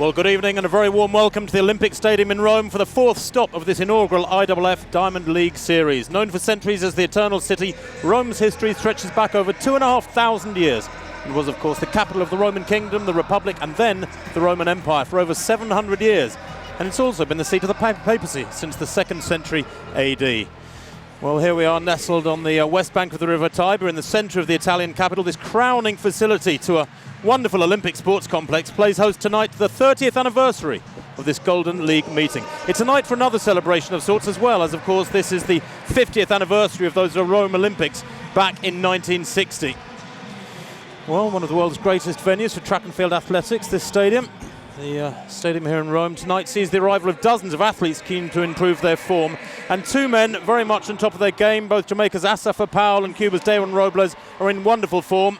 Well, good evening and a very warm welcome to the Olympic Stadium in Rome for the fourth stop of this inaugural IAAF Diamond League Series. Known for centuries as the Eternal City, Rome's history stretches back over 2,500 years. It was, of course, the capital of the Roman Kingdom, the Republic, and then the Roman Empire for over 700 years. And it's also been the seat of the papacy since the 2nd century AD. Well, here we are nestled on the west bank of the River Tiber in the centre of the Italian capital. This crowning facility to a wonderful Olympic sports complex plays host tonight to the 30th anniversary of this Golden League meeting. It's a night for another celebration of sorts, as well as, of course, this is the 50th anniversary of those Rome Olympics back in 1960. Well, one of the world's greatest venues for track and field athletics, this stadium. The stadium here in Rome tonight sees the arrival of dozens of athletes keen to improve their form, and two men very much on top of their game. Both Jamaica's Asafa Powell and Cuba's Daron Robles are in wonderful form,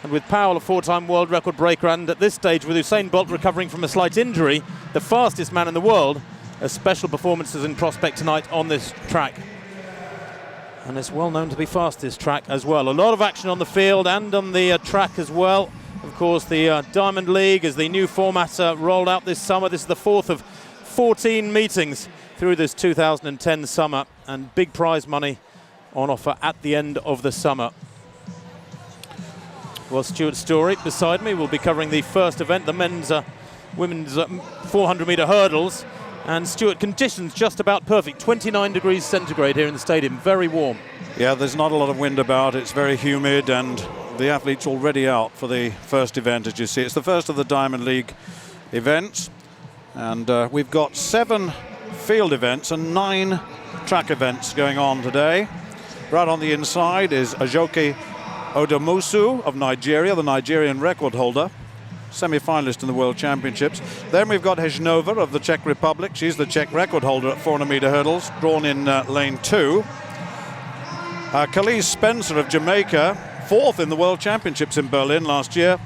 and with Powell a four-time world record breaker, and at this stage with Usain Bolt recovering from a slight injury, the fastest man in the world, a special performance is in prospect tonight on this track. And it's well known to be fast, this track as well. A lot of action on the field and on the track as well. Of course, the Diamond League is the new format rolled out this summer. This is the fourth of 14 meetings through this 2010 summer, and big prize money on offer at the end of the summer. Well, Stuart Story beside me will be covering the first event, the women's 400-metre hurdles. And Stuart, conditions just about perfect, 29 degrees centigrade here in the stadium, very warm. Yeah, there's not a lot of wind about, it's very humid, and the athletes already out for the first event, as you see. It's the first of the Diamond League events, and we've got 7 field events and 9 track events going on today. Right on the inside is Ajoke Odomusu of Nigeria, the Nigerian record holder, semi-finalist in the World Championships. Then we've got Hejnova of the Czech Republic. She's the Czech record holder at 400-metre hurdles, drawn in lane 2. Khalees Spencer of Jamaica, 4th in the World Championships in Berlin last year,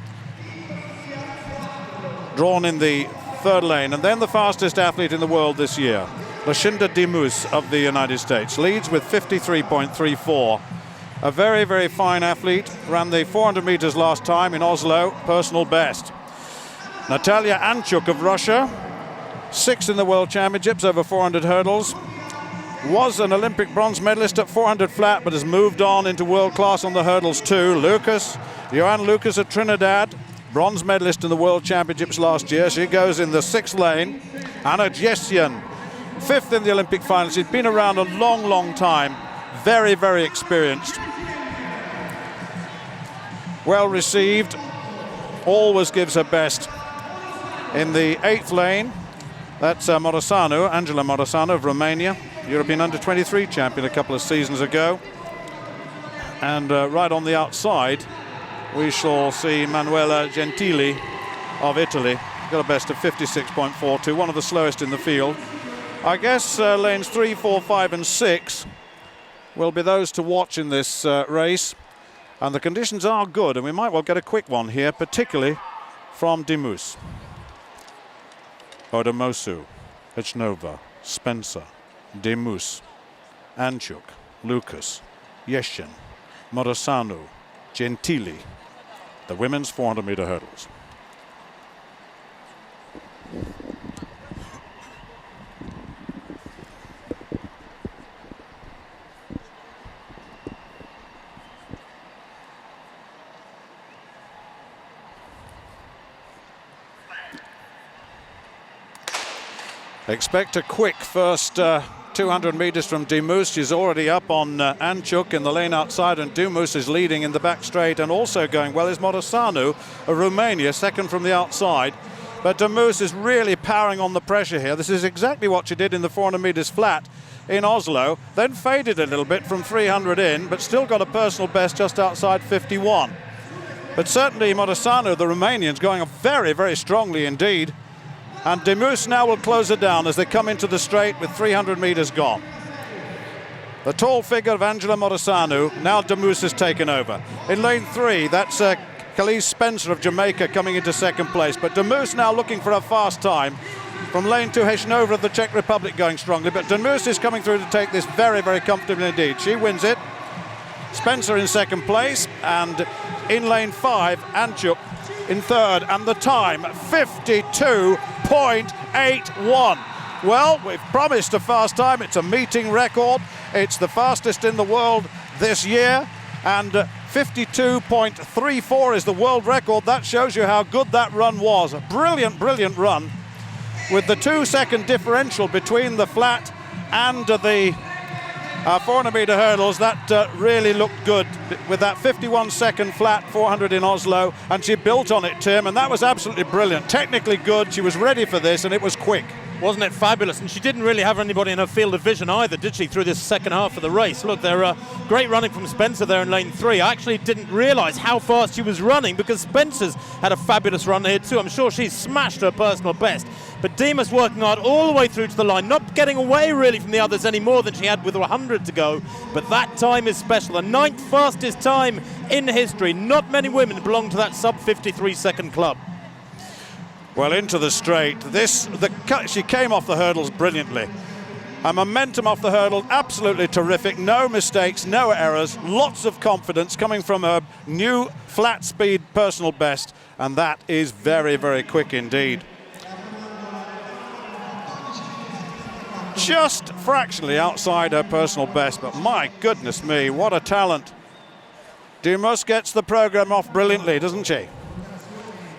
drawn in the 3rd lane. And then the fastest athlete in the world this year, Lashinda Dimus of the United States, leads with 53.34. A very, very fine athlete, ran the 400 meters last time in Oslo, personal best. Natalia Anchuk of Russia, 6th in the World Championships over 400 hurdles. Was an Olympic bronze medalist at 400 flat, but has moved on into world class on the hurdles too. Johan Lucas of Trinidad, bronze medalist in the World Championships last year. She goes in the 6th lane. Anna Jessian, 5th in the Olympic final. She's been around a long, long time. Very, very experienced. Well received. Always gives her best. In the 8th lane, that's Angela Morosanu of Romania, European Under-23 champion a couple of seasons ago. And right on the outside, we shall see Manuela Gentili of Italy. Got a best of 56.42, one of the slowest in the field. I guess lanes 3, 4, 5 and 6 will be those to watch in this race. And the conditions are good, and we might well get a quick one here, particularly from Dimus. Odomosu, Hejnova, Spencer, Dimus, Anchuk, Lucas, Yeshin, Morosanu, Gentili, the women's 400-metre hurdles. Expect a quick first 200 meters from Dimus. She's already up on Anchuk in the lane outside, and Dimus is leading in the back straight, and also going well is Morosanu of Romania, 2nd from the outside. But Dimus is really powering on the pressure here. This is exactly what she did in the 400 meters flat in Oslo, then faded a little bit from 300 in, but still got a personal best just outside 51. But certainly Morosanu, the Romanian's, going very, very strongly indeed. And Dimus now will close it down as they come into the straight with 300 meters gone. The tall figure of Angela Morosanu, now Dimus has taken over. In lane 3, that's Khalees Spencer of Jamaica coming into 2nd place. But Dimus now looking for a fast time. From lane 2, Hejnova of the Czech Republic going strongly. But Dimus is coming through to take this very, very comfortably indeed. She wins it. Spencer in 2nd place. And in lane 5, Anchuk in third, and the time 52.81. Well, we've promised a fast time. It's a meeting record. It's the fastest in the world this year, and 52.34 is the world record. That shows you how good that run was. A brilliant, brilliant run with the 2-second differential between the flat and the 400-meter hurdles. That really looked good with that 51-second flat 400 in Oslo, and she built on it, Tim, and that was absolutely brilliant. Technically good. She was ready for this, and it was quick. Wasn't it fabulous? And she didn't really have anybody in her field of vision either, did she, through this second half of the race? Look, they're great running from Spencer there in lane 3. I actually didn't realise how fast she was running because Spencer's had a fabulous run here too. I'm sure she's smashed her personal best. But Demas working hard all the way through to the line, not getting away really from the others any more than she had with 100 to go. But that time is special. The 9th fastest time in history. Not many women belong to that sub-53-second club. Well, into the straight. She came off the hurdles brilliantly. A momentum off the hurdle, absolutely terrific. No mistakes, no errors. Lots of confidence coming from her new flat speed personal best. And that is very, very quick indeed. Just fractionally outside her personal best, but my goodness me, what a talent. Dumas gets the program off brilliantly, doesn't she?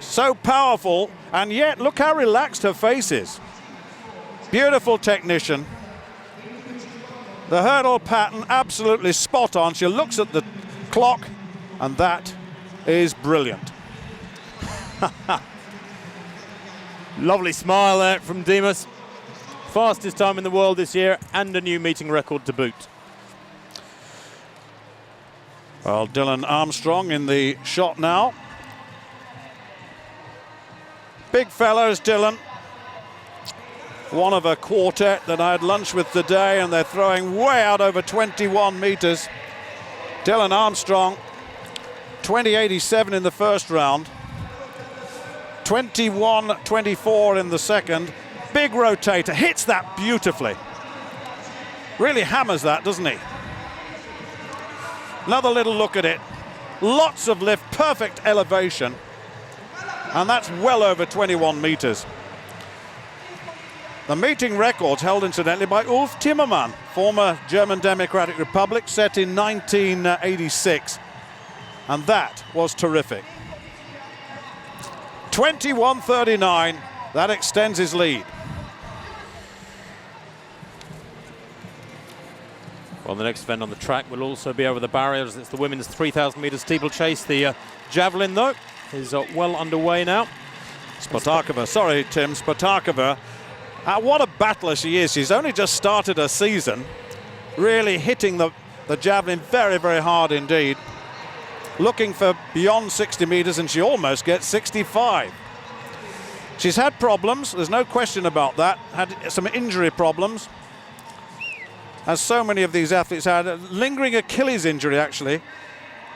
So powerful, and yet look how relaxed her face is. Beautiful technician. The hurdle pattern absolutely spot on. She looks at the clock, and that is brilliant. Lovely smile there from Demas. Fastest time in the world this year, and a new meeting record to boot. Well, Dylan Armstrong in the shot now. Big fellows, Dylan. One of a quartet that I had lunch with today, and they're throwing way out over 21 meters. Dylan Armstrong, 20.87 in the first round, 21.24 in the second. Big rotator, hits that beautifully. Really hammers that, doesn't he? Another little look at it. Lots of lift, perfect elevation. And that's well over 21 meters. The meeting record's held incidentally by Ulf Timmermann, former German Democratic Republic, set in 1986. And that was terrific. 21.39, that extends his lead. Well, the next event on the track will also be over the barriers. It's the women's 3,000 meter steeplechase. The javelin, though, is well underway now. Spotakova, sorry, Tim, Spotakova. What a battler she is. She's only just started her season, really hitting the javelin very, very hard indeed. Looking for beyond 60 meters, and she almost gets 65. She's had problems, there's no question about that. Had some injury problems, as so many of these athletes had. A lingering Achilles injury, actually.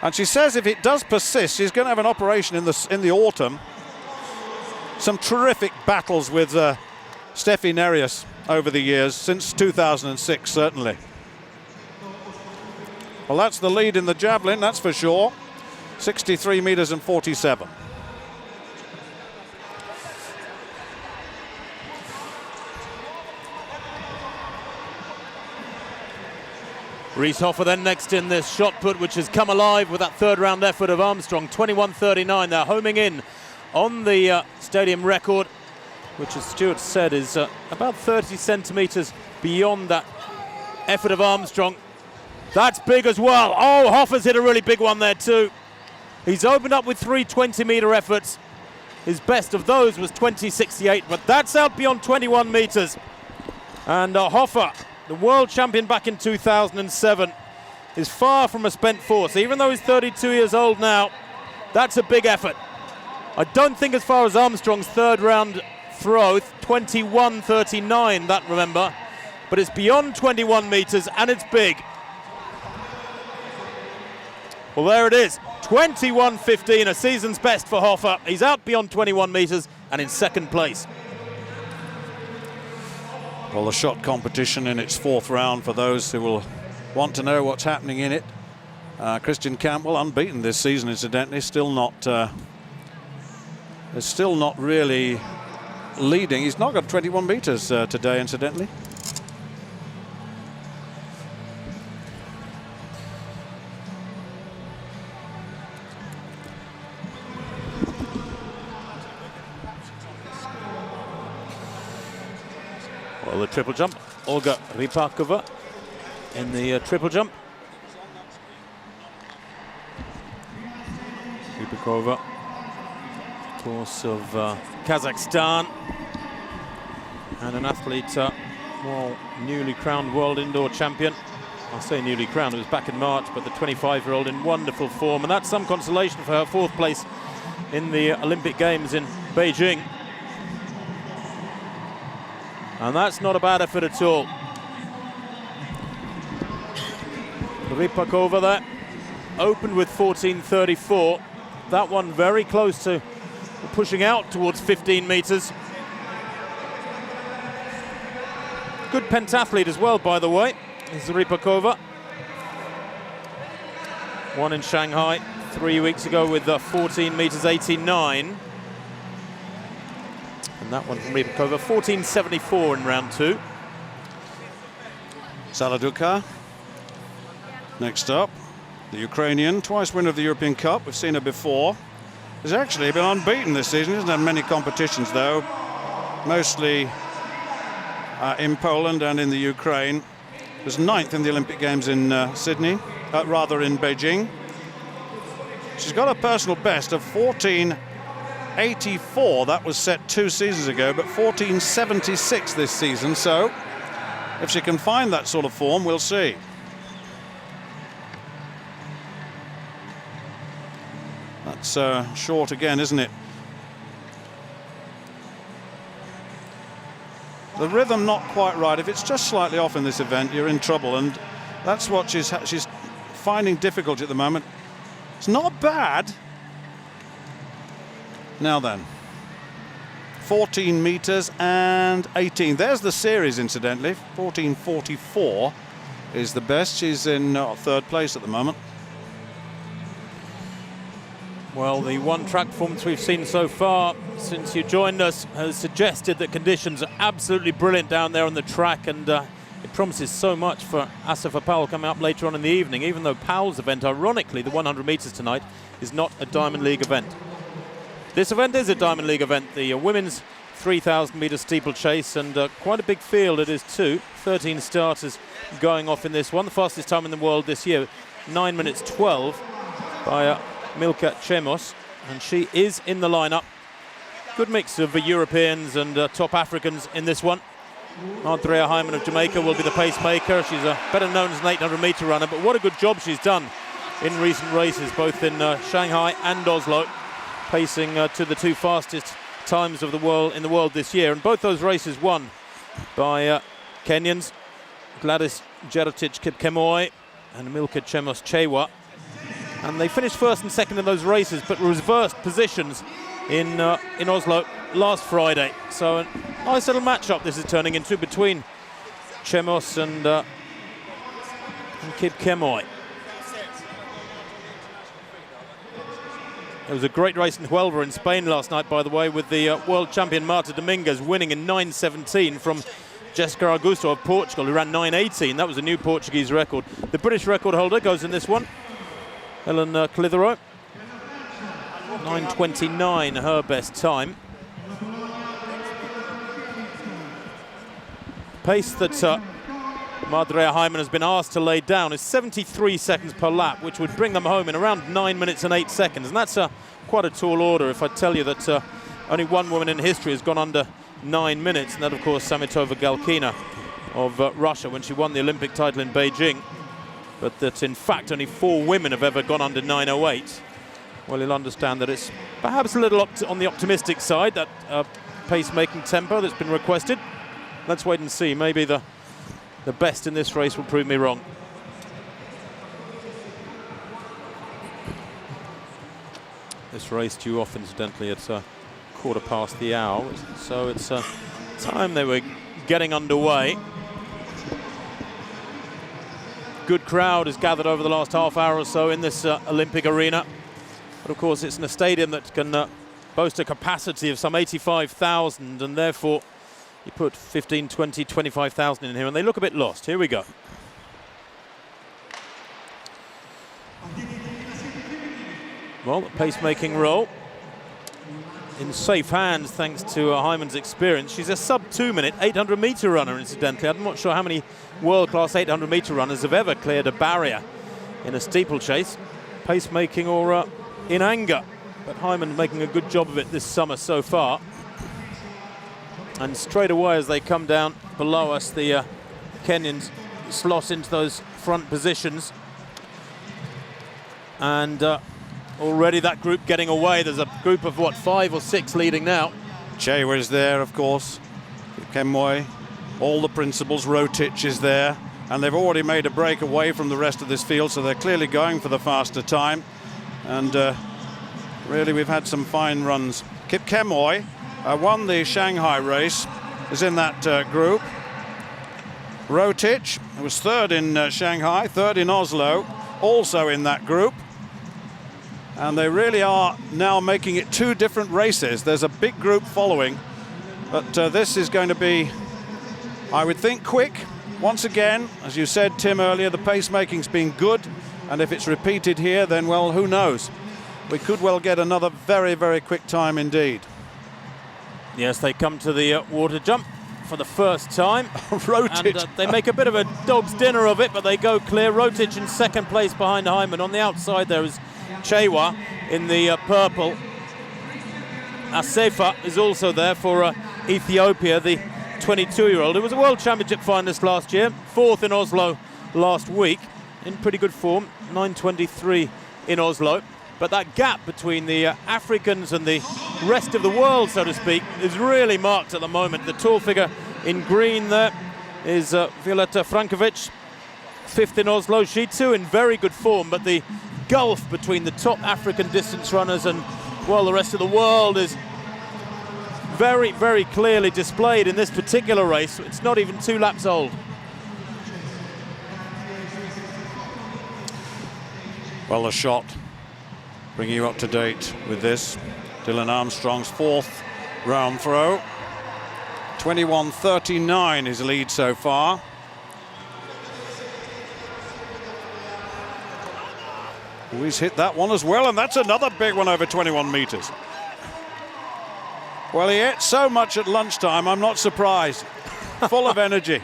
And she says if it does persist, she's going to have an operation in the autumn. Some terrific battles with Steffi Nereus over the years, since 2006, certainly. Well, that's the lead in the javelin, that's for sure. 63 meters and 47. Reese Hoffer then next in this shot put, which has come alive with that third round effort of Armstrong. 21.39. They're homing in on the stadium record, which, as Stuart said, is about 30 centimeters beyond that effort of Armstrong. That's big as well. Oh, Hoffer's hit a really big one there too. He's opened up with 3 20-meter efforts. His best of those was 20.68, but that's out beyond 21 meters. And Hoffer, the world champion back in 2007, is far from a spent force. Even though he's 32 years old now, that's a big effort. I don't think as far as Armstrong's third round throw, 21.39, that, remember, but it's beyond 21 meters and it's big. Well, there it is, 21.15, a season's best for Hoffer. He's out beyond 21 meters and in second place. Well, the shot competition in its fourth round, for those who will want to know what's happening in it. Christian Campbell, unbeaten this season, incidentally, still not is still not really leading. He's not got 21 meters today, incidentally. Well, the triple jump, Olga Rypakova in the triple jump. Rypakova, of course, of Kazakhstan, and an athlete, well, newly crowned world indoor champion. I say newly crowned, it was back in March, but the 25-year-old in wonderful form, and that's some consolation for her 4th place in the Olympic Games in Beijing. And that's not a bad effort at all. Rypakova there opened with 14.34. That one very close to pushing out towards 15 meters. Good pentathlete as well, by the way, is Rypakova. Won in Shanghai 3 weeks ago with 14 meters 89. And that one from Rypakova, 14.74 in round 2. Saladuka. Next up, the Ukrainian, twice winner of the European Cup. We've seen her before. Has actually been unbeaten this season. Hasn't had many competitions though, mostly in Poland and in the Ukraine. Was 9th in the Olympic Games in Sydney, rather in Beijing. She's got a personal best of 14.84. That was set 2 seasons ago, but 14.76 this season. So if she can find that sort of form, we'll see. That's short again, isn't it? The rhythm not quite right. If it's just slightly off in this event, you're in trouble, and that's what she's finding difficult at the moment. It's not bad. Now then, 14 meters and 18. There's the series, incidentally. 14.44 is the best. She's in 3rd place at the moment. Well, the one track performance we've seen so far since you joined us has suggested that conditions are absolutely brilliant down there on the track, and it promises so much for Asafa Powell coming up later on in the evening, even though Powell's event, ironically, the 100 meters tonight, is not a Diamond League event. This event is a Diamond League event, the women's 3,000 meter steeplechase, and quite a big field it is too. 13 starters going off in this one. The fastest time in the world this year, 9 minutes 12 by Milka Chemos, and she is in the lineup. Good mix of Europeans and top Africans in this one. Andrea Hyman of Jamaica will be the pacemaker. She's better known as an 800 meter runner, but what a good job she's done in recent races, both in Shanghai and Oslo, pacing to the 2 fastest times of the world in the world this year, and both those races won by Kenyans, Gladys Jerotich Kipkemoi and Milka Chemos Chewa. And they finished 1st and 2nd in those races, but reversed positions in Oslo last Friday. So a nice little match-up this is turning into between Chemos and Kipkemoi. It was a great race in Huelva in Spain last night, by the way, with the world champion Marta Dominguez winning in 9.17 from Jessica Augusto of Portugal, who ran 9.18. That was a new Portuguese record. The British record holder goes in this one, Helen Clitheroe. 9.29, her best time. Pace that Andrea Hyman has been asked to lay down is 73 seconds per lap, which would bring them home in around 9 minutes and 8 seconds. And that's quite a tall order if I tell you that only one woman in history has gone under 9 minutes, and that, of course, Samitova Galkina of Russia when she won the Olympic title in Beijing. But that, in fact, only 4 women have ever gone under 9.08. Well, you'll understand that it's perhaps a little on the optimistic side, that pace-making tempo that's been requested. Let's wait and see. Maybe the best in this race will prove me wrong. This race due off, incidentally, at 1/4 the hour, so it's time they were getting underway. Good crowd has gathered over the last half hour or so in this Olympic arena. But of course, it's in a stadium that can boast a capacity of some 85,000, and therefore you put 15, 20, 25,000 in here, and they look a bit lost. Here we go. Well, the pacemaking role in safe hands thanks to Hyman's experience. She's a sub-2 minute 800-meter runner, incidentally. I'm not sure how many world-class 800-meter runners have ever cleared a barrier in a steeplechase, pacemaking or in anger. But Hyman making a good job of it this summer so far. And straight away as they come down below us, the Kenyans slot into those front positions. And already that group getting away. There's a group of, what, 5 or 6 leading now. Chewa is there, of course. Kemoi, all the principals. Rotich is there. And they've already made a break away from the rest of this field, so they're clearly going for the faster time. And really, we've had some fine runs. Kip Kemoi won the Shanghai race, is in that group. Rotich was third in Shanghai, third in Oslo, also in that group. And they really are now making it 2 different races. There's a big group following, but this is going to be, I would think, quick. Once again, as you said, Tim, earlier, the pacemaking's been good, and if it's repeated here, then, well, who knows? We could well get another very, very quick time indeed. Yes, they come to the water jump for the first time. Rotich. And they make a bit of a dog's dinner of it, but they go clear. Rotich in second place behind Hyman. On the outside there is Chewa in the purple. Asefa is also there for Ethiopia, the 22-year-old, who was a World Championship finalist last year, 4th in Oslo last week, in pretty good form, 9:23 in Oslo. But that gap between the Africans and the rest of the world, so to speak, is really marked at the moment. The tall figure in green there is Violeta Frankovic, 5th in Oslo. She too in very good form, but the gulf between the top African distance runners and, well, the rest of the world is very, very clearly displayed in this particular race. It's not even 2 laps old. Well, a shot. Bringing you up to date with this. Dylan Armstrong's 4th round throw. 21.39 his lead so far. Oh, he's hit that one as well, and that's another big one over 21 meters. Well, he ate so much at lunchtime, I'm not surprised. Full of energy.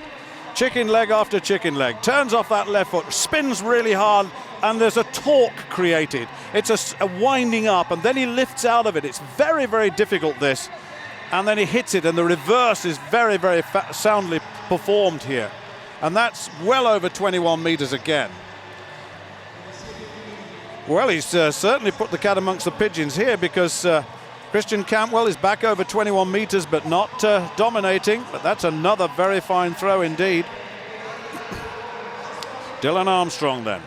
Chicken leg after chicken leg. Turns off that left foot, spins really hard, and there's a torque created. It's a winding up, and then he lifts out of it. It's very, very difficult, this. And then he hits it, and the reverse is very, very soundly performed here. And that's well over 21 meters again. Well, he's certainly put the cat amongst the pigeons here, because Christian Campwell is back over 21 meters, but not dominating. But that's another very fine throw indeed. Dylan Armstrong then.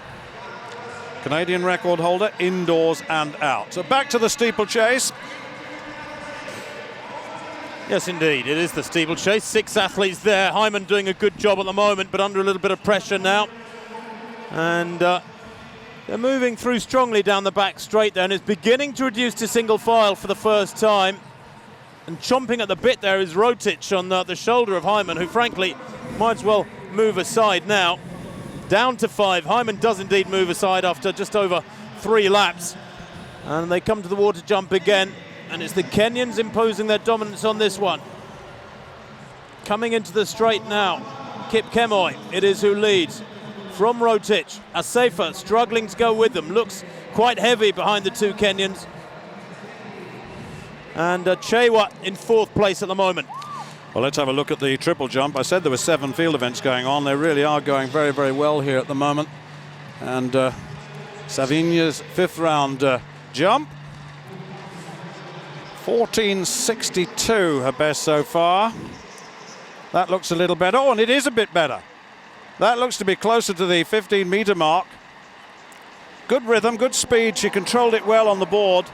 Canadian record holder, indoors and out. So back to the steeplechase. Yes, indeed, it is the steeplechase. 6 athletes there. Hyman doing a good job at the moment, but under a little bit of pressure now. And they're moving through strongly down the back straight there, and it's beginning to reduce to single file for the first time. And chomping at the bit there is Rotich on the shoulder of Hyman, who frankly might as well move aside now. Down to 5. Hyman does indeed move aside after just over 3 laps. And they come to the water jump again, and it's the Kenyans imposing their dominance on this one. Coming into the straight now, Kip Kemoi, it is who leads. From Rotich, Asefa struggling to go with them, looks quite heavy behind the 2 Kenyans. And Chewa in 4th place at the moment. Well, let's have a look at the triple jump. I said there were 7 field events going on. They really are going very, very well here at the moment. And Savigny's 5th round jump. 14.62 her best so far. That looks a little better. Oh, and it is a bit better. That looks to be closer to the 15-meter mark. Good rhythm, good speed. She controlled it well on the board.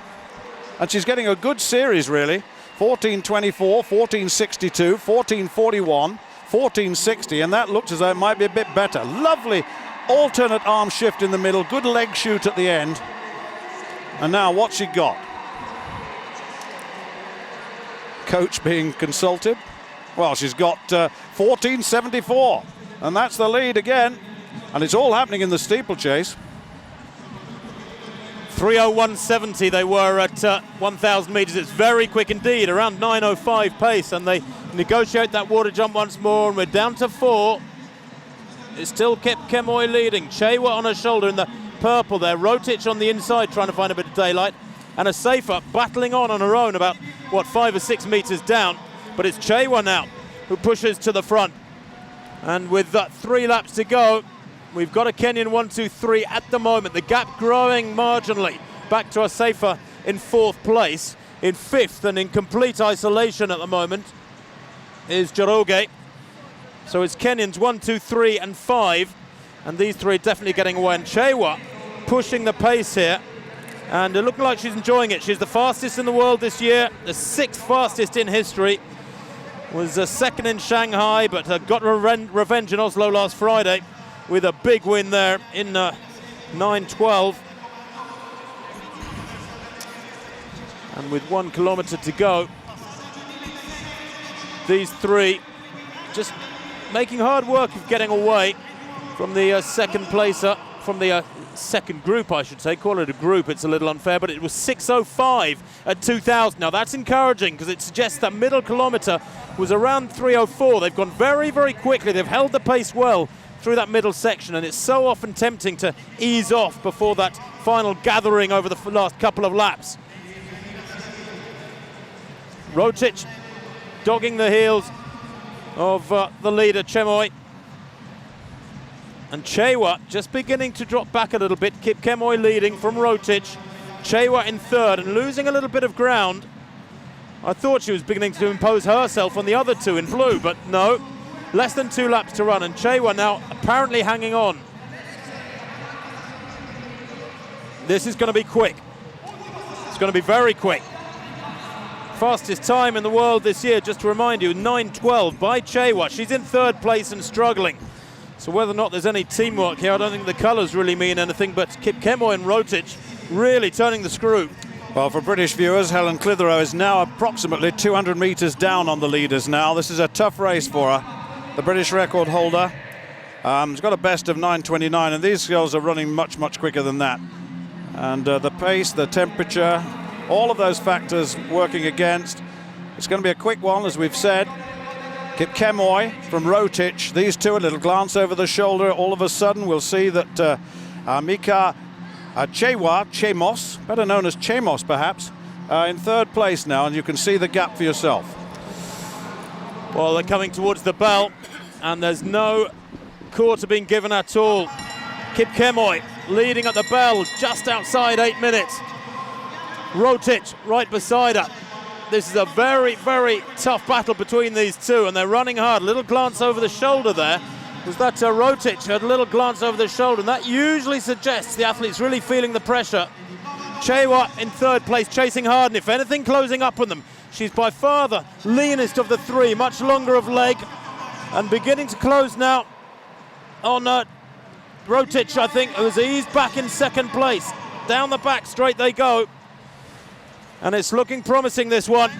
And she's getting a good series, really. 14.24, 14.62, 14.41, 14.60, and that looks as though it might be a bit better. Lovely alternate arm shift in the middle, good leg shoot at the end. And now what's she got? coach being consulted. Well, she's got 14.74, and that's the lead again. And it's all happening in the steeplechase. 3:01.70 they were at 1,000 metres. It's very quick indeed, around 9:05 pace, and they negotiate that water jump once more, and we're down to 4. It's still Kip Kemoy leading. Chewa on her shoulder in the purple there. Rotich on the inside trying to find a bit of daylight, and a Safer battling on her own about, 5 or 6 metres down. But it's Chewa now who pushes to the front. And with 3 laps to go, we've got a Kenyan 1, 2, 3 at the moment. The gap growing marginally. Back to a Safer in 4th place. In 5th and in complete isolation at the moment is Njoroge. So it's Kenyans 1, 2, 3 and 5. And these 3 definitely getting away. And Chewa pushing the pace here. And it looking like she's enjoying it. She's the fastest in the world this year. The 6th fastest in history. Was 2nd in Shanghai, but got revenge in Oslo last Friday with a big win there in 9:12. And with 1 kilometre to go, these 3 just making hard work of getting away from the second placer, from the second group, I should say. Call it a group, it's a little unfair, but it was 6:05 at 2,000. Now that's encouraging because it suggests that middle kilometre was around 3:04. They've gone very, very quickly. They've held the pace well through that middle section, and it's so often tempting to ease off before that final gathering over the last couple of laps. Rotich dogging the heels of the leader, Chemoy. And Chewa just beginning to drop back a little bit. Kip Kemoy leading from Rotich. Chewa in 3rd and losing a little bit of ground. I thought she was beginning to impose herself on the other 2 in blue, but no. Less than 2 laps to run, and Chewa now apparently hanging on. This is going to be quick. It's going to be very quick. Fastest time in the world this year, just to remind you, 9:12 by Chewa. She's in 3rd place and struggling. So whether or not there's any teamwork here, I don't think the colours really mean anything, but Kip Kemoy and Rotich really turning the screw. Well, for British viewers, Helen Clitheroe is now approximately 200 metres down on the leaders now. This is a tough race for her. The British record holder has got a best of 9:29, and these girls are running much, much quicker than that. And the pace, the temperature, all of those factors working against. It's going to be a quick one, as we've said. Kip Kemoy from Rotich. These 2, a little glance over the shoulder. All of a sudden, we'll see that Mika Chemos, better known as Chemos perhaps, in 3rd place now, and you can see the gap for yourself. Well, they're coming towards the bell, and there's no quarter being given at all. Kip Kemoy leading at the bell, just outside 8 minutes. Rotich right beside her. This is a very, very tough battle between these 2, and they're running hard. A little glance over the shoulder there. Was that Rotich had a little glance over the shoulder, and that usually suggests the athlete's really feeling the pressure. Chewa in 3rd place, chasing hard, and if anything, closing up on them. She's by far the leanest of the 3, much longer of leg, and beginning to close now on Rotich, I think, who's eased back in 2nd place. Down the back straight they go. And it's looking promising, this one,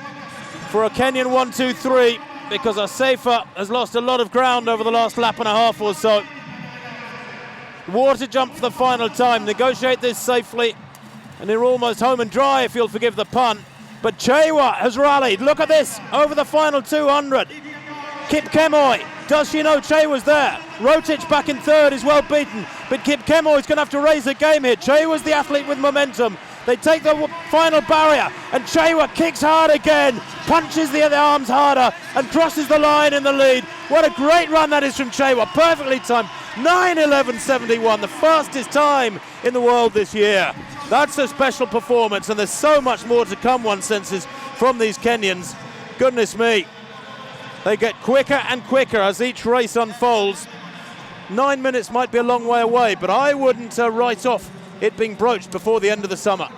for a Kenyan 1, 2, 3, because Safer has lost a lot of ground over the last lap and a half or so. Water jump for the final time. Negotiate this safely, and they're almost home and dry, if you'll forgive the pun. But Chewa has rallied. Look at this, over the final 200. Kip Kemoy, does she know Chewa's there? Rotich back in 3rd is well beaten, but Kip Kemoy's going to have to raise the game here. Chewa's the athlete with momentum. They take the final barrier, and Chewa kicks hard again, punches the arms harder, and crosses the line in the lead. What a great run that is from Chewa, perfectly timed. 9:11.71, the fastest time in the world this year. That's a special performance, and there's so much more to come, one senses, from these Kenyans. Goodness me. They get quicker and quicker as each race unfolds. 9 minutes might be a long way away, but I wouldn't write off it being broached before the end of the summer.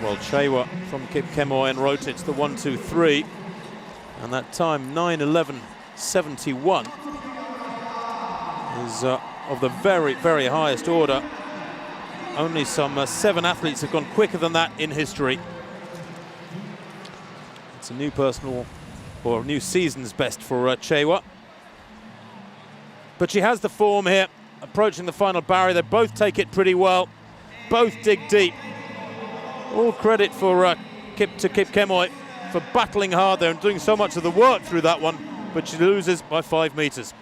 Well, Chewa from Kip Kemoy and Rotich, the 1, 2, 3. And that time, 9:11.71, is of the very, very highest order. Only some 7 athletes have gone quicker than that in history. It's a new personal, or a new season's best for Chewa. But she has the form here, approaching the final barrier. They both take it pretty well. Both dig deep. All credit for Kip Kemoy for battling hard there and doing so much of the work through that one, but she loses by 5 meters.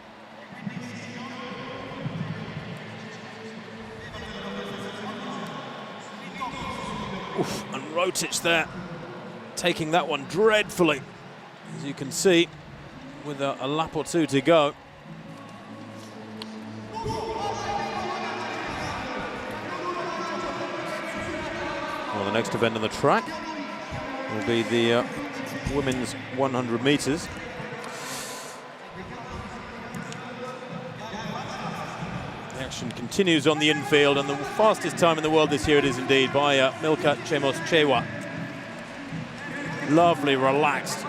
Oof, and Rotich there, taking that one dreadfully, as you can see, with a lap or two to go. Well, the next event on the track will be the women's 100 meters. The action continues on the infield, and the fastest time in the world this year it is indeed by Milka Chewa. Lovely, relaxed,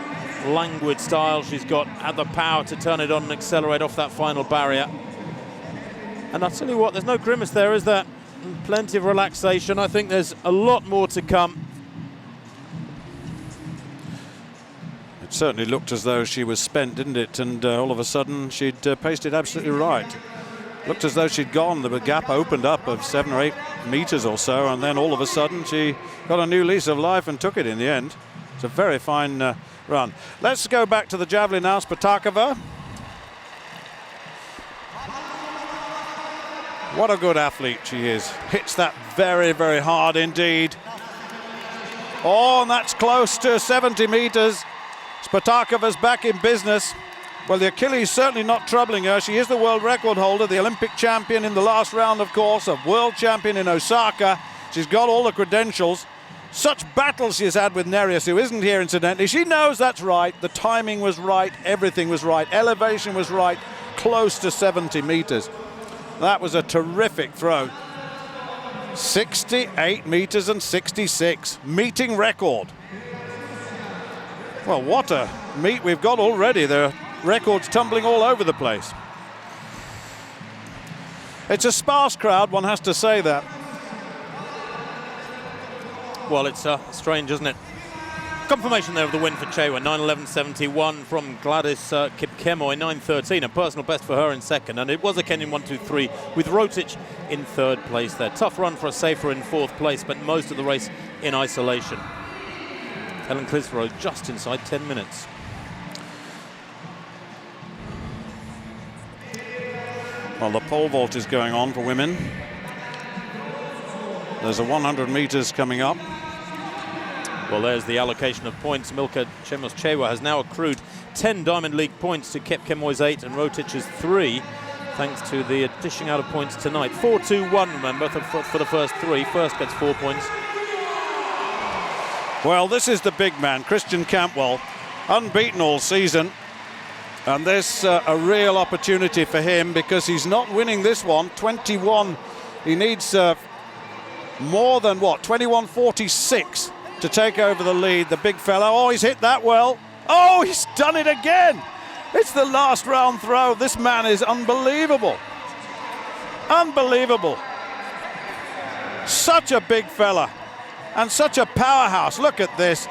languid style. She's had the power to turn it on and accelerate off that final barrier. And I'll tell you what, there's no grimace there, is there? Plenty of relaxation. I think there's a lot more to come. It certainly looked as though she was spent, didn't it? And all of a sudden she'd paced it absolutely right. Looked as though she'd gone. The gap opened up of 7 or 8 meters or so, and then all of a sudden she got a new lease of life and took it in the end. It's a very fine run. Let's go back to the javelin now. Spatakova. What a good athlete she is. Hits that very, very hard indeed. Oh, and that's close to 70 meters. Spatakova's back in business. Well, the Achilles certainly not troubling her. She is the world record holder, the Olympic champion in the last round, of course, a world champion in Osaka. She's got all the credentials. Such battles she's had with Nereus, who isn't here incidentally. She knows that's right. The timing was right. Everything was right. Elevation was right. Close to 70 meters. That was a terrific throw. 68 meters and 66, meeting record. Well, what a meet we've got already. There are records tumbling all over the place. It's a sparse crowd, one has to say that. Well, it's strange, isn't it? Confirmation there of the win for Chewa, 9:11.71 from Gladys Kipkemoy, 9:13, a personal best for her in second, and it was a Kenyan 1-2-3 with Rotich in third place there. Tough run for a safer in fourth place, but most of the race in isolation. Helen Clisfero just inside 10 minutes. Well, the pole vault is going on for women. There's a 100 meters coming up. Well, there's the allocation of points. Milka Chewa has now accrued 10 Diamond League points to Kepkemoy's 8 and Rotich's 3, thanks to the dishing out of points tonight. 4-2-1, remember, for the first 3. First gets 4 points. Well, this is the big man, Christian Campbell, unbeaten all season. And this a real opportunity for him because he's not winning this one. 21, he needs more than what, 21.46 to take over the lead, the big fella. Oh, he's hit that well. Oh, he's done it again. It's the last round throw. This man is unbelievable. Unbelievable. Such a big fella and such a powerhouse. Look at this.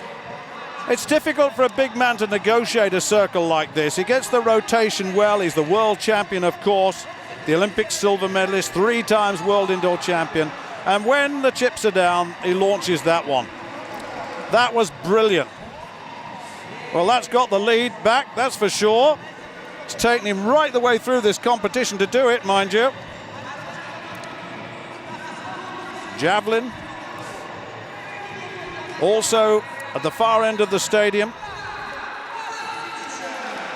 It's difficult for a big man to negotiate a circle like this. He gets the rotation well. He's the world champion, of course, the Olympic silver medalist, 3 times world indoor champion. And when the chips are down, he launches that one. That was brilliant. Well, that's got the lead back, that's for sure. It's taken him right the way through this competition to do it, mind you. Javelin. Also at the far end of the stadium.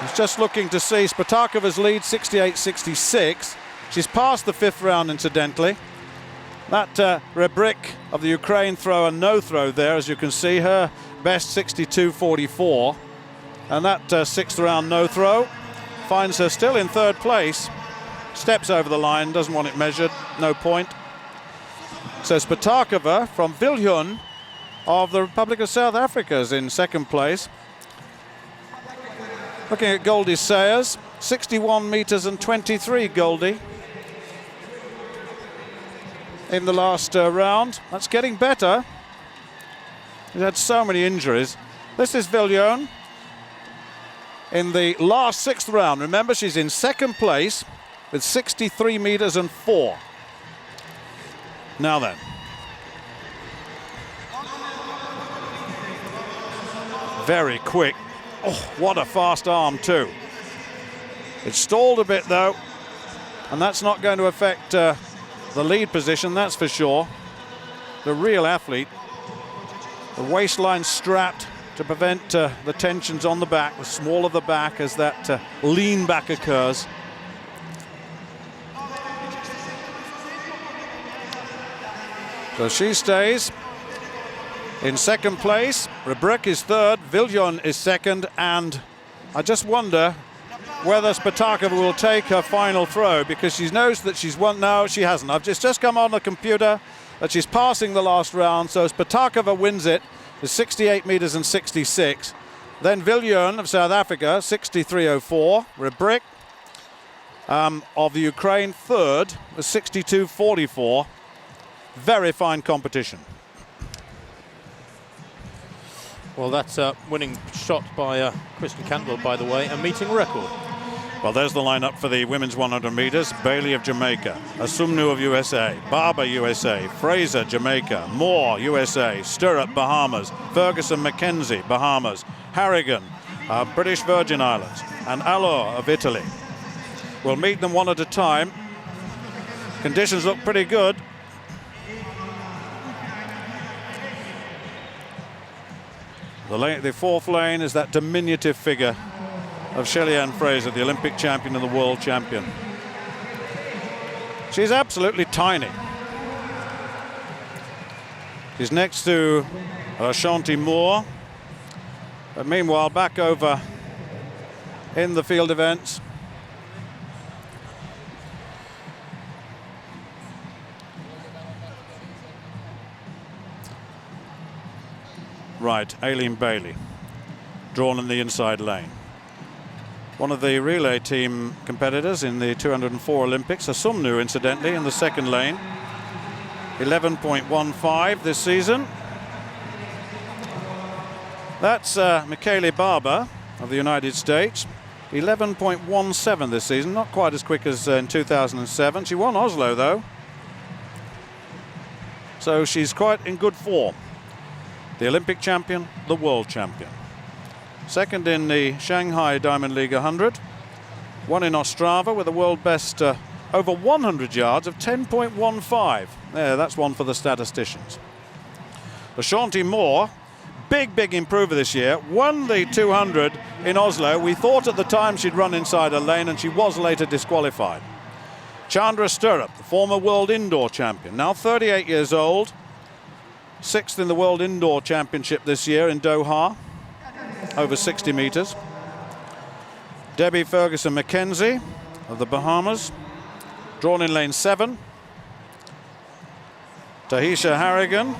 He's just looking to see Spatakova's lead, 68-66. She's passed the 5th round, incidentally. That Rebrik of the Ukraine throw, a no throw there, as you can see, her best 62.44. And that 6th round no throw finds her still in 3rd place. Steps over the line, doesn't want it measured, no point. So Spatakova from Viljoen of the Republic of South Africa is in 2nd place. Looking at Goldie Sayers, 61 meters and 23, Goldie. In the last round. That's getting better. He's had so many injuries. This is Viljoen in the last sixth round. Remember, she's in second place with 63 meters and 4. Now then. Very quick. Oh, what a fast arm too. It stalled a bit though, and that's not going to affect the lead position, that's for sure. The real athlete. The waistline strapped to prevent the tensions on the back, the smaller the back as that lean back occurs. So she stays in second place. Rebrek is third, Viljoen is second, and I just wonder whether Spatakova will take her final throw, because she knows that she's won. No, she hasn't. It's just come on the computer that she's passing the last round, so Spatakova wins it with 68 meters and 66. Then Viljoen of South Africa, 63.04. Rebrek of the Ukraine, third, with 62.44. Very fine competition. Well, that's a winning shot by Kristen Cantwell, by the way, a meeting record. Well, there's the lineup for the women's 100 meters. Bailey of Jamaica, Asumnu of USA, Barber USA, Fraser Jamaica, Moore USA, Stirrup Bahamas, Ferguson McKenzie Bahamas, Harrigan British Virgin Islands, and Allor of Italy. We'll meet them one at a time. Conditions look pretty good. The fourth lane is that diminutive figure of Shelly-Ann Fraser, the Olympic champion and the world champion. She's absolutely tiny. She's next to Ashanti Moore. But meanwhile, back over in the field events, right, Aileen Bailey, drawn in the inside lane. One of the relay team competitors in the 204 Olympics, Asumnu, incidentally, in the second lane. 11.15 this season. That's Michele Barber of the United States. 11.17 this season, not quite as quick as in 2007. She won Oslo, though. So she's quite in good form. The Olympic champion, the world champion. Second in the Shanghai Diamond League 100. One in Ostrava with a world best over 100 yards of 10.15. There, that's one for the statisticians. Ashanti Moore, big improver this year, won the 200 in Oslo. We thought at the time she'd run inside a lane, and she was later disqualified. Chandra Stirrup, the former world indoor champion, now 38 years old. Sixth in the World Indoor Championship this year in Doha, over 60 meters. Debbie Ferguson McKenzie of the Bahamas, drawn in lane 7. Tahisha Harrigan,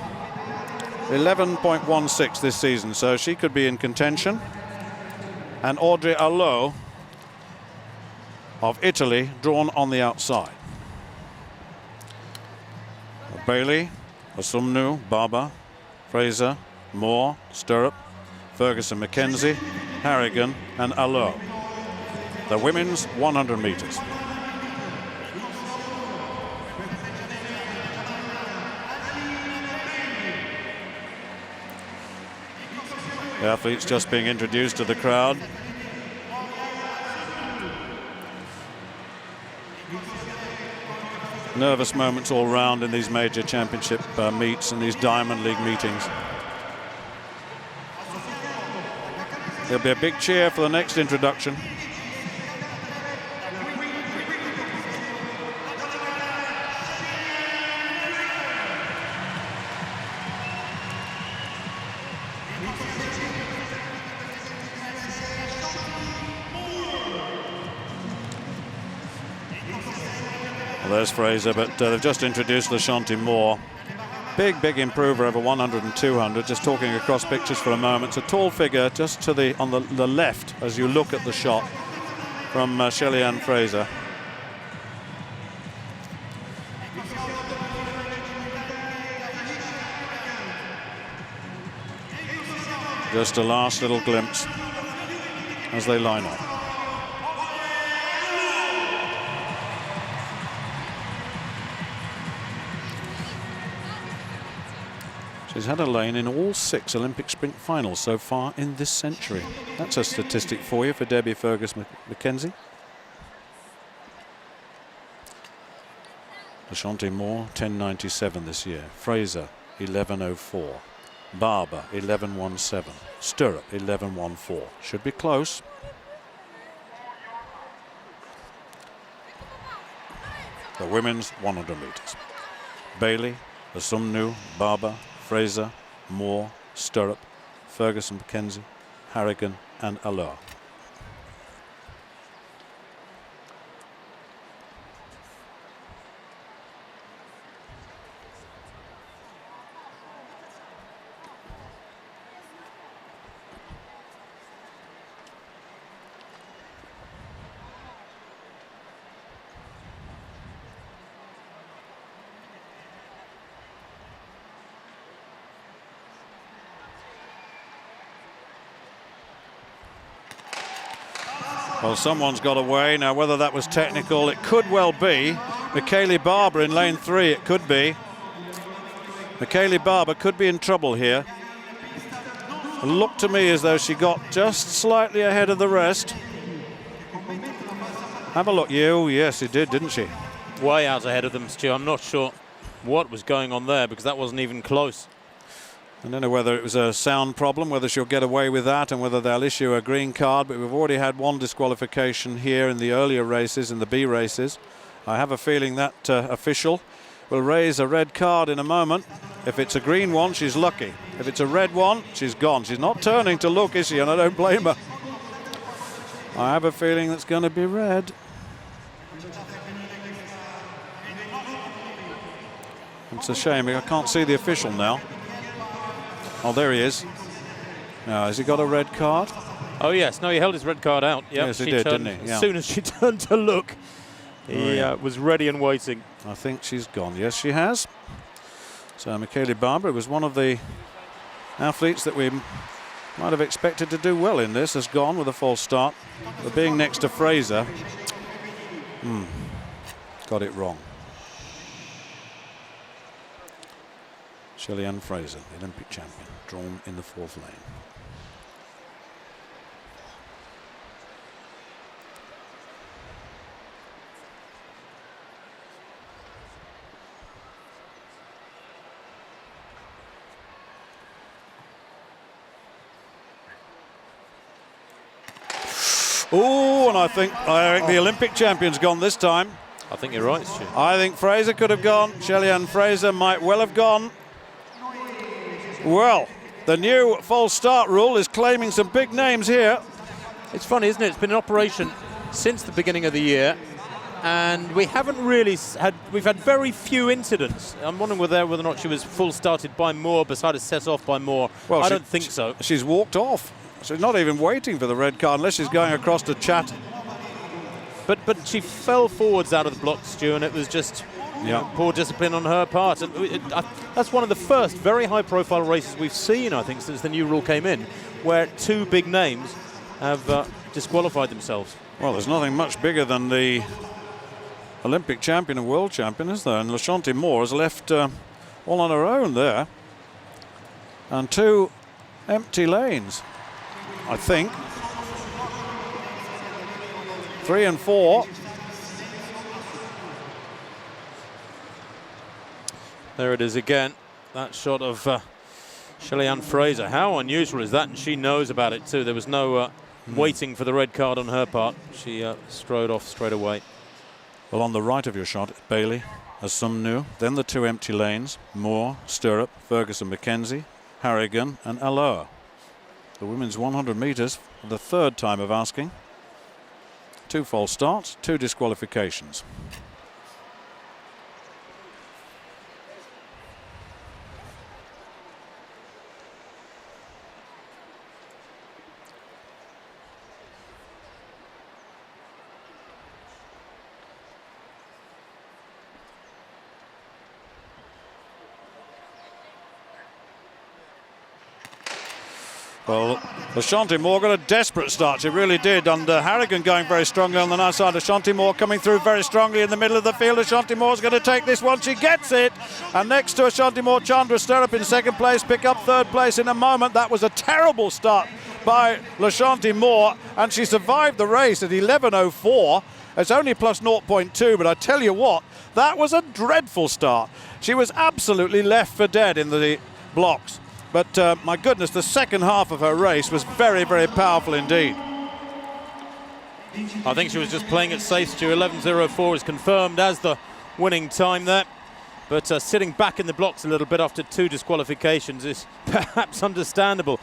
11.16 this season, so she could be in contention. And Audrey Allot of Italy, drawn on the outside. Bailey, Asumnu, Barber, Fraser, Moore, Stirrup, Ferguson McKenzie, Harrigan, and Allot. The women's 100 meters. The athletes just being introduced to the crowd. Nervous moments all round in these major championship meets and these Diamond League meetings. There'll be a big cheer for the next introduction. Well, there's Fraser, but they've just introduced Ashanti Moore. Big improver over 100 and 200. Just talking across pictures for a moment. It's a tall figure just to the on the left as you look at the shot from Shelly-Ann Fraser. Just a last little glimpse as they line up. She's had a lane in all 6 Olympic sprint finals so far in this century. That's a statistic for you for Debbie Fergus-McKenzie. Ashanti Moore 10.97 this year. Fraser 11.04. Barber 11.17. Stirrup 11.14. Should be close. The women's 100 meters. Bailey, Asumnu, Barber, Fraser, Moore, Stirrup, Ferguson, McKenzie, Harrigan and Allure. Well, someone's got away. Now, whether that was technical, it could well be. Michaela Barber in lane 3, it could be. Michaela Barber could be in trouble here. It looked to me as though she got just slightly ahead of the rest. Have a look. Yeah, oh, yes, it did, didn't she? Way out ahead of them, Stu. I'm not sure what was going on there because that wasn't even close. I don't know whether it was a sound problem, whether she'll get away with that and whether they'll issue a green card, but we've already had one disqualification here in the earlier races, in the B races. I have a feeling that official will raise a red card in a moment. If it's a green one, she's lucky. If it's a red one, she's gone. She's not turning to look, is she? And I don't blame her. I have a feeling that's going to be red. It's a shame. I can't see the official now. Oh, there he is. Now, has he got a red card? Oh, yes. No, he held his red card out. Yep, yes, he did, didn't he? Yeah. As soon as she turned to look, he was ready and waiting. I think she's gone. Yes, she has. So, Michaela Barber was one of the athletes that we might have expected to do well in this, has gone with a false start. But being next to Fraser, got it wrong. Shelly-Ann Fraser, the Olympic champion, drawn in the 4th lane. Oh, and I think the Olympic champion's gone this time. I think you're right, Stu. I think Fraser could have gone. Shelly-Ann Fraser might well have gone. Well, the new false start rule is claiming some big names here. It's funny, isn't it? It's been in operation since the beginning of the year, and we haven't really we've had very few incidents. I'm wondering whether or not she was full started by Moore, decided to set off by Moore. Well, I don't think so. She's walked off. She's not even waiting for the red card unless she's going across to chat. But she fell forwards out of the block, Stu, and it was just poor discipline on her part. And that's one of the first very high-profile races we've seen, I think, since the new rule came in, where 2 big names have disqualified themselves. Well, there's nothing much bigger than the Olympic champion and world champion, is there? And Ashanti Moore has left all on her own there. And 2 empty lanes, I think. 3 and 4. There it is again, that shot of Shelly-Ann Fraser. How unusual is that? And she knows about it too. There was no waiting for the red card on her part. She strode off straight away. Well, on the right of your shot, Bailey, Asumnu, then the 2 empty lanes, Moore, Stirrup, Ferguson, McKenzie, Harrigan and Allure. The women's 100 metres for the 3rd time of asking. 2 false starts, 2 disqualifications. Well, Ashanti Moore got a desperate start. She really did. And Harrigan going very strongly on the nice side. Ashanti Moore coming through very strongly in the middle of the field. Ashanti Moore's going to take this one. She gets it. And next to Ashanti Moore, Chandra Stirrup in second place. Pick up third place in a moment. That was a terrible start by Ashanti Moore. And she survived the race at 11:04. It's only plus 0.2. But I tell you what, that was a dreadful start. She was absolutely left for dead in the blocks. But my goodness, the second half of her race was very, very powerful indeed. I think she was just playing it safe, Stu. 11:04 is confirmed as the winning time there. But sitting back in the blocks a little bit after 2 disqualifications is perhaps understandable.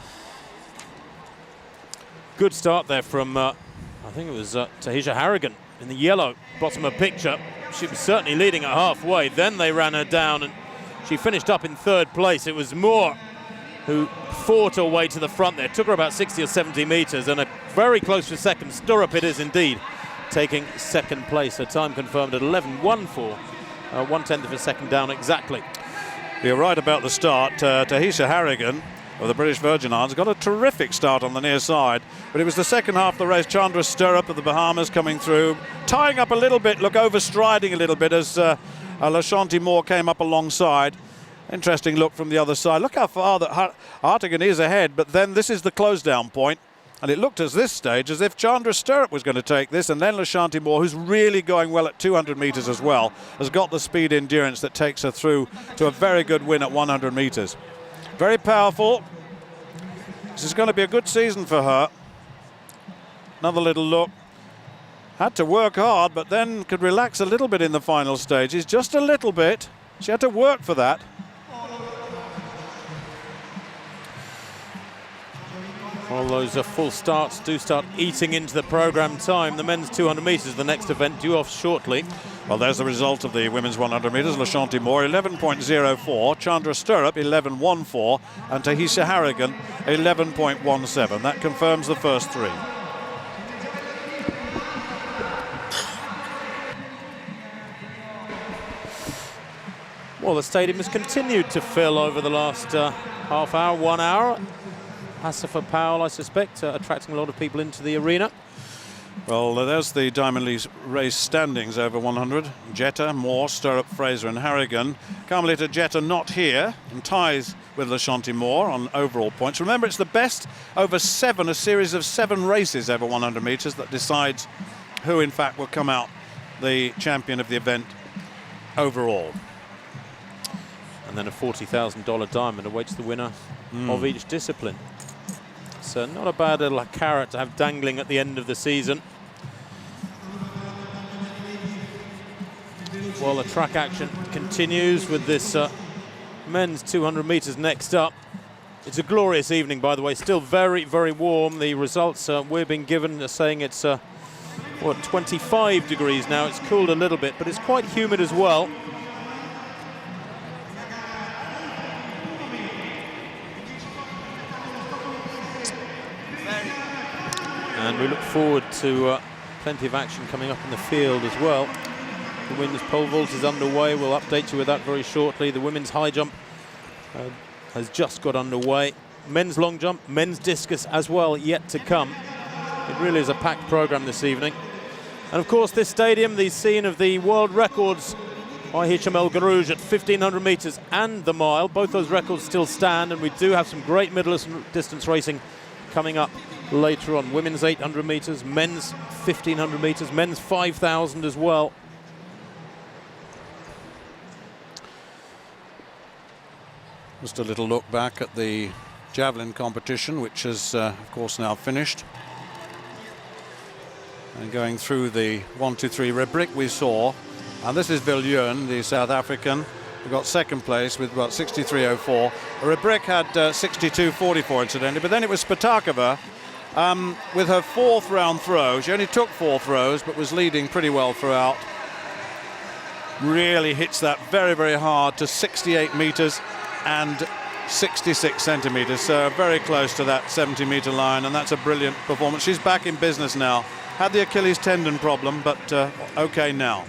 Good start there from, I think it was Tahisha Harrigan in the yellow bottom of picture. She was certainly leading at halfway. Then they ran her down and she finished up in third place. It was Moore who fought her way to the front there. It took her about 60 or 70 metres and a very close for second. Stirrup it is indeed, taking second place. Her time confirmed at 11:14, 1/10 of a second down exactly. You're right about the start. Tahisha Harrigan of the British Virgin Islands got a terrific start on the near side, but it was the second half of the race. Chandra Stirrup of the Bahamas coming through, tying up a little bit, overstriding a little bit as Ashanti Moore came up alongside. Interesting look from the other side. Look how far that Hartigan is ahead, but then this is the close down point. And it looked at this stage as if Chandra Stirrup was going to take this, and then Ashanti Moore, who's really going well at 200 metres as well, has got the speed endurance that takes her through to a very good win at 100 metres. Very powerful. This is going to be a good season for her. Another little look. Had to work hard, but then could relax a little bit in the final stages, just a little bit. She had to work for that. All those full starts do start eating into the programme time. The men's 200 metres, the next event, due off shortly. Well, there's the result of the women's 100 metres. Ashanti Moore, 11.04. Chandra Stirrup, 11.14. And Tahisha Harrigan, 11.17. That confirms the first three. Well, the stadium has continued to fill over the last half hour, 1 hour. Asifa Powell, I suspect, attracting a lot of people into the arena. Well, there's the Diamond League race standings over 100. Jetta, Moore, Stirrup, Fraser and Harrigan. Carmelita Jetta not here and ties with Ashanti Moore on overall points. Remember, it's the best over 7, a series of 7 races over 100 metres that decides who, in fact, will come out the champion of the event overall. And then a $40,000 diamond awaits the winner of each discipline. So not a bad little carrot to have dangling at the end of the season. Well, the track action continues with this men's 200 metres next up. It's a glorious evening, by the way, still very, very warm. The results we're being given are saying it's 25 degrees now. It's cooled a little bit, but it's quite humid as well. And we look forward to plenty of action coming up in the field as well. The women's pole vault is underway. We'll update you with that very shortly. The women's high jump has just got underway. Men's long jump, men's discus as well, yet to come. It really is a packed programme this evening. And of course, this stadium, the scene of the world records by Hicham El Garouj at 1,500 metres and the mile. Both those records still stand, and we do have some great middle distance racing coming up later on. Women's 800 metres, men's 1,500 metres, men's 5,000 as well. Just a little look back at the javelin competition, which is, of course, now finished. And going through the 1, 2, 3 rubric we saw, and this is Viljoen, the South African, who got second place with about 63.04. Rubric had 62.44 incidentally, but then it was Spatakova with her 4th round throw. She only took 4 throws, but was leading pretty well throughout. Really hits that very, very hard to 68 metres and 66 centimetres, so very close to that 70-metre line, and that's a brilliant performance. She's back in business now. Had the Achilles tendon problem, but okay now.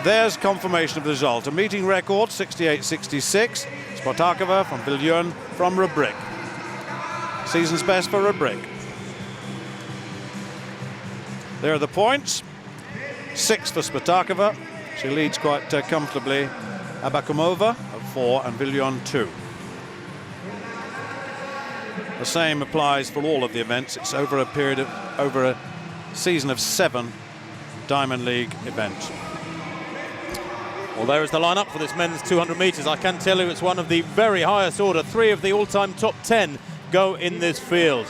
There's confirmation of the result. A meeting record, 68.66. Spatakova from Viljoen from Rubric. Season's best for a brick. There are the points. 6 for Spatakova. She leads quite comfortably. Abakumova of 4 and Villion 2. The same applies for all of the events. It's over a season of 7 Diamond League events. Well, there is the lineup for this men's 200 metres. I can tell you it's one of the very highest order. 3 of the all-time top 10 go in this field.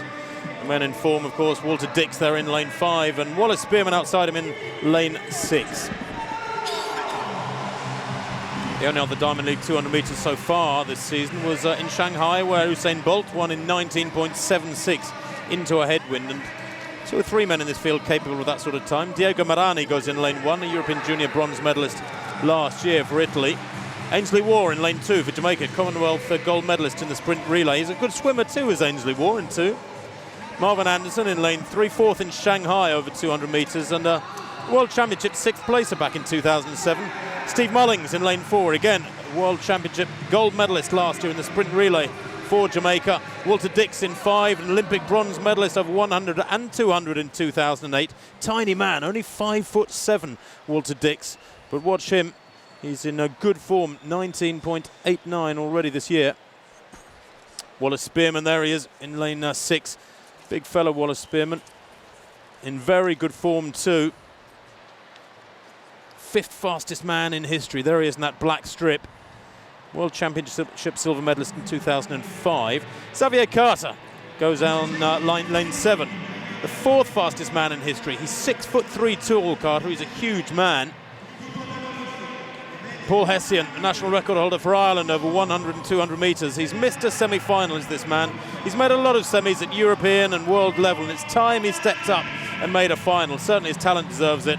The men in form, of course, Walter Dix there in lane 5 and Wallace Spearman outside him in lane 6. The only other Diamond League 200 metres so far this season was in Shanghai, where Usain Bolt won in 19.76 into a headwind. And 2 or 3 men in this field capable of that sort of time. Diego Marani goes in lane 1, a European junior bronze medalist last year for Italy. Ainsley Waugh in lane 2 for Jamaica, Commonwealth gold medalist in the sprint relay. He's a good swimmer too, is Ainsley Waugh in 2. Marvin Anderson in lane 3, 4th in Shanghai over 200 metres, and World Championship 6th placer back in 2007. Steve Mullings in lane 4, again World Championship gold medalist last year in the sprint relay for Jamaica. Walter Dix in 5, an Olympic bronze medalist over 100 and 200 in 2008. Tiny man, only 5'7", Walter Dix, but watch him. He's in a good form, 19.89 already this year. Wallace Spearman, there he is in lane 6. Big fellow Wallace Spearman, in very good form too. 5th fastest man in history. There he is in that black strip. World Championship silver medalist in 2005. Xavier Carter goes down lane 7. The 4th fastest man in history. He's 6'3" tall, Carter. He's a huge man. Paul Hessian, national record holder for Ireland over 100 and 200 metres. He's missed a semi-final as this man. He's made a lot of semis at European and world level, and it's time he stepped up and made a final. Certainly his talent deserves it.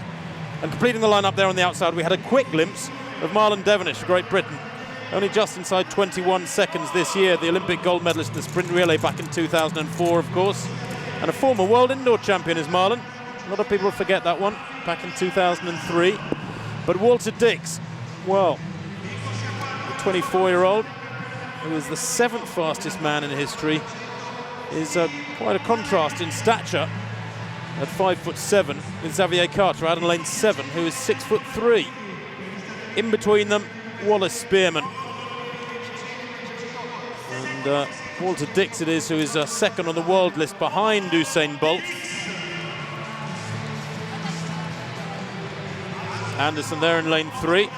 And completing the lineup there on the outside, we had a quick glimpse of Marlon Devonish, Great Britain. Only just inside 21 seconds this year, the Olympic gold medalist in the sprint relay back in 2004, of course. And a former world indoor champion is Marlon. A lot of people forget that one, back in 2003. But Walter Dix, well, the 24-year-old, who is the 7th fastest man in history, is quite a contrast in stature at 5'7", with Xavier Carter out in lane 7, who is 6'3". In between them, Wallace Spearman. And Walter Dix it is, who is 2nd on the world list behind Usain Bolt. Anderson there in lane 3.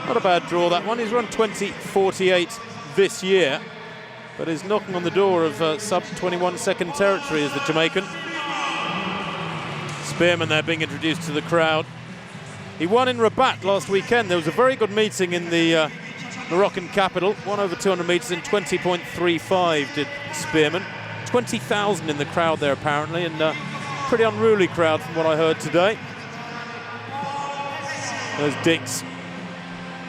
Not a bad draw, that one. He's run 20.48 this year, but is knocking on the door of sub-21 second territory as the Jamaican. Spearman there being introduced to the crowd. He won in Rabat last weekend. There was a very good meeting in the Moroccan capital. Won over 200 metres in 20.35 did Spearman. 20,000 in the crowd there apparently, and pretty unruly crowd from what I heard today. There's Dix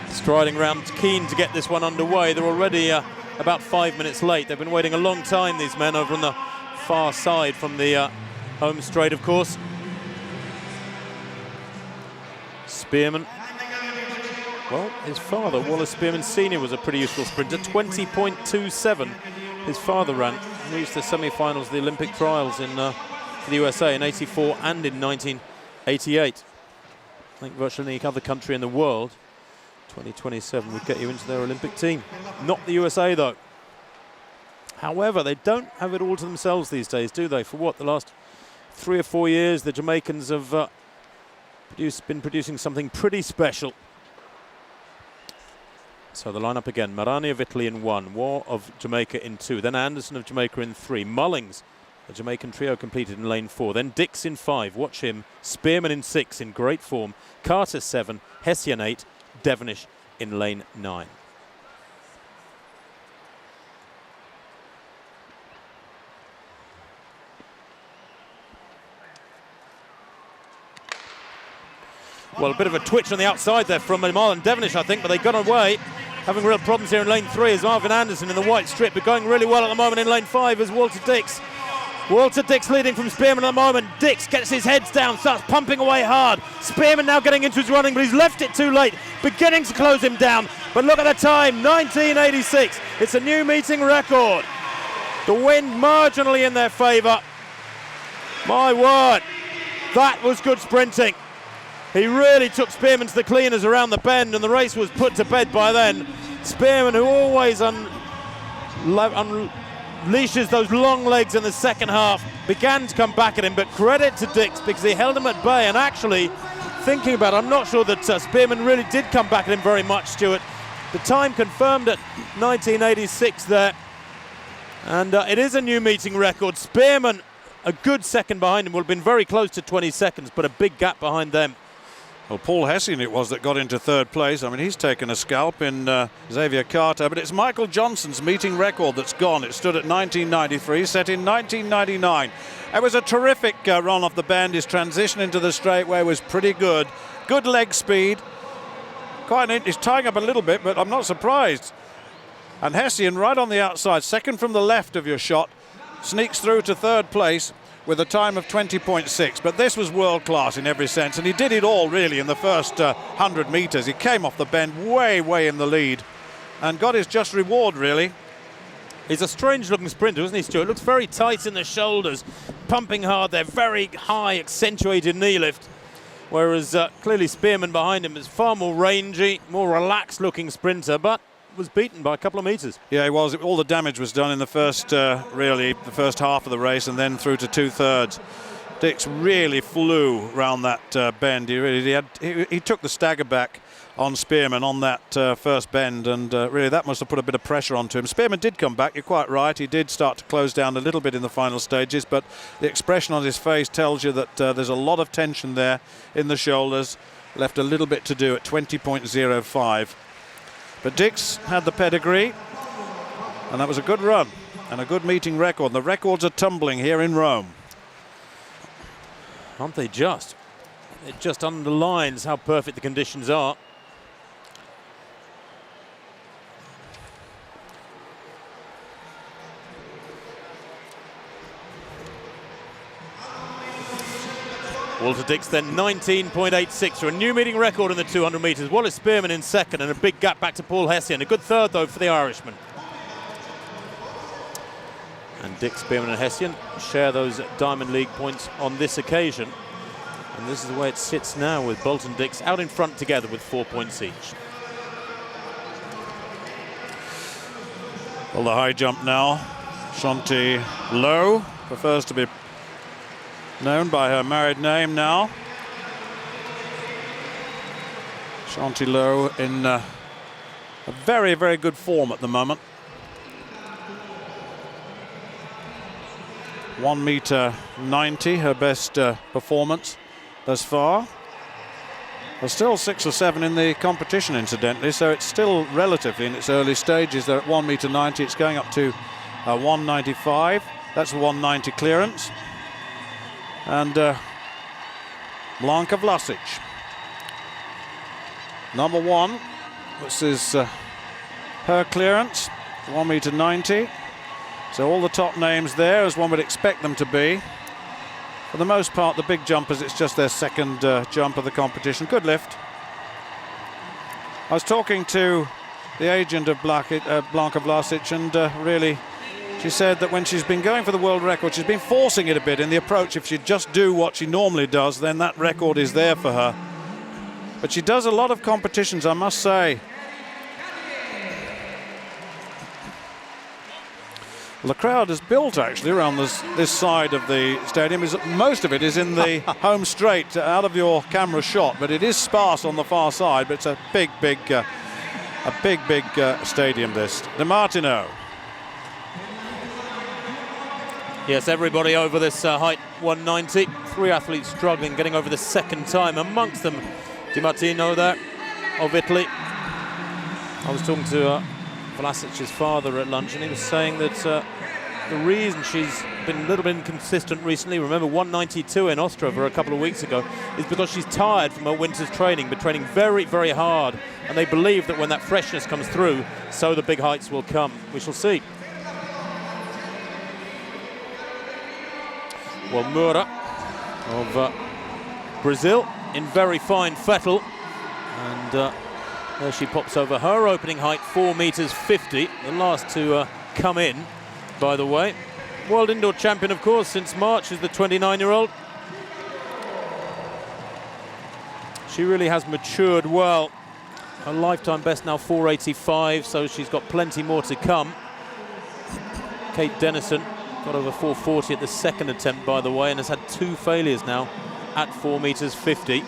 striding around, keen to get this one underway. They're already about 5 minutes late. They've been waiting a long time, these men, over on the far side from the home straight, of course. Spearman. Well, his father, Wallace Spearman Sr., was a pretty useful sprinter. 20.27 his father ran. He reached the semi-finals of the Olympic trials in for the USA in '84 and in 1988. I think virtually any other country in the world, 2027 would get you into their Olympic team. Not the USA, though. However, they don't have it all to themselves these days, do they? For what, the last 3 or 4 years, the Jamaicans have been producing something pretty special. So the lineup again: Marani of Italy in 1, Waugh of Jamaica in 2, then Anderson of Jamaica in 3, Mullings, the Jamaican trio, completed in lane 4, then Dix in 5, watch him, Spearman in 6 in great form, Carter 7, Hessian 8, Devonish in lane 9. Well, a bit of a twitch on the outside there from Marlon Devonish, I think, but they got away. Having real problems here in lane 3 is Marvin Anderson in the white strip, but going really well at the moment in lane 5 is Walter Dix. Walter Dix leading from Spearman at the moment. Dix gets his heads down, starts pumping away hard. Spearman now getting into his running, but he's left it too late, beginning to close him down. But look at the time, 1986. It's a new meeting record. The wind marginally in their favour. My word, that was good sprinting. He really took Spearman to the cleaners around the bend, and the race was put to bed by then. Spearman, who always unleashes those long legs in the second half, began to come back at him, but credit to Dix because he held him at bay. And actually, thinking about it, I'm not sure that Spearman really did come back at him very much, Stuart. The time confirmed at 1986 there, and it is a new meeting record. Spearman, a good second behind him, will have been very close to 20 seconds, but a big gap behind them. Well, Paul Hessian it was that got into third place. I mean, he's taken a scalp in Xavier Carter, but it's Michael Johnson's meeting record that's gone. It stood at 1993, set in 1999. It was a terrific run off the bend. His transition into the straightaway was pretty good. Good leg speed. He's tying up a little bit, but I'm not surprised. And Hessian right on the outside, second from the left of your shot, sneaks through to third place with a time of 20.6. But this was world class in every sense, and he did it all really in the first 100 metres. He came off the bend way in the lead and got his just reward, really. He's a strange looking sprinter, isn't he, Stuart? Looks very tight in the shoulders, pumping hard there, very high accentuated knee lift. Whereas clearly Spearman behind him is far more rangy, more relaxed looking sprinter, but was beaten by a couple of metres. Yeah, he was. All the damage was done in the first, the first half of the race, and then through to 2/3. Dix really flew round that bend. He took the stagger back on Spearman on that first bend, and really that must have put a bit of pressure onto him. Spearman did come back, you're quite right. He did start to close down a little bit in the final stages, but the expression on his face tells you that there's a lot of tension there in the shoulders. Left a little bit to do at 20.05. But Dix had the pedigree, and that was a good run and a good meeting record. And the records are tumbling here in Rome. Aren't they just? It just underlines how perfect the conditions are. Walter Dix then 19.86 for a new meeting record in the 200 metres. Wallace Spearman in second, and a big gap back to Paul Hessian. A good third though for the Irishman. And Dix, Spearman and Hessian share those Diamond League points on this occasion. And this is the way it sits now, with Bolt and Dix out in front together with 4 points each. Well, the high jump now. Shanti Lowe prefers to be known by her married name now. Shanti Lowe in a very good form at the moment. 1.90 m, her best performance thus far. There's still 6 or 7 in the competition, incidentally, so it's still relatively in its early stages. They're at 1.90 m. It's going up to 1.95 m. That's a 1.90 m clearance. And Blanka Vlasic, number 1. This is her clearance, 1.90 m. So all the top names there, as one would expect them to be. For the most part, the big jumpers, it's just their second jump of the competition. Good lift. I was talking to the agent of Blanka Vlasic, and really, she said that when she's been going for the world record, she's been forcing it a bit in the approach. If she'd just do what she normally does, then that record is there for her. But she does a lot of competitions, I must say. Well, the crowd is built actually around this side of the stadium. Most of it is in the home straight, out of your camera shot, but it is sparse on the far side. But it's a big stadium, this. De Martino. Yes, everybody over this height, 190. 3 athletes struggling, getting over the second time. Amongst them, Di Martino there, of Italy. I was talking to Vlasic's father at lunch, and he was saying that the reason she's been a little bit inconsistent recently, remember 192 in Ostrava a couple of weeks ago, is because she's tired from her winter's training, but training very hard. And they believe that when that freshness comes through, so the big heights will come. We shall see. Well, Moura of Brazil in very fine fettle, and there she pops over her opening height, 4.50 meters. The last to come in by the way. World indoor champion, of course, since March, is the 29-year-old. She really has matured well. Her lifetime best now 485, so she's got plenty more to come. Kate Dennison got over 440 at the second attempt, by the way, and has had 2 failures now at 4 meters 50.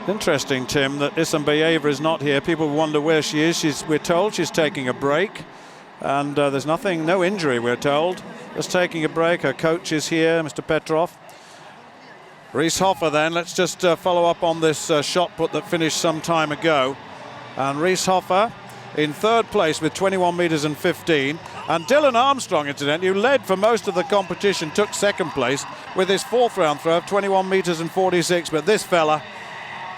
Interesting, Tim, that Isambayeva is not here. People wonder where she is. We're told she's taking a break, and there's no injury, we're told. Just taking a break. Her coach is here, Mr. Petrov. Reese Hoffer then. Let's just follow up on this shot put that finished some time ago. And Reese Hoffer in 3rd place with 21 meters and 15. And Dylan Armstrong, incidentally, who led for most of the competition, took 2nd place with his 4th round throw of 21 meters and 46. But this fella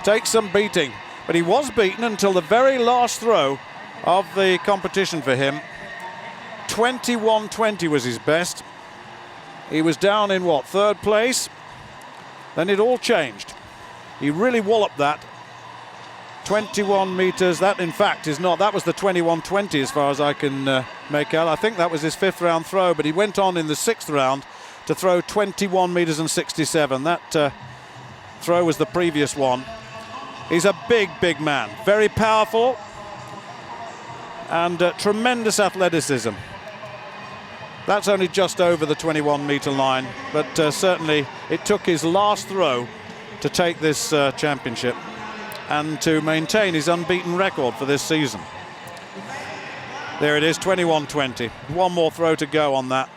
takes some beating. But he was beaten until the very last throw of the competition for him. 21.20 was his best. He was down in what, 3rd place? Then it all changed. He really walloped that. 21 meters, that in fact is not, that was the 21.20 as far as I can make out. I think that was his 5th round throw, but he went on in the 6th round to throw 21 meters and 67. That throw was the previous one. He's a big, big man, very powerful and tremendous athleticism. That's only just over the 21-meter line, but certainly it took his last throw to take this championship and to maintain his unbeaten record for this season. There it is, 21.20. One more throw to go on that.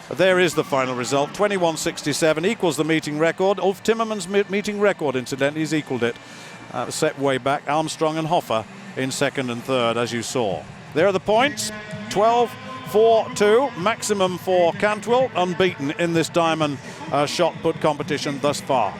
But there is the final result. 21.67 equals the meeting record. Ulf Timmermann's meeting record, incidentally, he's equaled it. Set way back. Armstrong and Hoffer in 2nd and 3rd, as you saw. There are the points. 12-4-2, maximum for Cantwell, unbeaten in this diamond shot put competition thus far.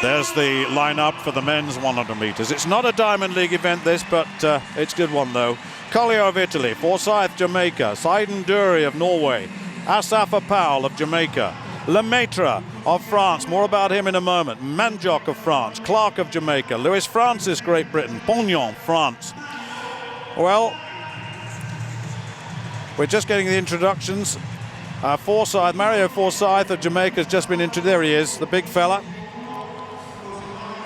There's the lineup for the men's 100 meters. It's not a Diamond League event, this, but it's a good one, though. Collio of Italy, Forsyth, Jamaica, Seiden Dury of Norway, Asafa Powell of Jamaica, Lemaitre of France, more about him in a moment, Manjoc of France, Clark of Jamaica, Louis Francis, Great Britain, Pognon, France. Well, we're just getting the introductions. Forsyth, Mario Forsyth of Jamaica has just been introduced. There he is, the big fella.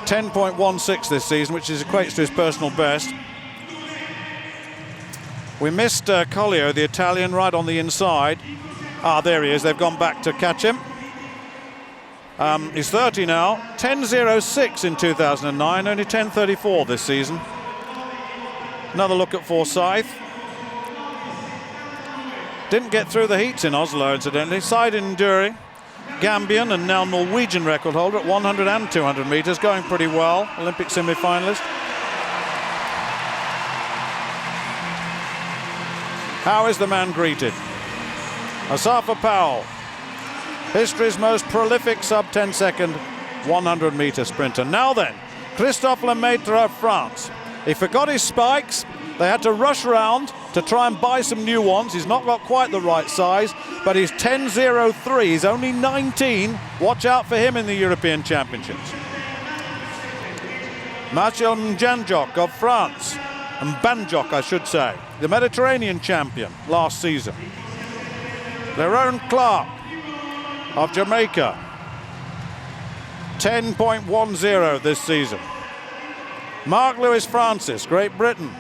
10.16 this season, which equates to his personal best. We missed Collio, the Italian, right on the inside. There he is. They've gone back to catch him. He's 30 now. 10.06 in 2009, only 10.34 this season. Another look at Forsyth. Didn't get through the heats in Oslo, incidentally. Seiden Dury, Gambian and now Norwegian record holder at 100 and 200 meters, going pretty well. Olympic semi-finalist. How is the man greeted? Asafa Powell, history's most prolific sub-10 second 100 meter sprinter. Now then, Christophe Lemaitre of France. He forgot his spikes. They had to rush round to try and buy some new ones. He's not got quite the right size, but he's 10.03. He's only 19. Watch out for him in the European Championships. Marcel Mjanjok of France, Mbanjok I should say, the Mediterranean champion last season. Lerone Clark of Jamaica, 10.10 this season. Mark Louis Francis, Great Britain,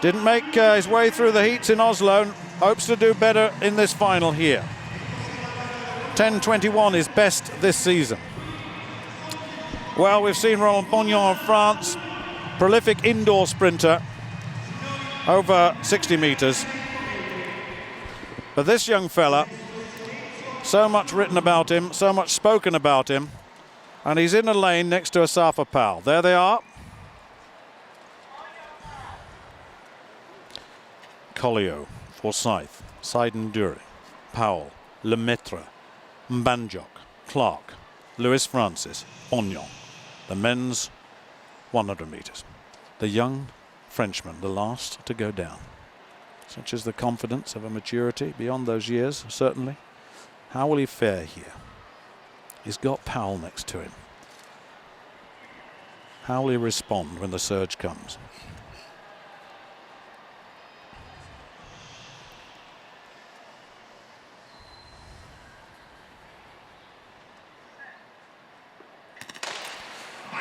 didn't make his way through the heats in Oslo, hopes to do better in this final here. 10.21 is best this season. Well, we've seen Roland Pognon of France, prolific indoor sprinter, over 60 meters. But this young fella, so much written about him, so much spoken about him, and he's in a lane next to Asafa Powell. There they are. Collio, Forsyth, Seiden Dury, Powell, Lemaitre, Mbanjok, Clark, Louis Francis, Pognon. The men's 100 meters. The young Frenchman, the last to go down. Such is the confidence of a maturity beyond those years, certainly. How will he fare here? He's got Powell next to him. How will he respond when the surge comes?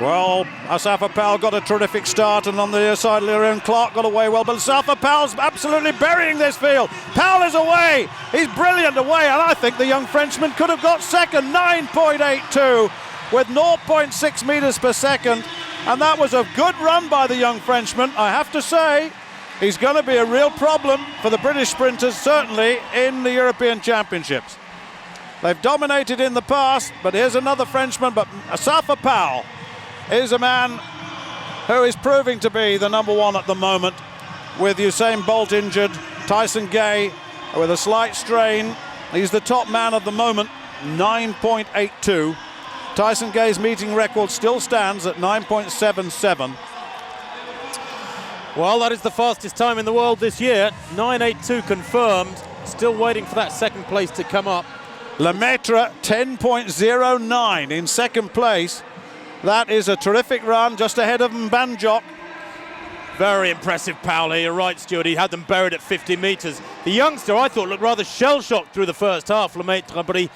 Well, Asafa Powell got a terrific start, and on the other side, Leroy Clark got away well, but Asafa Powell's absolutely burying this field. Powell is away. He's brilliant away, and I think the young Frenchman could have got second, 9.82 with 0.6 meters per second, and that was a good run by the young Frenchman. I have to say, he's going to be a real problem for the British sprinters, certainly in the European Championships. They've dominated in the past, but here's another Frenchman, but Asafa Powell is a man who is proving to be the number one at the moment, with Usain Bolt injured, Tyson Gay with a slight strain. He's the top man at the moment, 9.82. Tyson Gay's meeting record still stands at 9.77. Well, that is the fastest time in the world this year. 9.82 confirmed. Still waiting for that second place to come up. Lemaitre 10.09 in second place. That is a terrific run, just ahead of Mbanjok. Very impressive, Powell here. You're right, Stuart. He had them buried at 50 metres. The youngster, I thought, looked rather shell-shocked through the first half, Lemaitre, but he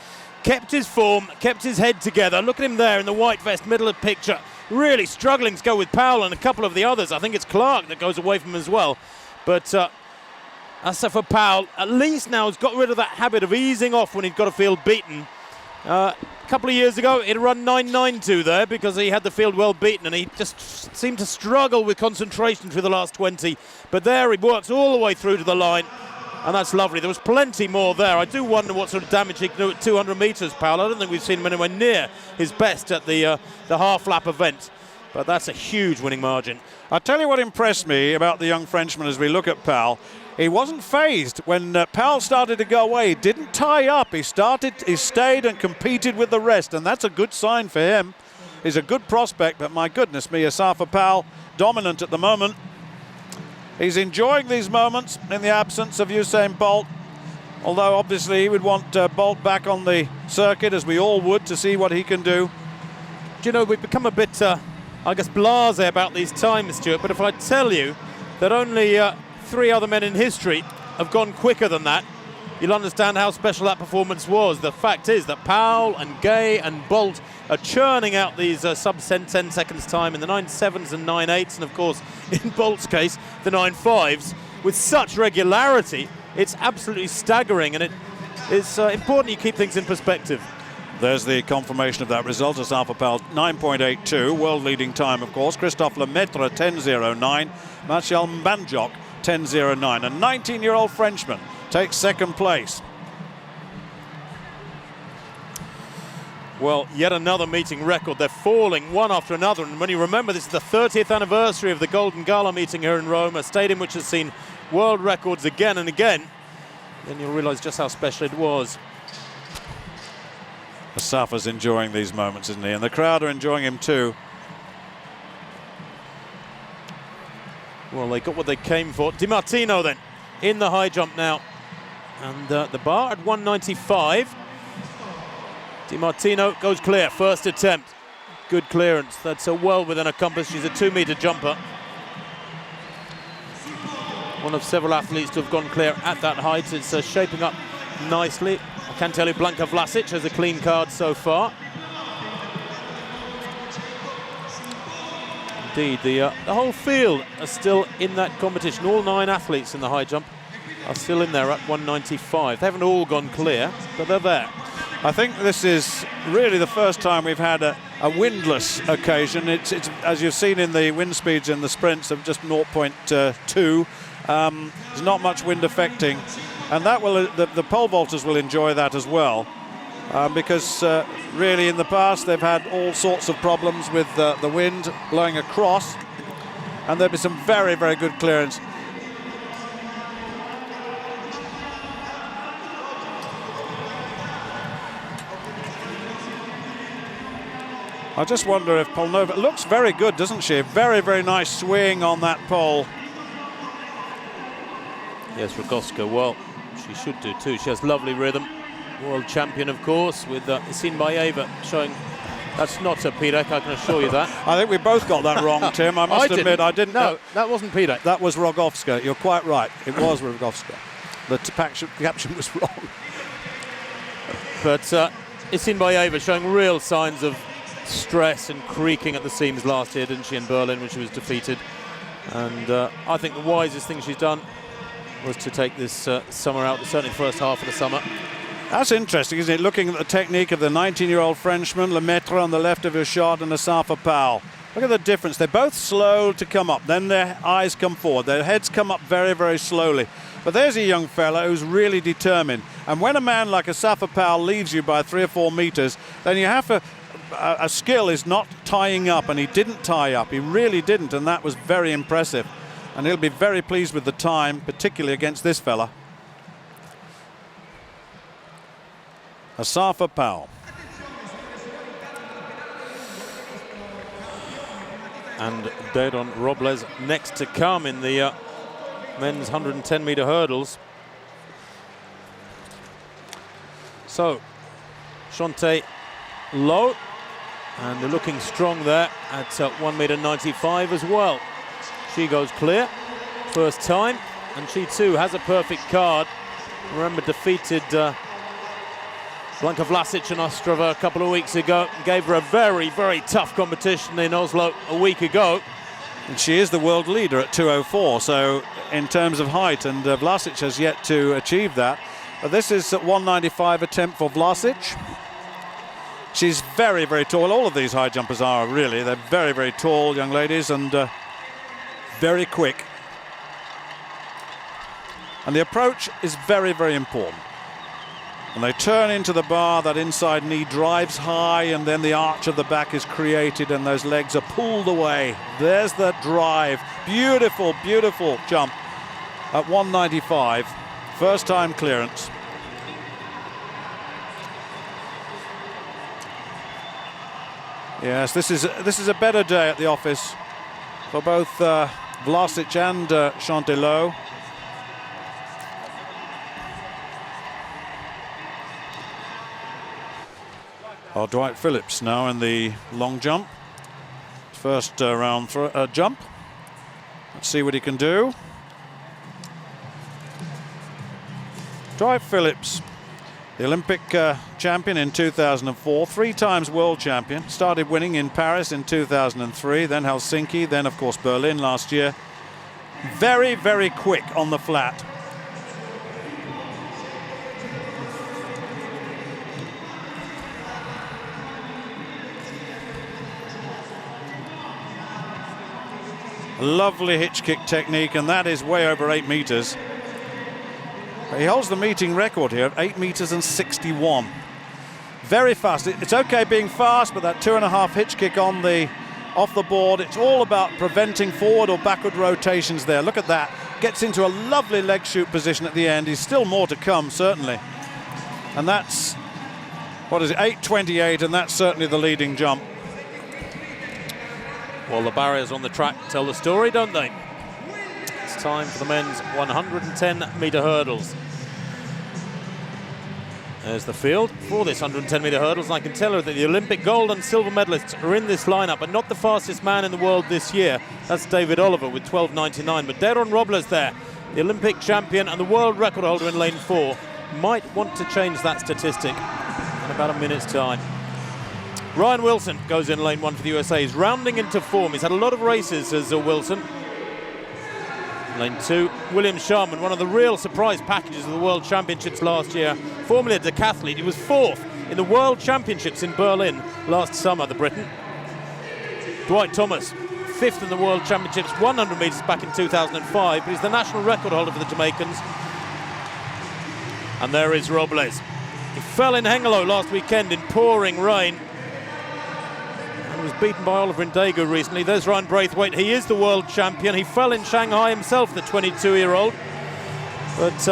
kept his form, kept his head together. Look at him there in the white vest, middle of the picture. Really struggling to go with Powell and a couple of the others. I think it's Clark that goes away from him as well. But Asafa Powell, at least now, has got rid of that habit of easing off when he's got to feel beaten. A couple of years ago, he'd run 9.92 there because he had the field well beaten, and he just seemed to struggle with concentration through the last 20. But there he works all the way through to the line, and that's lovely. There was plenty more there. I do wonder what sort of damage he can do at 200 metres, Powell. I don't think we've seen him anywhere near his best at the half-lap event, but that's a huge winning margin. I'll tell you what impressed me about the young Frenchman as we look at Powell. He wasn't phased when Powell started to go away. He didn't tie up. He stayed and competed with the rest, and that's a good sign for him. He's a good prospect, but my goodness me, Asafa Powell, dominant at the moment. He's enjoying these moments in the absence of Usain Bolt, although obviously he would want Bolt back on the circuit, as we all would, to see what he can do. Do you know, we've become a bit, I guess, blasé about these times, Stuart, but if I tell you that only 3 other men in history have gone quicker than that, you'll understand how special that performance was. The fact is that Powell and Gay and Bolt are churning out these sub 10 seconds time in the 9.7s and 9.8s, and of course, in Bolt's case, the 9.5s, with such regularity. It's absolutely staggering, and it's important you keep things in perspective. There's the confirmation of that result. Asafa Powell 9.82, world leading time, of course. Christophe Lemaitre 10.09, Martial Mbanjok 10.09. A 19-year-old Frenchman takes second place. Well, yet another meeting record. They're falling one after another. And when you remember, this is the 30th anniversary of the Golden Gala meeting here in Rome, a stadium which has seen world records again and again, then you'll realise just how special it was. Asafa's enjoying these moments, isn't he? And the crowd are enjoying him too. Well, they got what they came for. Di Martino then in the high jump now, and the bar at 195. Di Martino goes clear, first attempt. Good clearance. That's well within a compass. She's a 2-meter jumper. One of several athletes to have gone clear at that height. It's shaping up nicely. I can tell you Blanka Vlasic has a clean card so far. Indeed, the whole field are still in that competition. All 9 athletes in the high jump are still in there at 195. They haven't all gone clear, but they're there. I think this is really the first time we've had a windless occasion. It's as you've seen in the wind speeds in the sprints of just 0.2. There's not much wind affecting, and that will the pole vaulters will enjoy that as well, because really in the past they've had all sorts of problems with the wind blowing across, and there'll be some very, very good clearance. I just wonder if Polnova looks very good, doesn't she? Very, very nice swing on that pole. Yes, Rogowska, well, she should do too. She has lovely rhythm. World champion, of course, with Isin Bayeva showing That's not a Pidek, I can assure you that. I think we both got that wrong, Tim. I must admit, I didn't know. No, that wasn't Pidek. That was Rogovska. You're quite right. It was Rogovska. The caption was wrong. But Isinbayeva showing real signs of stress and creaking at the seams last year, didn't she, in Berlin when she was defeated? And I think the wisest thing she's done was to take this summer out, certainly the first half of the summer. That's interesting, isn't it? Looking at the technique of the 19-year-old Frenchman, Lemaitre on the left of Hurchard and Asafa Powell. Look at the difference. They're both slow to come up. Then their eyes come forward. Their heads come up very, very slowly. But there's a young fella who's really determined. And when a man like Asafa Powell leaves you by 3 or 4 meters, then you have to... a skill is not tying up, and he didn't tie up. He really didn't, and that was very impressive. And he'll be very pleased with the time, particularly against this fella. Asafa Powell. And Deron Robles next to come in the men's 110-meter hurdles. So, Shante low, and they're looking strong there at 1.95 as well. She goes clear, first time, and she too has a perfect card. Remember, defeated Blanka Vlasic and Ostrova a couple of weeks ago, gave her a very, very tough competition in Oslo a week ago. And she is the world leader at 204, so in terms of height, and Vlasic has yet to achieve that. This is at 195 attempt for Vlasic. She's very, very tall. All of these high jumpers are, really. They're very, very tall young ladies, and very quick. And the approach is very, very important. And they turn into the bar, that inside knee drives high, and then the arch of the back is created and those legs are pulled away. There's the drive. Beautiful, beautiful jump at 195. First time clearance. Yes, this is a better day at the office for both Vlasic and Chantelot. Oh, Dwight Phillips now in the long jump. First round jump. Let's see what he can do. Dwight Phillips, the Olympic champion in 2004, 3 times world champion. Started winning in Paris in 2003, then Helsinki, then of course Berlin last year. Very, very quick on the flat. Lovely hitch kick technique, and that is way over 8 meters. He holds the meeting record here at 8 meters and 61. Very fast. It's okay being fast, but that 2.5 hitch kick off the board, it's all about preventing forward or backward rotations there. Look at that. Gets into a lovely leg shoot position at the end. He's still more to come, certainly. And that's, what is it, 8.28, and that's certainly the leading jump. Well, the barriers on the track tell the story, don't they? It's time for the men's 110-meter hurdles. There's the field for this 110-meter hurdles, and I can tell her that the Olympic gold and silver medalists are in this lineup, but not the fastest man in the world this year. That's David Oliver with 12.99. But Deron Robles there, the Olympic champion and the world record holder in lane 4, might want to change that statistic in about a minute's time. Ryan Wilson goes in lane 1 for the USA. He's rounding into form. He's had a lot of races as Wilson. Lane 2, William Sharman, one of the real surprise packages of the World Championships last year. Formerly a decathlete, he was 4th in the World Championships in Berlin last summer, the Briton. Dwight Thomas, 5th in the World Championships, 100 metres back in 2005, but he's the national record holder for the Jamaicans. And there is Robles. He fell in Hengelo last weekend in pouring rain. Was beaten by Oliver Ndegu recently. There's Ryan Braithwaite. He is the world champion. He fell in Shanghai himself, the 22-year-old. But,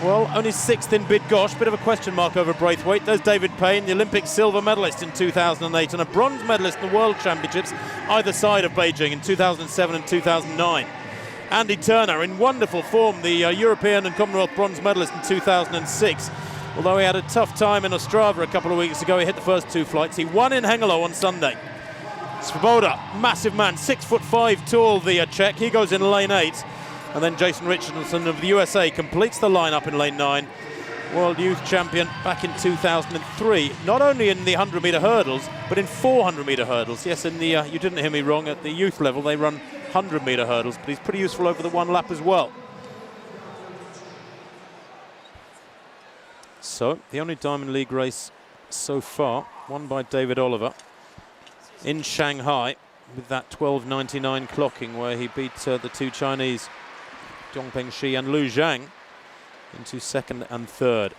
well, only 6th in Bydgoszcz. Bit of a question mark over Braithwaite. There's David Payne, the Olympic silver medalist in 2008 and a bronze medalist in the World Championships either side of Beijing in 2007 and 2009. Andy Turner in wonderful form, the European and Commonwealth bronze medalist in 2006. Although he had a tough time in Ostrava a couple of weeks ago, he hit the first 2 flights. He won in Hengelo on Sunday. Svoboda, massive man, 6'5" tall, the Czech. He goes in lane 8. And then Jason Richardson of the USA completes the lineup in lane 9. World Youth Champion back in 2003, not only in the 100-metre hurdles, but in 400-metre hurdles. Yes, in the you didn't hear me wrong, at the youth level they run 100-metre hurdles, but he's pretty useful over the 1 lap as well. So, the only Diamond League race so far, won by David Oliver in Shanghai with that 12:99 clocking, where he beat the 2 Chinese, Dongpeng Shi and Lu Zhang, into 2nd and 3rd.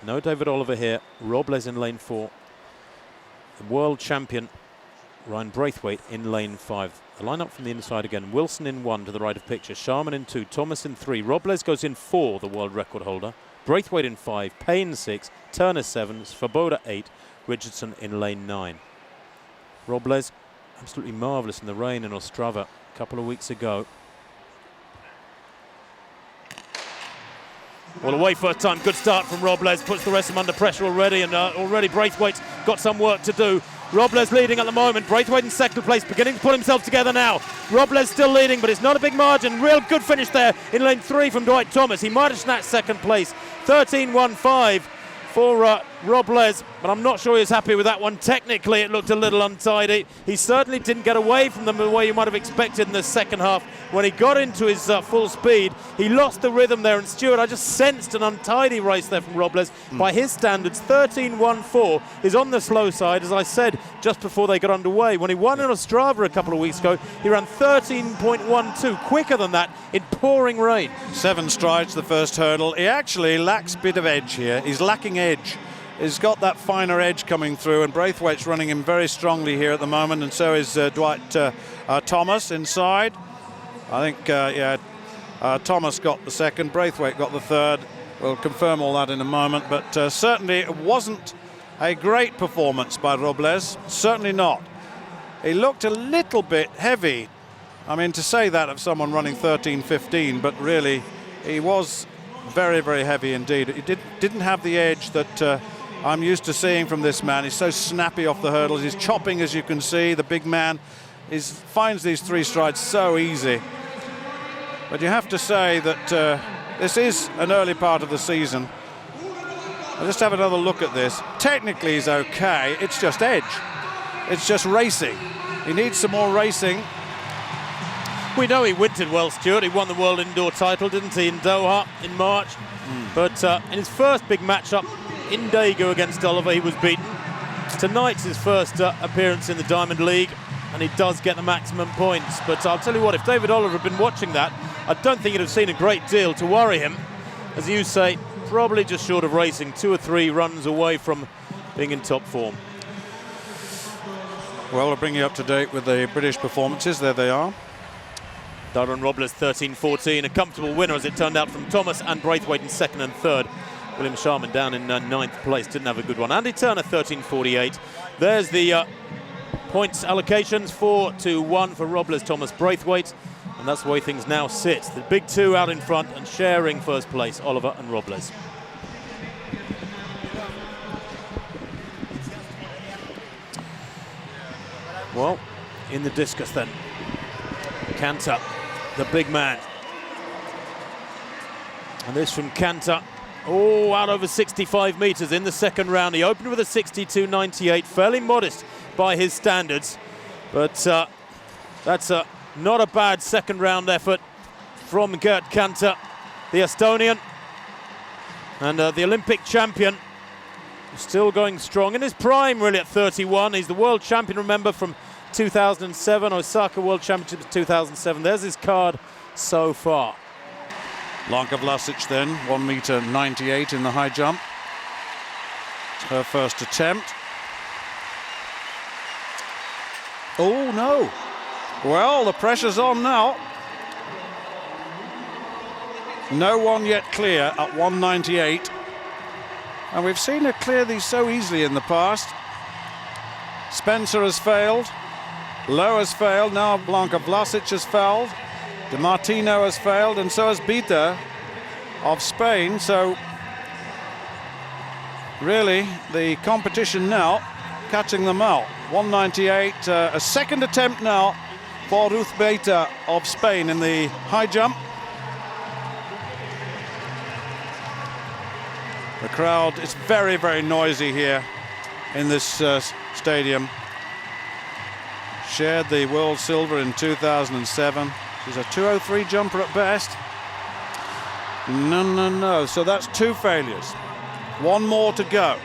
No David Oliver here. Robles in lane 4. The world champion Ryan Braithwaite in lane 5. The lineup from the inside again. Wilson in 1 to the right of picture. Sharman in 2. Thomas in 3. Robles goes in 4, the world record holder. Braithwaite in 5. Payne 6. Turner 7. Svoboda 8. Richardson in lane 9. Robles absolutely marvellous in the rain in Ostrava a couple of weeks ago. Well, away first time, good start from Robles, puts the rest of them under pressure already, and already Braithwaite's got some work to do. Robles leading at the moment, Braithwaite in 2nd place, beginning to put himself together now. Robles still leading, but it's not a big margin. Real good finish there in lane 3 from Dwight Thomas. He might have snatched 2nd place. 13.15 for Robles, but I'm not sure he's happy with that one. Technically, it looked a little untidy. He certainly didn't get away from them the way you might have expected in the second half. When he got into his full speed, he lost the rhythm there, and Stuart, I just sensed an untidy race there from Robles. By his standards, 13.14 is on the slow side, as I said just before they got underway. When he won in Ostrava a couple of weeks ago, he ran 13.12, quicker than that in pouring rain. 7 strides the first hurdle. He actually lacks a bit of edge here. He's lacking edge. He's got that finer edge coming through, and Braithwaite's running him very strongly here at the moment, and so is Dwight Thomas inside. I think, Thomas got the 2nd, Braithwaite got the 3rd. We'll confirm all that in a moment, but certainly it wasn't a great performance by Robles, certainly not. He looked a little bit heavy. I mean, to say that of someone running 13.15, but really he was very, very heavy indeed. He didn't have the edge that I'm used to seeing from this man. He's so snappy off the hurdles. He's chopping, as you can see. The big man finds these 3 strides so easy. But you have to say that this is an early part of the season. I'll just have another look at this. Technically he's okay. It's just edge. It's just racing. He needs some more racing. We know he wintered well, Stuart. He won the world indoor title, didn't he, in Doha in March. But in his first big matchup in Daegu against Oliver, he was beaten. Tonight's his first appearance in the Diamond League, and he does get the maximum points. But I'll tell you what, if David Oliver had been watching that, I don't think he'd have seen a great deal to worry him. As you say, probably just short of racing, 2 or 3 runs away from being in top form. Well, I'll bring you up to date with the British performances. There they are. Darren Robles 13.14, a comfortable winner as it turned out from Thomas and Braithwaite in 2nd and 3rd. William Sharman down in 9th place, didn't have a good one. Andy Turner 13.48. There's the points allocations, 4-1 for Robles, Thomas, Braithwaite, and that's the way things now sit. The big 2 out in front and sharing first place, Oliver and Robles. Well, in the discus then, Cantor, the big man. And this from Cantor, out over 65 metres in the second round. He opened with a 62.98, fairly modest by his standards, but that's not a bad second round effort from Gert Cantor, the Estonian, and the Olympic champion, still going strong in his prime really at 31. He's the world champion, remember, from 2007, Osaka World Championship 2007. There's his card so far. Blanka Vlasic then, 1.98 in the high jump. It's her first attempt. Oh no! Well, the pressure's on now. No one yet clear at 1.98. And we've seen her clear these so easily in the past. Spencer has failed. Lowe has failed. Now Blanka Vlasic has failed. De Martino has failed, and so has Bita of Spain. So really the competition now catching them out. 198, a second attempt now for Ruth Beita of Spain in the high jump. The crowd is very, very noisy here in this stadium. Shared the world silver in 2007. She's a 2:03 jumper at best. No. So that's 2 failures. 1 more to go.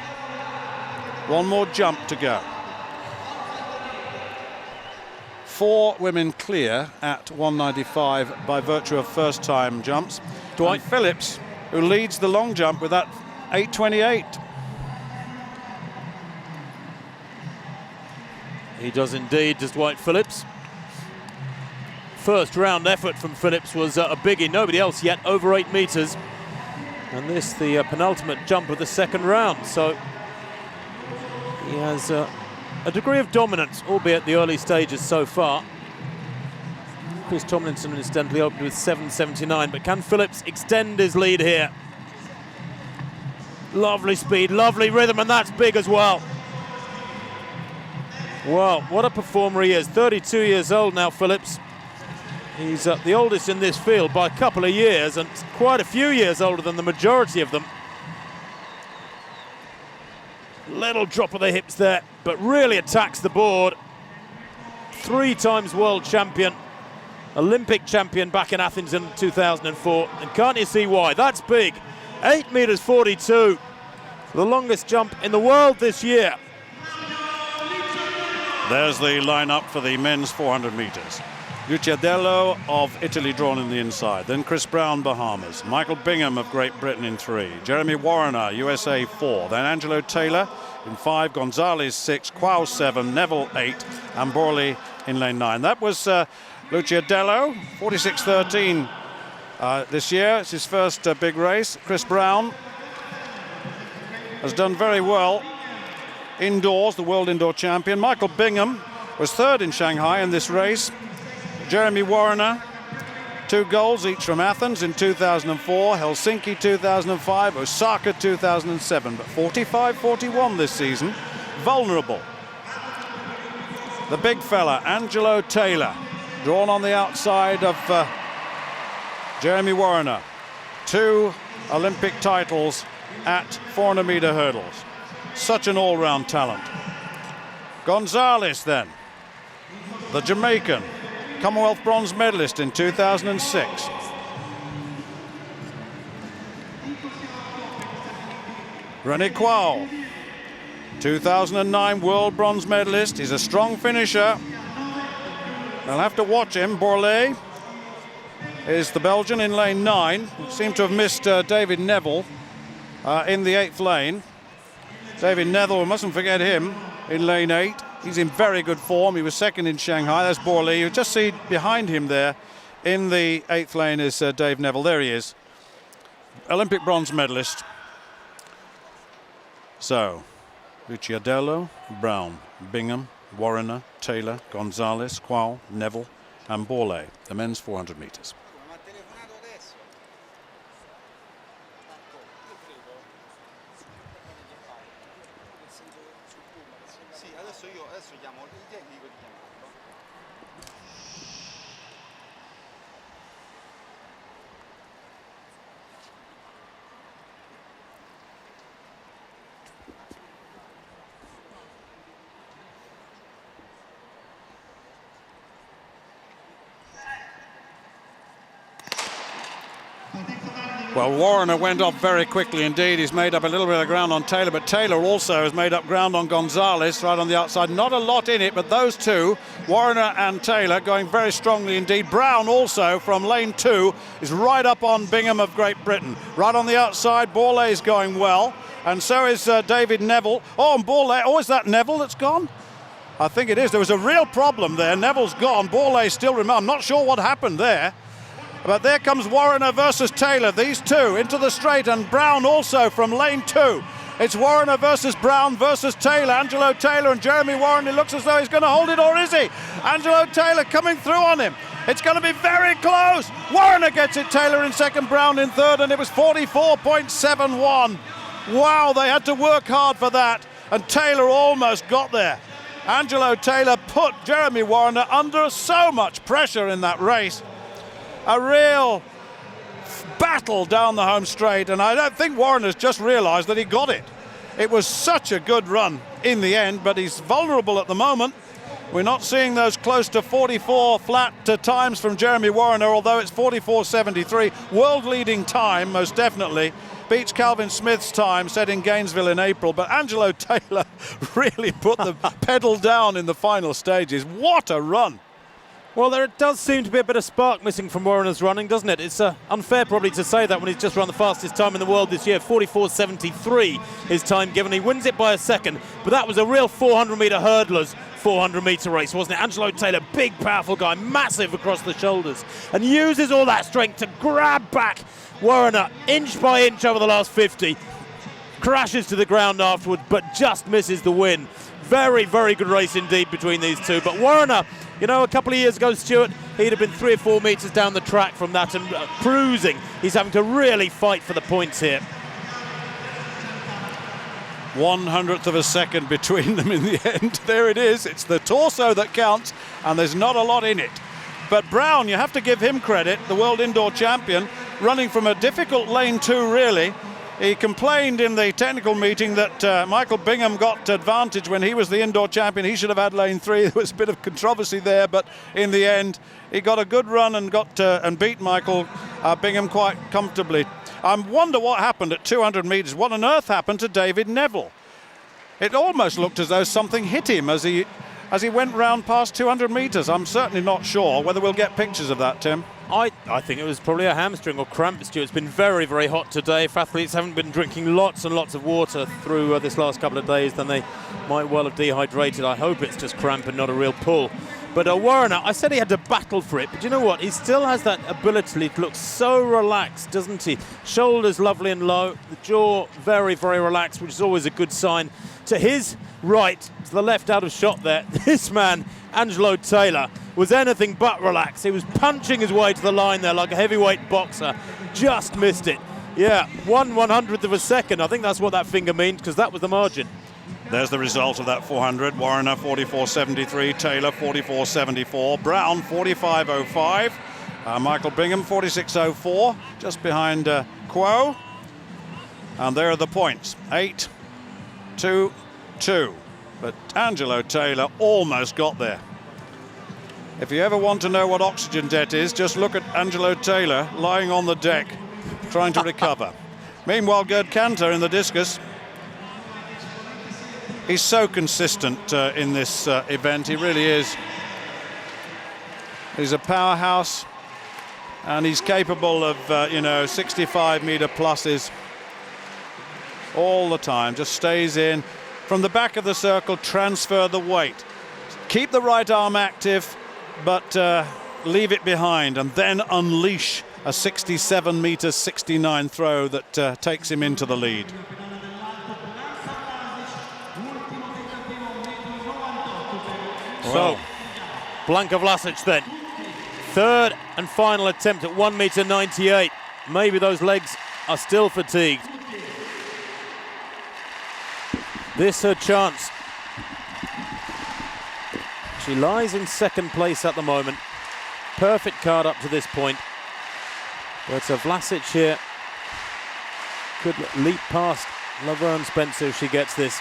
1 more jump to go. 4 women clear at 195 by virtue of first-time jumps. Dwight Phillips, who leads the long jump with that 8:28. He does indeed, does Dwight Phillips. First round effort from Phillips was a biggie. Nobody else yet over 8 meters. And this the penultimate jump of the second round. So he has a degree of dominance, albeit the early stages so far. Chris Tomlinson incidentally opened with 7:79, but can Phillips extend his lead here? Lovely speed, lovely rhythm, and that's big as well. Well, what a performer he is. 32 years old now, Phillips. He's the oldest in this field by a couple of years, and quite a few years older than the majority of them. Little drop of the hips there, but really attacks the board. 3 times world champion, Olympic champion back in Athens in 2004, and can't you see why? That's big. 8 meters 42, the longest jump in the world this year. There's the lineup for the men's 400 meters. Luciadello of Italy drawn in the inside. Then Chris Brown, Bahamas. Michael Bingham of Great Britain in 3. Jeremy Warriner, USA 4. Then Angelo Taylor in 5. Gonzalez 6. Quao 7. Neville 8. And Borley in lane 9. That was Luciadello, 46.13 this year. It's his first big race. Chris Brown has done very well indoors, the world indoor champion. Michael Bingham was 3rd in Shanghai in this race. Jeremy Warriner, 2 goals each from Athens in 2004, Helsinki 2005, Osaka 2007, but 45-41 this season. Vulnerable. The big fella, Angelo Taylor, drawn on the outside of Jeremy Warriner. 2 Olympic titles at 400-meter hurdles. Such an all-round talent. Gonzalez then, the Jamaican, Commonwealth bronze medalist in 2006. René Quao, 2009 world bronze medalist. He's a strong finisher. They'll have to watch him. Borley is the Belgian in lane 9. Seemed to have missed David Neville in the 8th lane. David Neville, we mustn't forget him, in lane 8. He's in very good form. He was 2nd in Shanghai. That's Borley. You just see behind him there in the 8th lane is Dave Neville. There he is. Olympic bronze medalist. So, Luciadello, Brown, Bingham, Warriner, Taylor, Gonzalez, Quao, Neville, and Borley, the men's 400 meters. Well, Warriner went off very quickly indeed. He's made up a little bit of ground on Taylor, but Taylor also has made up ground on Gonzalez right on the outside. Not a lot in it, but those two, Warriner and Taylor, going very strongly indeed. Brown also from lane 2 is right up on Bingham of Great Britain. Right on the outside, Borley's going well, and so is David Neville. Oh, and Borley, oh, is that Neville that's gone? I think it is. There was a real problem there. Neville's gone. Borley still remains. I'm not sure what happened there. But there comes Warriner versus Taylor. These two into the straight, and Brown also from lane 2. It's Warriner versus Brown versus Taylor. Angelo Taylor and Jeremy Warriner. It looks as though he's going to hold it, or is he? Angelo Taylor coming through on him. It's going to be very close. Warriner gets it. Taylor in 2nd, Brown in 3rd, and it was 44.71. Wow, they had to work hard for that, and Taylor almost got there. Angelo Taylor put Jeremy Warner under so much pressure in that race. A real battle down the home straight, and I don't think Warner's just realised that he got it. It was such a good run in the end, but he's vulnerable at the moment. We're not seeing those close to 44 flat times from Jeremy Warner, although it's 44.73. World-leading time, most definitely. Beats Calvin Smith's time set in Gainesville in April, but Angelo Taylor really put the pedal down in the final stages. What a run! Well, there does seem to be a bit of spark missing from Warner's running, doesn't it? It's unfair probably to say that when he's just run the fastest time in the world this year. 44.73 his time given. He wins it by a second, but that was a real 400-metre hurdler's 400-metre race, wasn't it? Angelo Taylor, big, powerful guy, massive across the shoulders, and uses all that strength to grab back Warner inch by inch over the last 50. Crashes to the ground afterwards, but just misses the win. Very, very good race indeed between these two. But Warner, you know, a couple of years ago, Stuart, he'd have been 3 or 4 metres down the track from that and cruising. He's having to really fight for the points here. 1/100th of a second between them in the end. There it is. It's the torso that counts, and there's not a lot in it. But Brown, you have to give him credit, the world indoor champion, running from a difficult lane 2, really. He complained in the technical meeting that Michael Bingham got advantage when he was the indoor champion. He should have had lane 3. There was a bit of controversy there, but in the end, he got a good run and and beat Michael Bingham quite comfortably. I wonder what happened at 200 metres. What on earth happened to David Neville? It almost looked as though something hit him as he went round past 200 metres. I'm certainly not sure whether we'll get pictures of that, Tim. I think it was probably a hamstring or cramp, Stuart. It's been very, very hot today. If athletes haven't been drinking lots and lots of water through this last couple of days, then they might well have dehydrated. I hope it's just cramp and not a real pull. But Warner, I said he had to battle for it, but you know what? He still has that ability to look so relaxed, doesn't he? Shoulders lovely and low, the jaw very, very relaxed, which is always a good sign. To his right, to the left out of shot there, this man, Angelo Taylor, was anything but relaxed. He was punching his way to the line there like a heavyweight boxer. Just missed it. Yeah, 1/100th of a second. I think that's what that finger means, because that was the margin. There's the result of that 400. Warner 44.73, Taylor 44.74, Brown 45.05, Michael Bingham 46.04, just behind Quo. And there are the points, 8-2-2. But Angelo Taylor almost got there. If you ever want to know what oxygen debt is, just look at Angelo Taylor lying on the deck trying to recover. Meanwhile, Gerd Kanter in the discus. He's so consistent in this event, he really is. He's a powerhouse, and he's capable of, 65-metre pluses all the time. Just stays in. From the back of the circle, transfer the weight. Keep the right arm active, but leave it behind, and then unleash a 67-metre 69 throw that takes him into the lead. So, Blanka Vlasic then. Third and final attempt at 1.98 m. Maybe those legs are still fatigued. This her chance. She lies in second place at the moment. Perfect card up to this point. But Vlasic here could leap past Laverne Spencer if she gets this.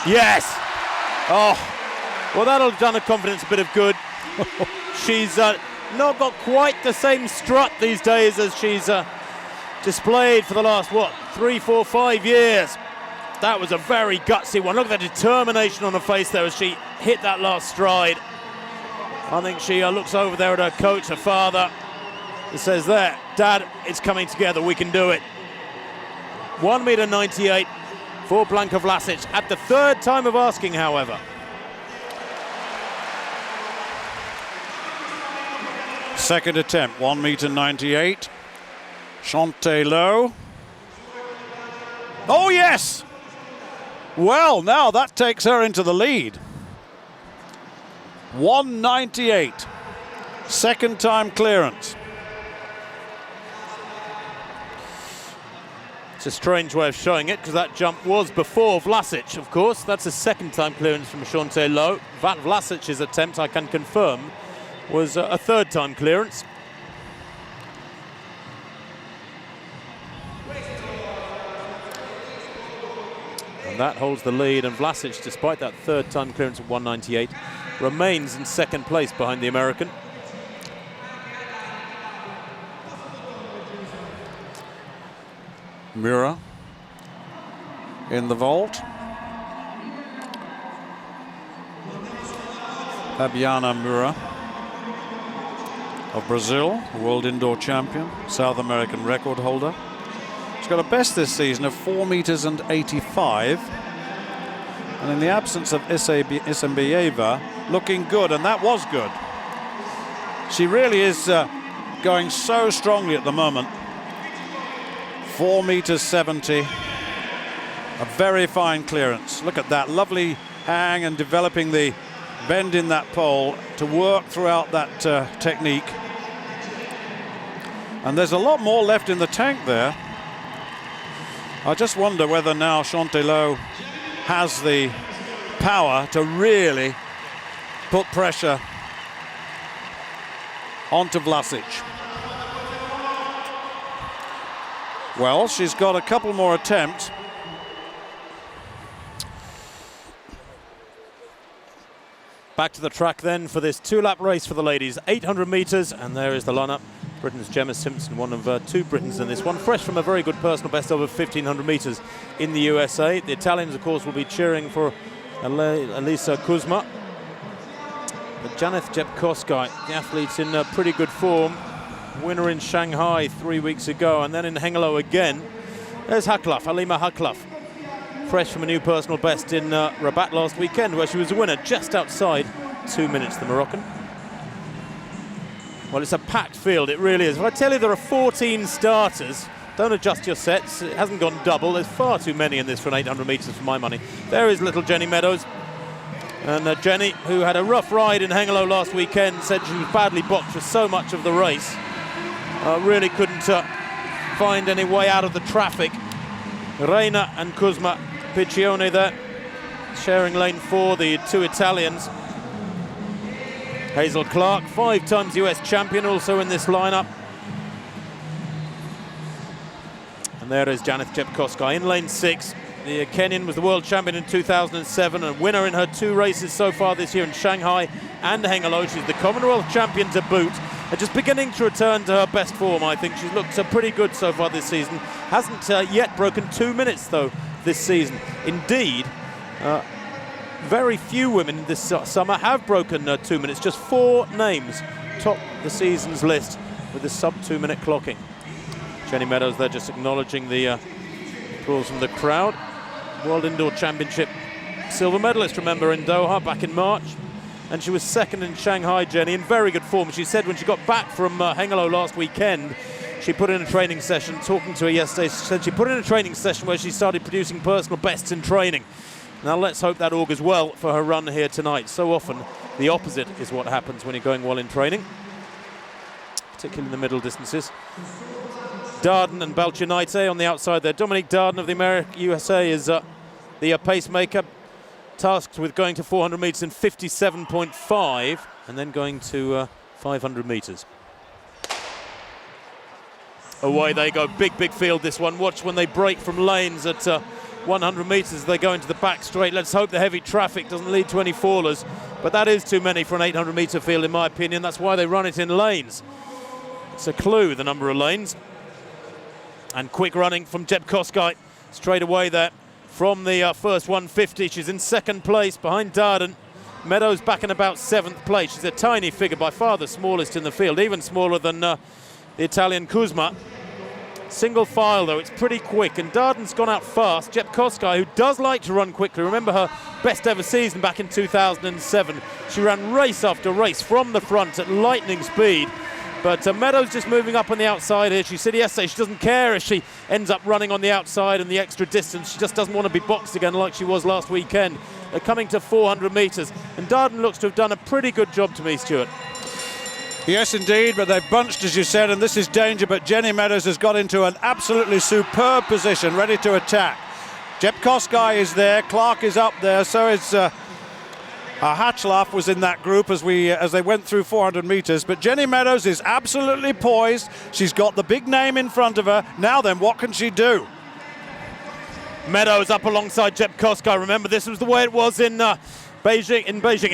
Yes! Oh, well, that'll have done her confidence a bit of good. She's not got quite the same strut these days as she's displayed for the last, 3, 4, 5 years. That was a very gutsy one. Look at the determination on her face there as she hit that last stride. I think she looks over there at her coach, her father, and says, there, Dad, it's coming together, we can do it. 1.98 m for Blanka Vlasic, at the third time of asking, however. Second attempt, 1.98 m. Chante low. Oh, yes! Well, now that takes her into the lead. 1.98 m. Second time clearance. It's a strange way of showing it because that jump was before Vlasic, of course. That's a second time clearance from Shante Lowe. Vlasic's attempt, I can confirm, was a third time clearance. And that holds the lead, and Vlasic, despite that third time clearance of 198, remains in second place behind the American. Mura in the vault. Fabiana Mura of Brazil, world indoor champion, South American record holder. She's got a best this season of 4 meters and 85. And in the absence of Isambieva, looking good, and that was good. She really is going so strongly at the moment. 4 meters 70, a very fine clearance. Look at that lovely hang and developing the bend in that pole to work throughout that technique. And there's a lot more left in the tank there. I just wonder whether now Shante Lowe has the power to really put pressure onto Vlasic. Well, she's got a couple more attempts. Back to the track then for this two-lap race for the ladies. 800 metres, and there is the lineup. Britain's Gemma Simpson, one of two Britons in this one, fresh from a very good personal best over 1,500 metres in the USA. The Italians, of course, will be cheering for Elisa Kuzma. But Janeth Jepkoskai, the athlete's in pretty good form. Winner in Shanghai 3 weeks ago, and then in Hengelo again. There's Haklaf, Halima Haklaf, fresh from a new personal best in Rabat last weekend, where she was a winner just outside 2 minutes, the Moroccan. Well, it's a packed field, it really is. If I tell you there are 14 starters, don't adjust your sets, it hasn't gone double. There's far too many in this for an 800 metres for my money. There is little Jenny Meadows. And Jenny, who had a rough ride in Hengelo last weekend, said she was badly boxed for so much of the race. Really couldn't find any way out of the traffic. Reina and Kuzma Piccione there, sharing lane 4, the two Italians. Hazel Clark, 5 times US champion, also in this lineup. And there is Janeth Jepkoskai in lane 6. The Kenyan was the world champion in 2007 and winner in her 2 races so far this year in Shanghai and Hengelo. She's the Commonwealth champion to boot. And just beginning to return to her best form, I think. She's looked pretty good so far this season. Hasn't yet broken 2 minutes, though, this season. Indeed, very few women this summer have broken 2 minutes. Just 4 names top the season's list with the sub-2 minute clocking. Jenny Meadows there just acknowledging the applause from the crowd. World Indoor Championship silver medalist, remember, in Doha back in March. And she was second in Shanghai, Jenny, in very good form. She said when she got back from Hengelo last weekend, she put in a training session. Talking to her yesterday, she said she put in a training session where she started producing personal bests in training. Now let's hope that augurs well for her run here tonight. So often the opposite is what happens when you're going well in training, particularly in the middle distances. Darden and Balchinaite on the outside there. Dominique Darden of the USA is the pacemaker, tasked with going to 400 metres in 57.5 and then going to 500 metres. Away they go. Big field this one. Watch when they break from lanes at 100 metres. They go into the back straight. Let's hope the heavy traffic doesn't lead to any fallers. But that is too many for an 800 metre field, in my opinion. That's why they run it in lanes. It's a clue, the number of lanes. And quick running from Jepkoskai straight away there from the first 150. She's in second place behind Darden. Meadows back in about 7th place. She's a tiny figure, by far the smallest in the field, even smaller than the Italian Kuzma. Single file though, it's pretty quick, and Darden's gone out fast. Jepkoskai, who does like to run quickly, remember her best ever season back in 2007. She ran race after race from the front at lightning speed. But Meadows just moving up on the outside here. She said yesterday she doesn't care if she ends up running on the outside and the extra distance. She just doesn't want to be boxed again like she was last weekend. They're coming to 400 metres, and Darden looks to have done a pretty good job to me, Stuart. Yes, indeed, but they've bunched, as you said, and this is danger, but Jenny Meadows has got into an absolutely superb position, ready to attack. Jepkosgei is there, Clark is up there, so is Hatchlaf was in that group as they went through 400 metres, but Jenny Meadows is absolutely poised. She's got the big name in front of her. Now then, what can she do? Meadows up alongside Jepkosgei. Remember, this was the way it was in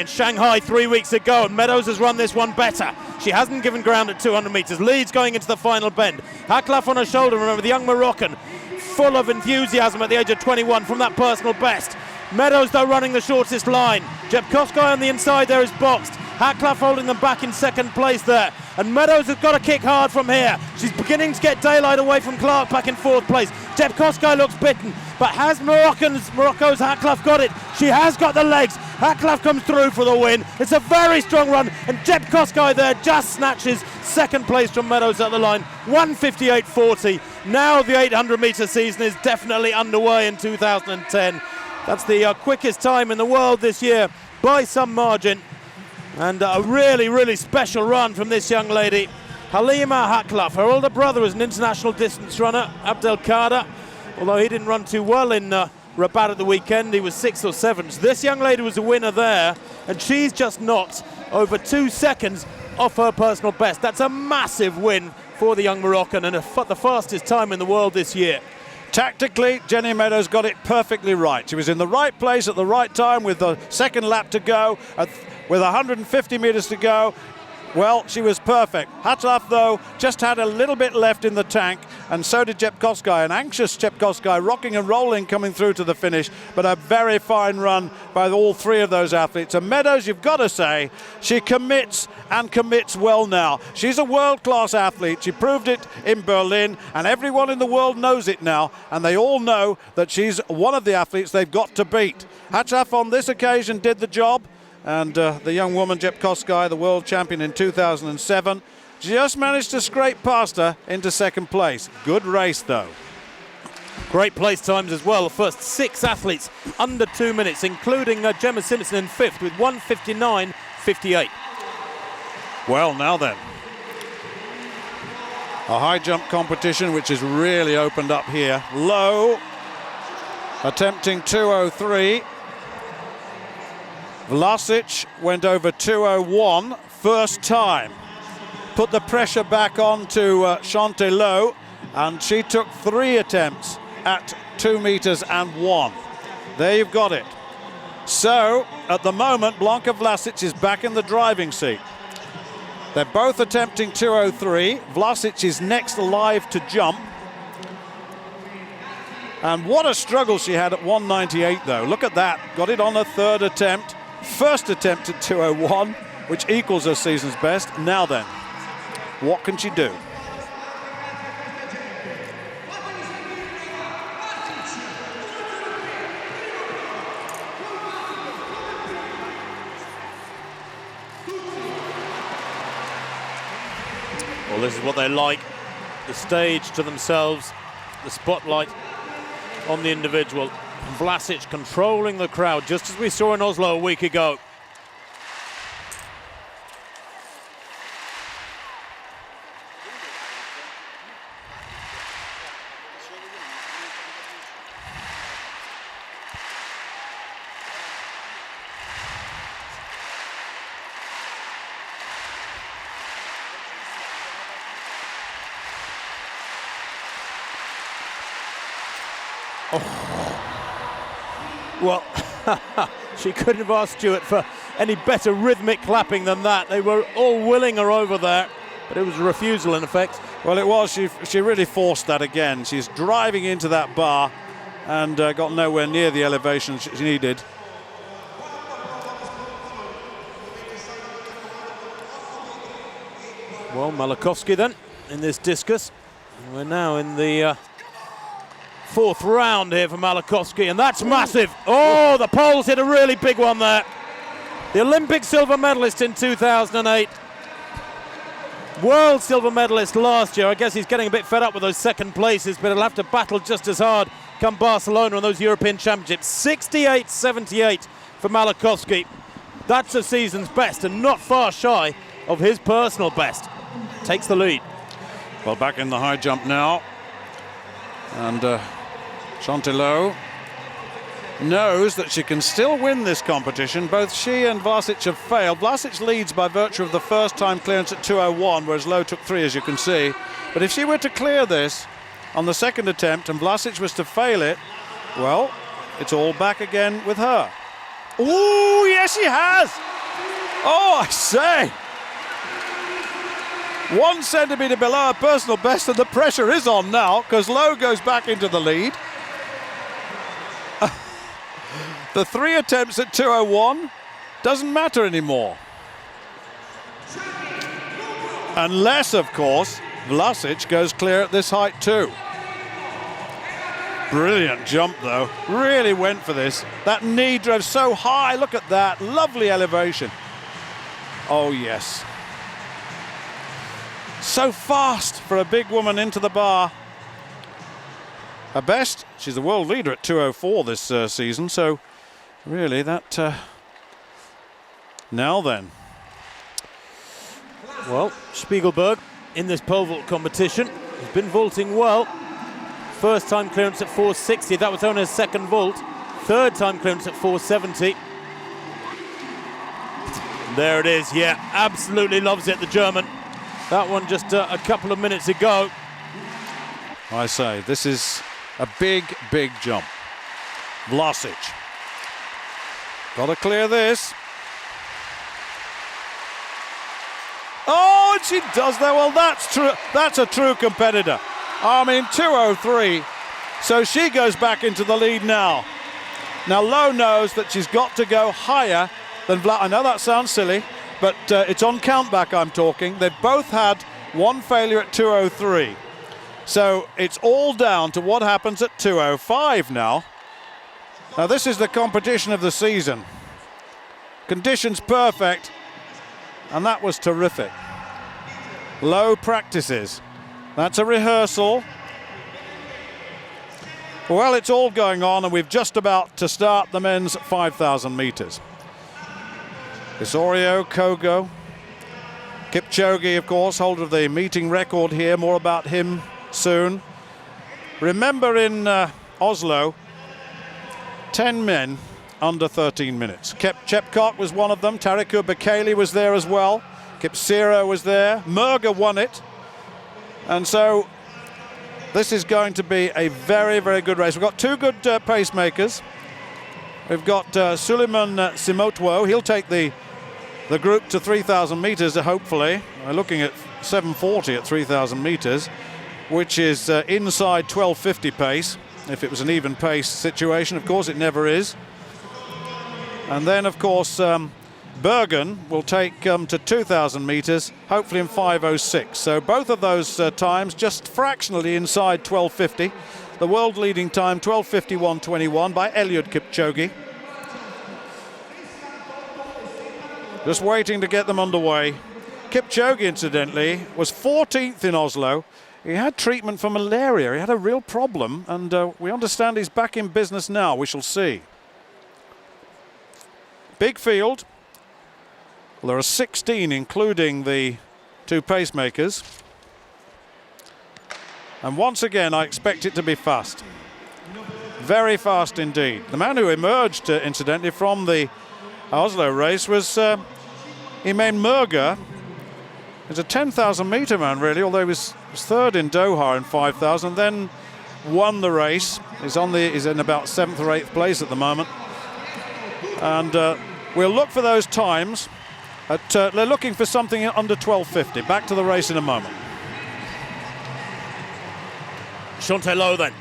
Shanghai 3 weeks ago, and Meadows has run this one better. She hasn't given ground at 200 metres. Leads going into the final bend. Hatchlaf on her shoulder, remember, the young Moroccan, full of enthusiasm at the age of 21 from that personal best. Meadows, though, running the shortest line. Jepkosgei on the inside there is boxed. Hatchlaf holding them back in second place there. And Meadows has got to kick hard from here. She's beginning to get daylight away from Clark back in fourth place. Jepkosgei looks bitten, but has Morocco's Hatchlaf got it? She has got the legs. Hatchlaf comes through for the win. It's a very strong run, and Jepkosgei there just snatches second place from Meadows at the line. 1:58.40. Now the 800 metre season is definitely underway in 2010. That's the quickest time in the world this year by some margin. And a really, really special run from this young lady, Halima Hatchlaf. Her older brother was an international distance runner, Abdelkader, although he didn't run too well in Rabat at the weekend. He was 6th or 7th. This young lady was a winner there, and she's just knocked over 2 seconds off her personal best. That's a massive win for the young Moroccan, and the fastest time in the world this year. Tactically, Jenny Meadows got it perfectly right. She was in the right place at the right time with the second lap to go, with 150 metres to go. Well, she was perfect. Hatchlaf, though, just had a little bit left in the tank, and so did Jepkosgei. An anxious Jepkosgei, rocking and rolling, coming through to the finish, but a very fine run by all three of those athletes. And Meadows, you've got to say, she commits and commits well now. She's a world-class athlete. She proved it in Berlin, and everyone in the world knows it now, and they all know that she's one of the athletes they've got to beat. Hatchlaf on this occasion did the job. And the young woman, Jepkosgei, the world champion in 2007, just managed to scrape past her into second place. Good race, though. Great place times as well. The first 6 athletes under 2 minutes, including Gemma Simpson in 5th with 1:59.58. Well, now then. A high jump competition which has really opened up here. Low, attempting 2:03. Vlasic went over 2:01 first time. Put the pressure back on to Chantelot, and she took 3 attempts at 2 meters and 1. There you've got it. So at the moment, Blanka Vlasic is back in the driving seat. They're both attempting 2:03. Vlasic is next alive to jump. And what a struggle she had at 1:98, though. Look at that. Got it on her 3rd attempt. First attempt at 2:01, which equals her season's best. Now then, what can she do? Well, this is what they like. The stage to themselves, the spotlight on the individual. Vlasic controlling the crowd, just as we saw in Oslo a week ago. Well, she couldn't have asked Stuart for any better rhythmic clapping than that. They were all willing her over there, but it was a refusal in effect. Well, it was. She really forced that again. She's driving into that bar and got nowhere near the elevation she needed. Well, Malakovsky then in this discus. And we're now in the 4th round here for Malakovsky, and that's massive. Oh, the Poles hit a really big one there. The Olympic silver medalist in 2008. World silver medalist last year. I guess he's getting a bit fed up with those second places, but he'll have to battle just as hard come Barcelona on those European Championships. 68.78 for Malakovsky. That's the season's best, and not far shy of his personal best. Takes the lead. Well, back in the high jump now. And Chantillo knows that she can still win this competition. Both she and Vlasic have failed. Vlasic leads by virtue of the first time clearance at 2:01, whereas Lowe took 3, as you can see. But if she were to clear this on the second attempt and Vlasic was to fail it, well, it's all back again with her. Oh, yes, she has! Oh, I say! 1 centimetre below her personal best, and the pressure is on now because Lowe goes back into the lead. The 3 attempts at 2:01 doesn't matter anymore. Unless, of course, Vlasic goes clear at this height too. Brilliant jump though, really went for this. That knee drove so high, look at that, lovely elevation. Oh yes. So fast for a big woman into the bar. Her best, she's the world leader at 2:04 this season, so really that... Now then. Well, Spiegelberg in this pole vault competition has been vaulting well. First time clearance at 460, that was only a second vault. Third time clearance at 470. There it is, yeah, absolutely loves it, the German. That one just a couple of minutes ago. I say, this is a big, big jump. Vlasic. Got to clear this. Oh, and she does that. Well, that's true. That's a true competitor. I mean, 2:03. So she goes back into the lead now. Now, Lowe knows that she's got to go higher than Vlasic. I know that sounds silly, but it's on countback I'm talking. They've both had one failure at 2:03. So it's all down to what happens at 2:05 now. Now, this is the competition of the season. Conditions perfect, and that was terrific. Lowe practices. That's a rehearsal. Well, it's all going on, and we've just about to start the men's 5,000 metres. Osorio, Kogo, Kipchoge, of course, holder of the meeting record here. More about him soon. Remember in Oslo, 10 men under 13 minutes. Chepkok was one of them. Tariku Bekele was there as well. Kipsira was there. Murga won it. And so this is going to be a very, very good race. We've got 2 good pacemakers. We've got Suleiman Simotwo. He'll take the group to 3,000 metres, hopefully. We're looking at 7:40 at 3,000 metres, which is inside 12:50 pace. If it was an even pace situation, of course it never is. And then, of course, Bergen will take to 2,000 metres, hopefully in 5:06. So both of those times just fractionally inside 12:50. The world leading time 12:51.21 by Eliud Kipchoge. Just waiting to get them underway. Kipchoge, incidentally, was 14th in Oslo. He had treatment for malaria. He had a real problem, and we understand he's back in business now. We shall see. Big field. Well, there are 16, including the 2 pacemakers. And once again, I expect it to be fast. Very fast indeed. The man who emerged, incidentally, from the Oslo race was Imen Murga. He's a 10,000 metre man, really, although he was third in Doha in 5,000, then won the race. He's in about 7th or 8th place at the moment. And we'll look for those times. They're looking for something under 12:50. Back to the race in a moment. Chantillo then.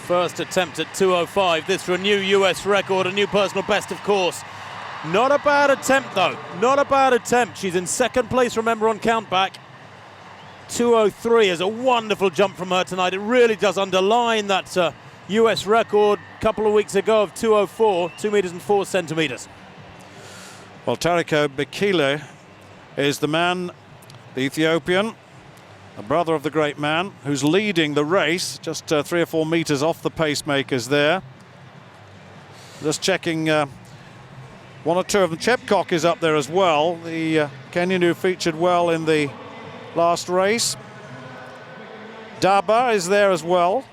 First attempt at 2:05. This for a new US record, a new personal best, of course. Not a bad attempt, though. Not a bad attempt. She's in second place, remember, on countback. 2:03 is a wonderful jump from her tonight. It really does underline that US record a couple of weeks ago of 2:04, 2 meters and 4 centimeters. Well, Tariku Bekele is the man, the Ethiopian, the brother of the great man, who's leading the race, just 3 or 4 meters off the pacemakers there. Just checking 1 or 2 of them. Chepkok is up there as well, the Kenyan, who featured well in the last race. Daba is there as well.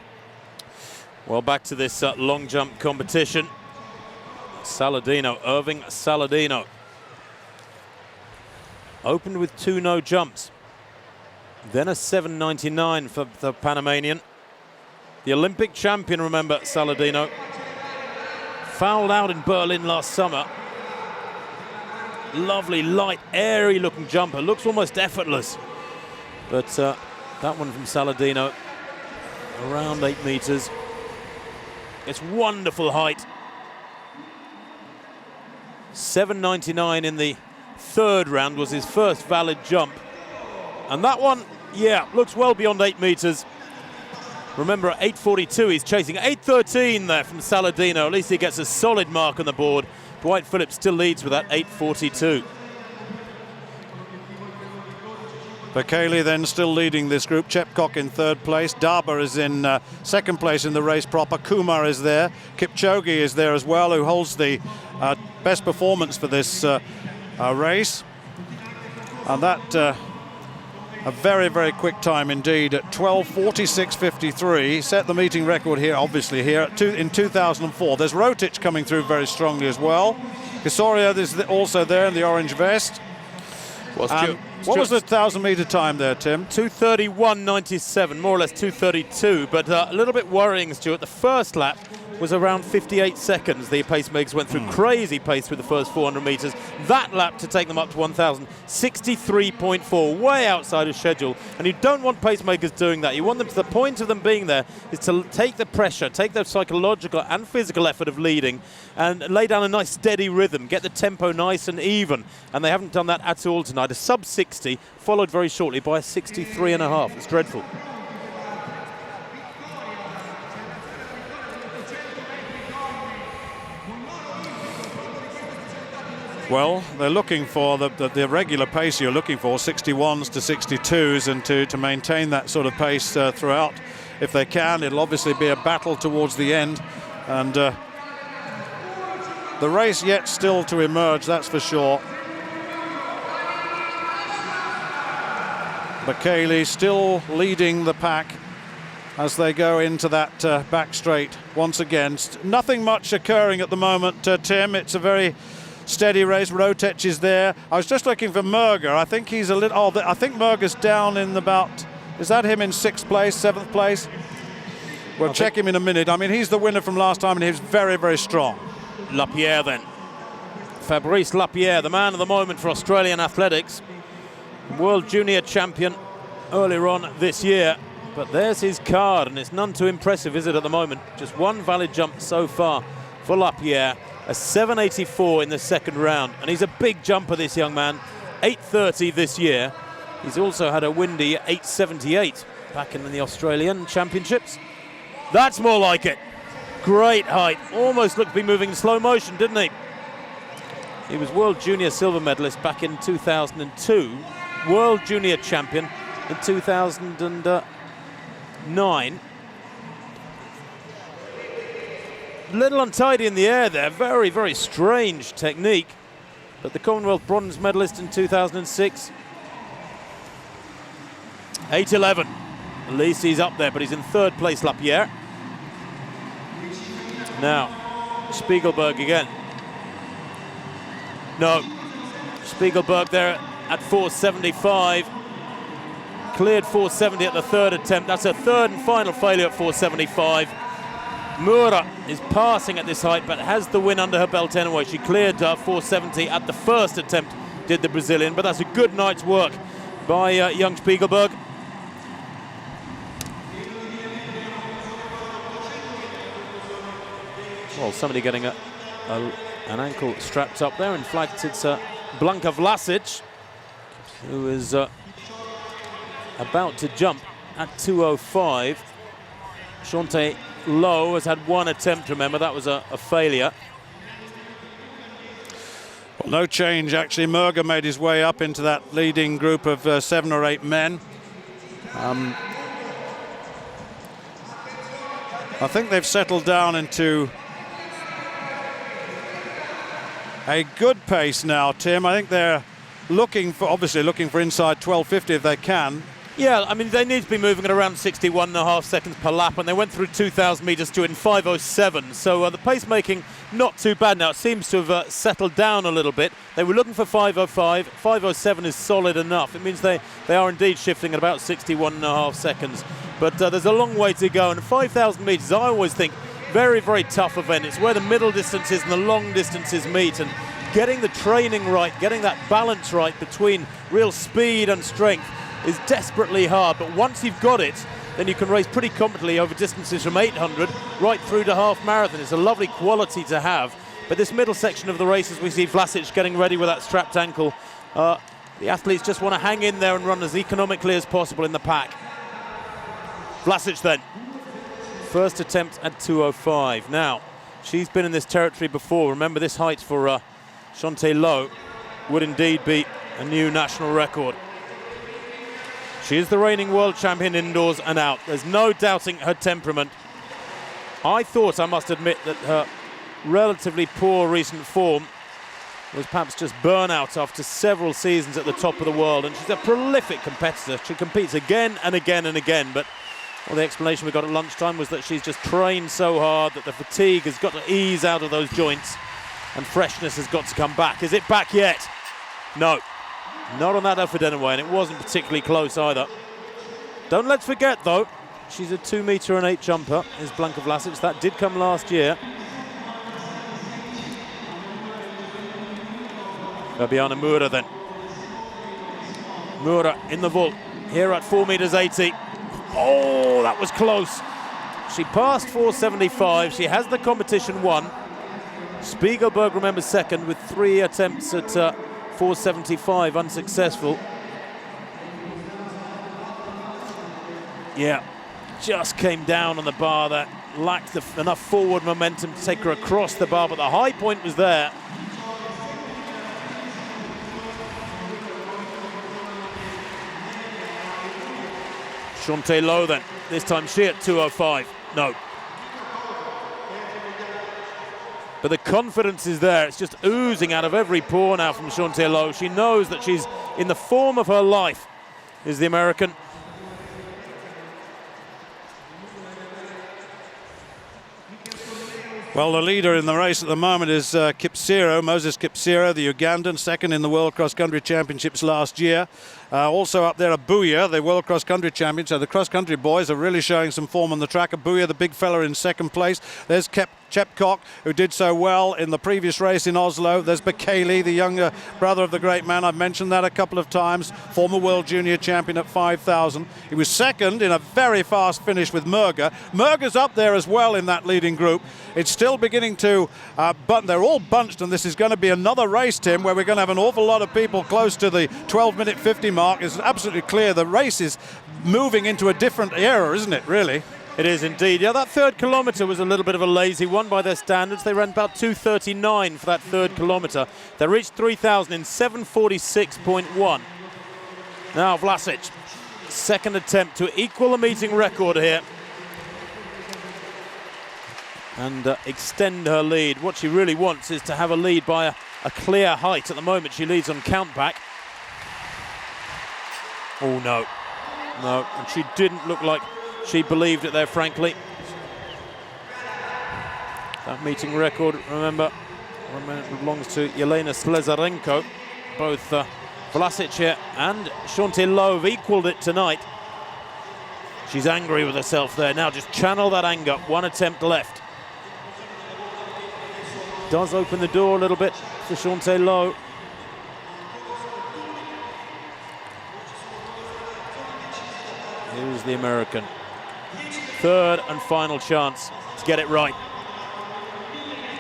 Well, back to this long jump competition. Saladino, Irving Saladino. Opened with 2 no jumps. Then a 7.99 for the Panamanian. The Olympic champion, remember, Saladino. Fouled out in Berlin last summer. Lovely, light, airy looking jumper. Looks almost effortless. But that one from Saladino, around 8 meters. It's wonderful height. 7.99 in the 3rd round was his first valid jump. And that one, yeah, looks well beyond 8 meters. Remember, at 8.42, he's chasing 8.13 there from Saladino. At least he gets a solid mark on the board. Dwight Phillips still leads with that 8.42. Bekele then still leading this group. Chepkok in 3rd place. Daba is in 2nd place in the race proper. Kumar is there. Kipchoge is there as well, who holds the best performance for this race. And that a very, very quick time indeed at 12:46.53. Set the meeting record here, obviously, here in 2004. There's Rotich coming through very strongly as well. Kisoria is also there in the orange vest. What was the 1,000-meter time there, Tim? 2:31.97, more or less 2:32, but a little bit worrying, Stuart. The first lap was around 58 seconds. The pacemakers went through crazy pace through the first 400 meters. That lap to take them up to 1,000, 63.4, way outside of schedule. And you don't want pacemakers doing that. You want them to, the point of them being there is to take the pressure, take the psychological and physical effort of leading and lay down a nice steady rhythm, get the tempo nice and even. And they haven't done that at all tonight. A sub 60, followed very shortly by a 63.5. It's dreadful. Well, they're looking for the regular pace you're looking for, 61s to 62s, and to maintain that sort of pace throughout. If they can, it'll obviously be a battle towards the end. And the race yet still to emerge, that's for sure. Bekele still leading the pack as they go into that back straight once again. Nothing much occurring at the moment, Tim. It's a very steady race. Rotech is there. I was just looking for Merger. I think he's a little. Oh, I think Merger's down in about. Is that him in 6th place, 7th place? We'll check him in a minute. I mean, he's the winner from last time, and he was very, very strong. Lapierre then. Fabrice Lapierre, the man of the moment for Australian athletics. World junior champion earlier on this year. But there's his card, and it's none too impressive, is it, at the moment? Just one valid jump so far for Lapierre. A 7.84 in the 2nd round. And he's a big jumper, this young man. 8.30 this year. He's also had a windy 8.78 back in the Australian Championships. That's more like it. Great height. Almost looked to be moving in slow motion, didn't he? He was World Junior silver medalist back in 2002. World Junior champion in 2009. Little untidy in the air there. Very, very strange technique. But the Commonwealth bronze medalist in 2006. 8.11. At least he's up there, but he's in 3rd place, Lapierre. Now, Spiegelberg again. No, Spiegelberg there at 4.75. Cleared 4.70 at the 3rd attempt. That's a 3rd and final failure at 4.75. Moura is passing at this height, but has the win under her belt anyway. She cleared 4.70 at the 1st attempt, did the Brazilian, but that's a good night's work by young Spiegelberg. Well, somebody getting an ankle strapped up there. In fact, it's Blanka Vlasic, who is about to jump at 2.05. Shante Lowe has had one attempt, remember, that was a failure. Well, no change, actually. Merger made his way up into that leading group of 7 or 8 men. I think they've settled down into a good pace now, Tim. I think they're obviously looking for inside 12.50 if they can. Yeah, I mean, they need to be moving at around 61.5 seconds per lap, and they went through 2,000 metres to it in 5:07. So the pace-making, not too bad now. It seems to have settled down a little bit. They were looking for 5:05. 5:07 is solid enough. It means they are indeed shifting at about 61.5 seconds. But there's a long way to go, and 5,000 metres, I always think, very, very tough event. It's where the middle distances and the long distances meet, and getting the training right, getting that balance right between real speed and strength is desperately hard. But once you've got it, then you can race pretty competently over distances from 800 right through to half marathon. It's a lovely quality to have. But this middle section of the race, as we see Vlasic getting ready with that strapped ankle, the athletes just want to hang in there and run as economically as possible in the pack. Vlasic then, first attempt at 2:05. Now, she's been in this territory before. Remember, this height for Chanté Lowe would indeed be a new national record. She is the reigning world champion indoors and out. There's no doubting her temperament. I thought, I must admit, that her relatively poor recent form was perhaps just burnout after several seasons at the top of the world, and she's a prolific competitor. She competes again and again and again, but the explanation we got at lunchtime was that she's just trained so hard that the fatigue has got to ease out of those joints and freshness has got to come back. Is it back yet? No. Not on that Elfridenaway, and it wasn't particularly close either. Don't let's forget, though, she's a 2 metre and 8 jumper, is Blanka Vlasic. That did come last year. Fabiana Mura then. Mura in the vault, here at 4 metres 80. Oh, that was close. She passed 4:75. She has the competition won. Spiegelberg, remember, second with 3 attempts at 4:75, unsuccessful. Yeah, just came down on the bar there. Lacked enough forward momentum to take her across the bar, but the high point was there. Chanté Lowe then, this time she at 2:05. No. But the confidence is there. It's just oozing out of every pore now from Chanté Lowe. She knows that she's in the form of her life, is the American. Well, the leader in the race at the moment is Moses Kipsero, the Ugandan, second in the World Cross Country Championships last year. Also up there, Abuya, the World Cross Country Champion. So the cross country boys are really showing some form on the track. Abuya, the big fella, in second place. There's Chepcock, who did so well in the previous race in Oslo. There's Bekele, the younger brother of the great man. I've mentioned that a couple of times. Former world junior champion at 5,000. He was second in a very fast finish with Murga. Murga's up there as well in that leading group. It's still beginning to, but they're all bunched, and this is going to be another race, Tim, where we're going to have an awful lot of people close to the 12-minute 50 mark. It's absolutely clear the race is moving into a different era, isn't it, really? It is indeed. Yeah, that third kilometre was a little bit of a lazy one by their standards. They ran about 2:39 for that third kilometre. They reached 3,000 in 7:46.1. Now Vlasic, second attempt to equal the meeting record here and extend her lead. What she really wants is to have a lead by a clear height. At the moment she leads on countback. Oh no, no, and she didn't look like she believed it there, frankly. That meeting record, remember, belongs to Yelena Slezarenko. Both Vlasic here and Chanté Lowe have equalled it tonight. She's angry with herself there. Now just channel that anger. One attempt left. Does open the door a little bit for Chanté Lowe. Here's the American. Third and final chance to get it right.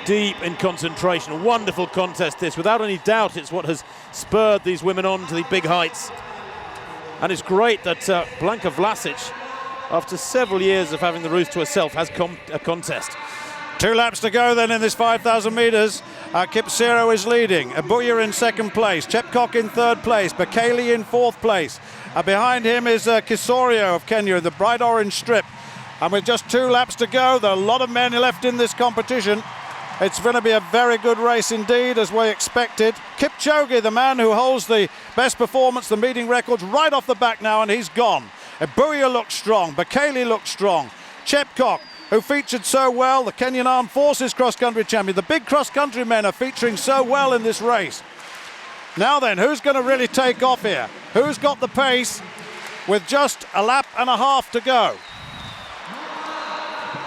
Deep in concentration. A wonderful contest this. Without any doubt, it's what has spurred these women on to the big heights. And it's great that Blanka Vlasic, after several years of having the race to herself, has a contest. 2 laps to go then in this 5,000 metres. Kipsero is leading. Abuya in second place. Chepcock in third place. Bekele in fourth place. Behind him is Kisorio of Kenya in the bright orange strip. And with just 2 laps to go, there are a lot of men left in this competition. It's going to be a very good race indeed, as we expected. Kipchoge, the man who holds the best performance, the meeting records, right off the back now, and he's gone. Ebuya looks strong. Bekele looks strong. Chepcock, who featured so well, the Kenyan Armed Forces cross-country champion. The big cross-country men are featuring so well in this race. Now then, who's going to really take off here? Who's got the pace with just a lap and a half to go?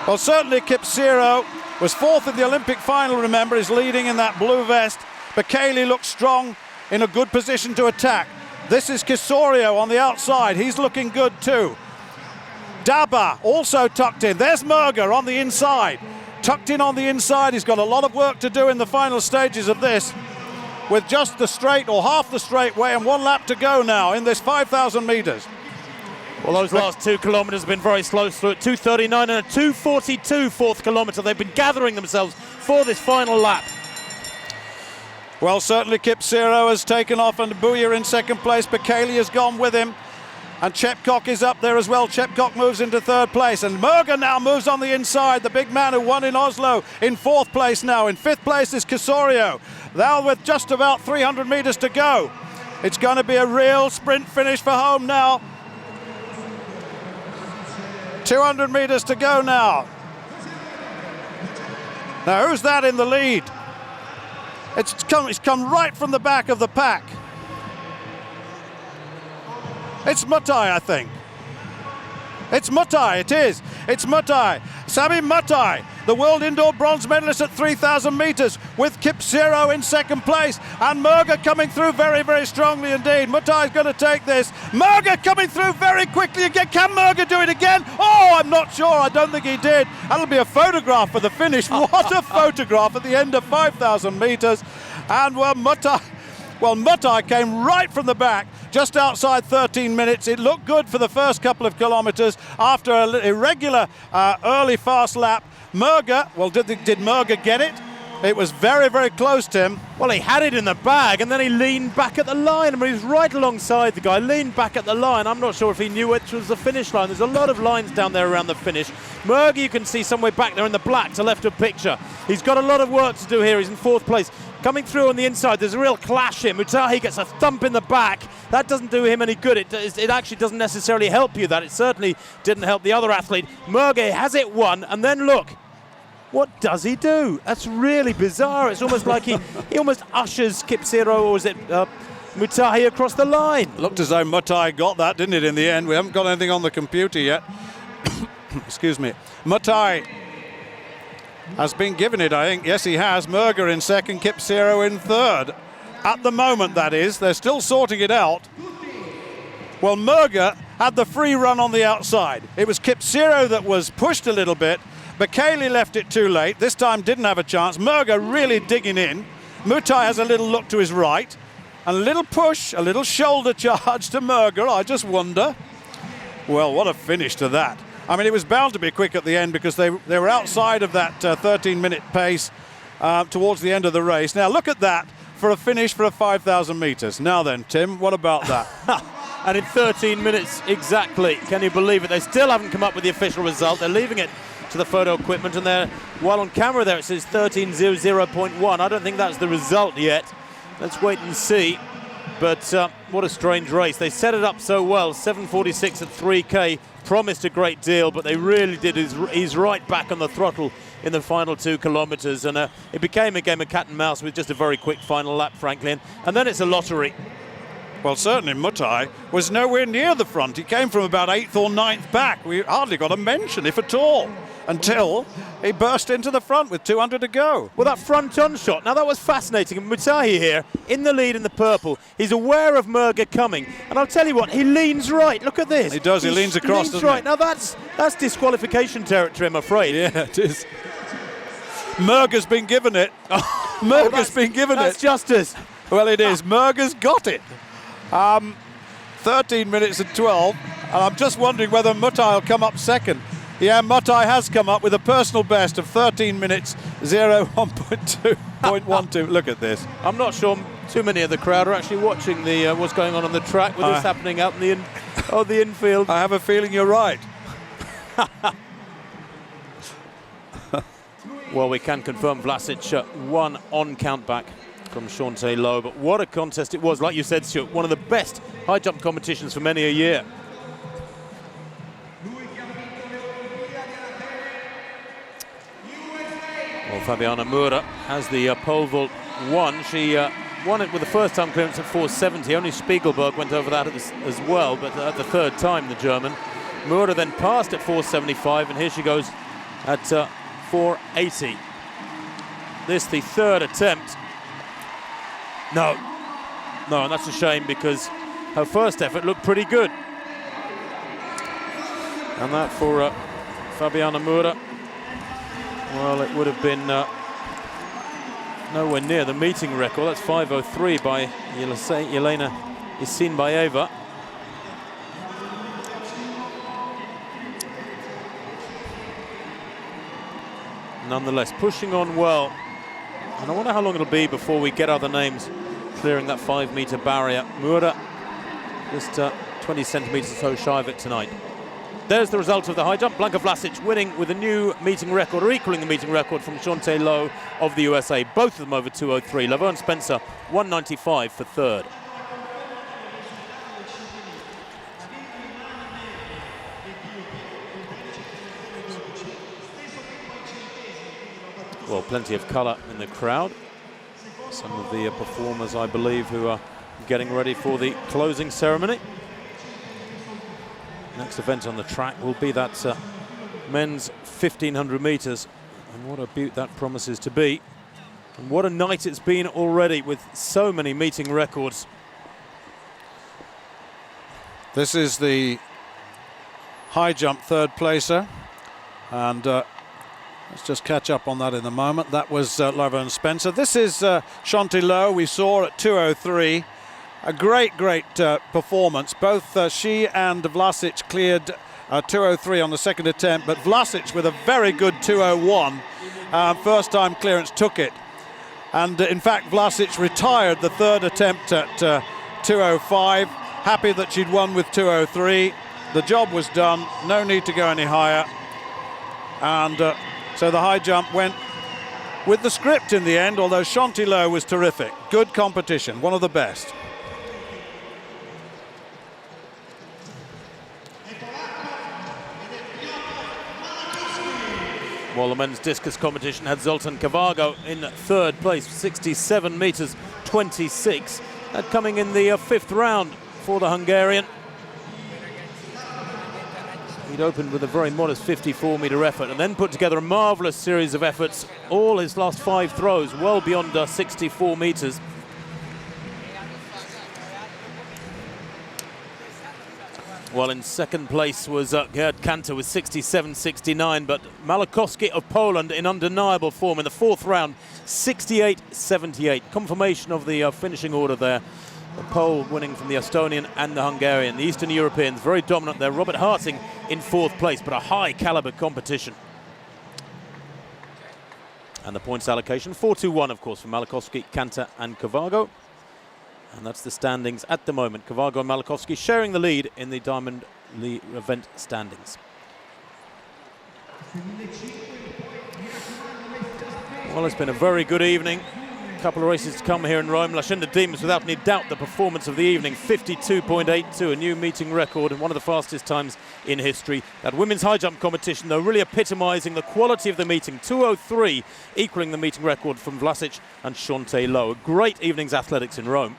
Well, certainly Kipsero was fourth in the Olympic final, remember, is leading in that blue vest. Bekele looks strong, in a good position to attack. This is Kisorio on the outside. He's looking good too. Daba also tucked in. There's Murger on the inside. Tucked in on the inside. He's got a lot of work to do in the final stages of this, with just the straight or half the straight way and 1 lap to go now in this 5,000 metres. Well, those last 2 kilometres have been very slow through at 2:39 and a 2:42 fourth kilometre. They've been gathering themselves for this final lap. Well, certainly Kipsero has taken off and Ebuya in second place. Bekele has gone with him. And Chepcock is up there as well. Chepcock moves into third place. And Murger now moves on the inside. The big man who won in Oslo in fourth place now. In fifth place is Kisorio. Now with just about 300 metres to go. It's going to be a real sprint finish for home now. 200 metres to go now. Now who's that in the lead? It's come right from the back of the pack. It's Mutai, I think. It's Mutai, it is. It's Mutai. Sami Mutai, the world indoor bronze medalist at 3,000 metres, with Kipsero in second place. And Murger coming through very, very strongly indeed. Mutai's going to take this. Murger coming through very quickly again. Can Murger do it again? Oh, I'm not sure. I don't think he did. That'll be a photograph for the finish. What a photograph at the end of 5,000 metres. And Mutai came right from the back, just outside 13 minutes. It looked good for the first couple of kilometres after an irregular early fast lap. Murger, well, did Murger get it? It was very, very close to him. Well, he had it in the bag and then he leaned back at the line. I mean, he was right alongside the guy, leaned back at the line. I'm not sure if he knew which was the finish line. There's a lot of lines down there around the finish. Murger, you can see somewhere back there in the black to left of picture. He's got a lot of work to do here. He's in fourth place. Coming through on the inside, there's a real clash here. Mutahi gets a thump in the back. That doesn't do him any good. It actually doesn't necessarily help you. That it certainly didn't help the other athlete. Murger has it won, and then look, what does he do? That's really bizarre. It's almost like he almost ushers Kipsero, or is it Mutahi, across the line. Looked as though Mutai got that, didn't it, in the end? We haven't got anything on the computer yet. Excuse me. Mutai has been given it, I think. Yes, he has. Murger in second, Kipsero in third. At the moment, that is. They're still sorting it out. Well, Murger had the free run on the outside. It was Kipsero that was pushed a little bit. Bekele left it too late. This time didn't have a chance. Murger really digging in. Mutai has a little look to his right. And a little push, a little shoulder charge to Murger. I just wonder. Well, what a finish to that. I mean, it was bound to be quick at the end because they were outside of that 13-minute pace towards the end of the race. Now, look at that for a finish for a 5,000 metres. Now then, Tim, what about that? And in 13 minutes exactly. Can you believe it? They still haven't come up with the official result. They're leaving it to the photo equipment, and they're, while on camera there it says 13:00.1. I don't think that's the result yet. Let's wait and see. But what a strange race. They set it up so well. 7:46 at 3K. Promised a great deal, but they really did. He's right back on the throttle in the final 2 kilometres, and it became a game of cat and mouse with just a very quick final lap, frankly. And then it's a lottery. Well, certainly Mutai was nowhere near the front. He came from about 8th or 9th back. We hardly got a mention, if at all, until he burst into the front with 200 to go. Well, that front-on shot, now that was fascinating. And Mutahi here, in the lead in the purple. He's aware of Murger coming. And I'll tell you what, he leans right. Look at this. He does, he leans across, doesn't right. he? Now that's disqualification territory, I'm afraid. Yeah, it is. Murger's been given it. Murger's been given it. That's justice. Well, it is. Murger's got it. 13 minutes and 12. And I'm just wondering whether Mutai will come up second. Yeah, Mutai has come up with a personal best of 13 minutes 01.2.12. Look at this. I'm not sure too many of the crowd are actually watching the what's going on the track with this happening out in the infield. I have a feeling you're right. Well, we can confirm Vlasic won on countback from Sean Taylor, but what a contest it was. Like you said, Stuart, one of the best high jump competitions for many a year. Well, Fabiana Mura has the pole vault won. She won it with the first time clearance at 470. Only Spiegelberg went over that as well, but at the third time, the German. Mura then passed at 475, and here she goes at 480. This the third attempt. No, and that's a shame because her first effort looked pretty good. And that for Fabiana Mura, well, it would have been nowhere near the meeting record. That's 5:03 by Yelena Isinbayeva. Nonetheless, pushing on well. And I wonder how long it'll be before we get other names clearing that 5-meter barrier. Mura just 20 centimeters or so shy of it tonight. There's the result of the high jump. Blanka Vlasic winning with a new meeting record, or equaling the meeting record from Shante Lowe of the USA. Both of them over 2:03. Laverne Spencer, 195 for third. Well, plenty of colour in the crowd. Some of the performers, I believe, who are getting ready for the closing ceremony. Next event on the track will be that men's 1500 metres. And what a beaut that promises to be. And what a night it's been already with so many meeting records. This is the high jump third placer. And let's just catch up on that in a moment. That was Laverne Spencer. This is Shanti Lowe, we saw at 2:03. A great performance. Both she and Vlasic cleared 2:03 on the second attempt, but Vlasic with a very good 2:01. First time clearance took it. And in fact, Vlasic retired the third attempt at 2:05. Happy that she'd won with 2:03. The job was done. No need to go any higher. And so the high jump went with the script in the end, although Shanti Lowe was terrific. Good competition, one of the best. Well, the men's discus competition had Zoltan Kavago in third place, 67 metres 26. That coming in the fifth round for the Hungarian. He'd opened with a very modest 54-metre effort and then put together a marvellous series of efforts. All his last 5 throws well beyond 64 metres. Well, in second place was Gerd Kanter with 67.69, but Malakowski of Poland in undeniable form in the fourth round, 68.78. Confirmation of the finishing order there. The Pole winning from the Estonian and the Hungarian. The Eastern Europeans very dominant there. Robert Harting in fourth place, but a high caliber competition. And the points allocation, 4-2-1, of course, for Malakowski, Kanter and Kavago. And that's the standings at the moment. Kavago and Malakowski sharing the lead in the Diamond League event standings. Well, it's been a very good evening. A couple of races to come here in Rome. Lascienda Dimas, without any doubt, the performance of the evening. 52.82, a new meeting record and one of the fastest times in history. That women's high jump competition, though, really epitomising the quality of the meeting. 2:03, equalling the meeting record from Vlasic and Shante Lowe. A great evening's athletics in Rome.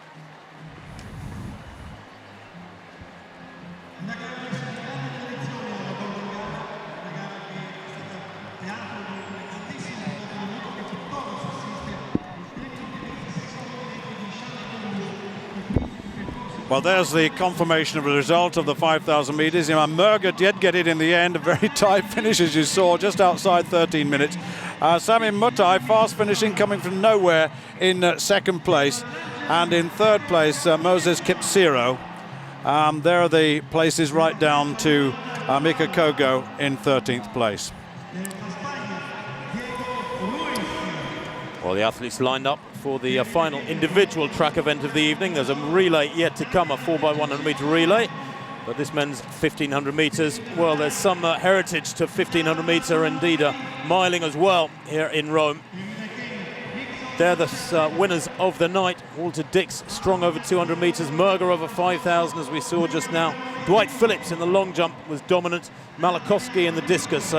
Well, there's the confirmation of the result of the 5,000 metres. Murger did get it in the end. A very tight finish, as you saw, just outside 13 minutes. Sami Mutai, fast finishing, coming from nowhere in second place. And in third place, Moses Kipsiro. There are the places right down to Mika Kogo in 13th place. Well, the athletes lined up for the final individual track event of the evening. There's a relay yet to come, a 4x100 metre relay. But this men's 1,500 metres, well, there's some heritage to 1,500 metre, indeed miling as well here in Rome. They're the winners of the night. Walter Dix strong over 200 metres, Merger over 5,000 as we saw just now. Dwight Phillips in the long jump was dominant. Malachowski in the discus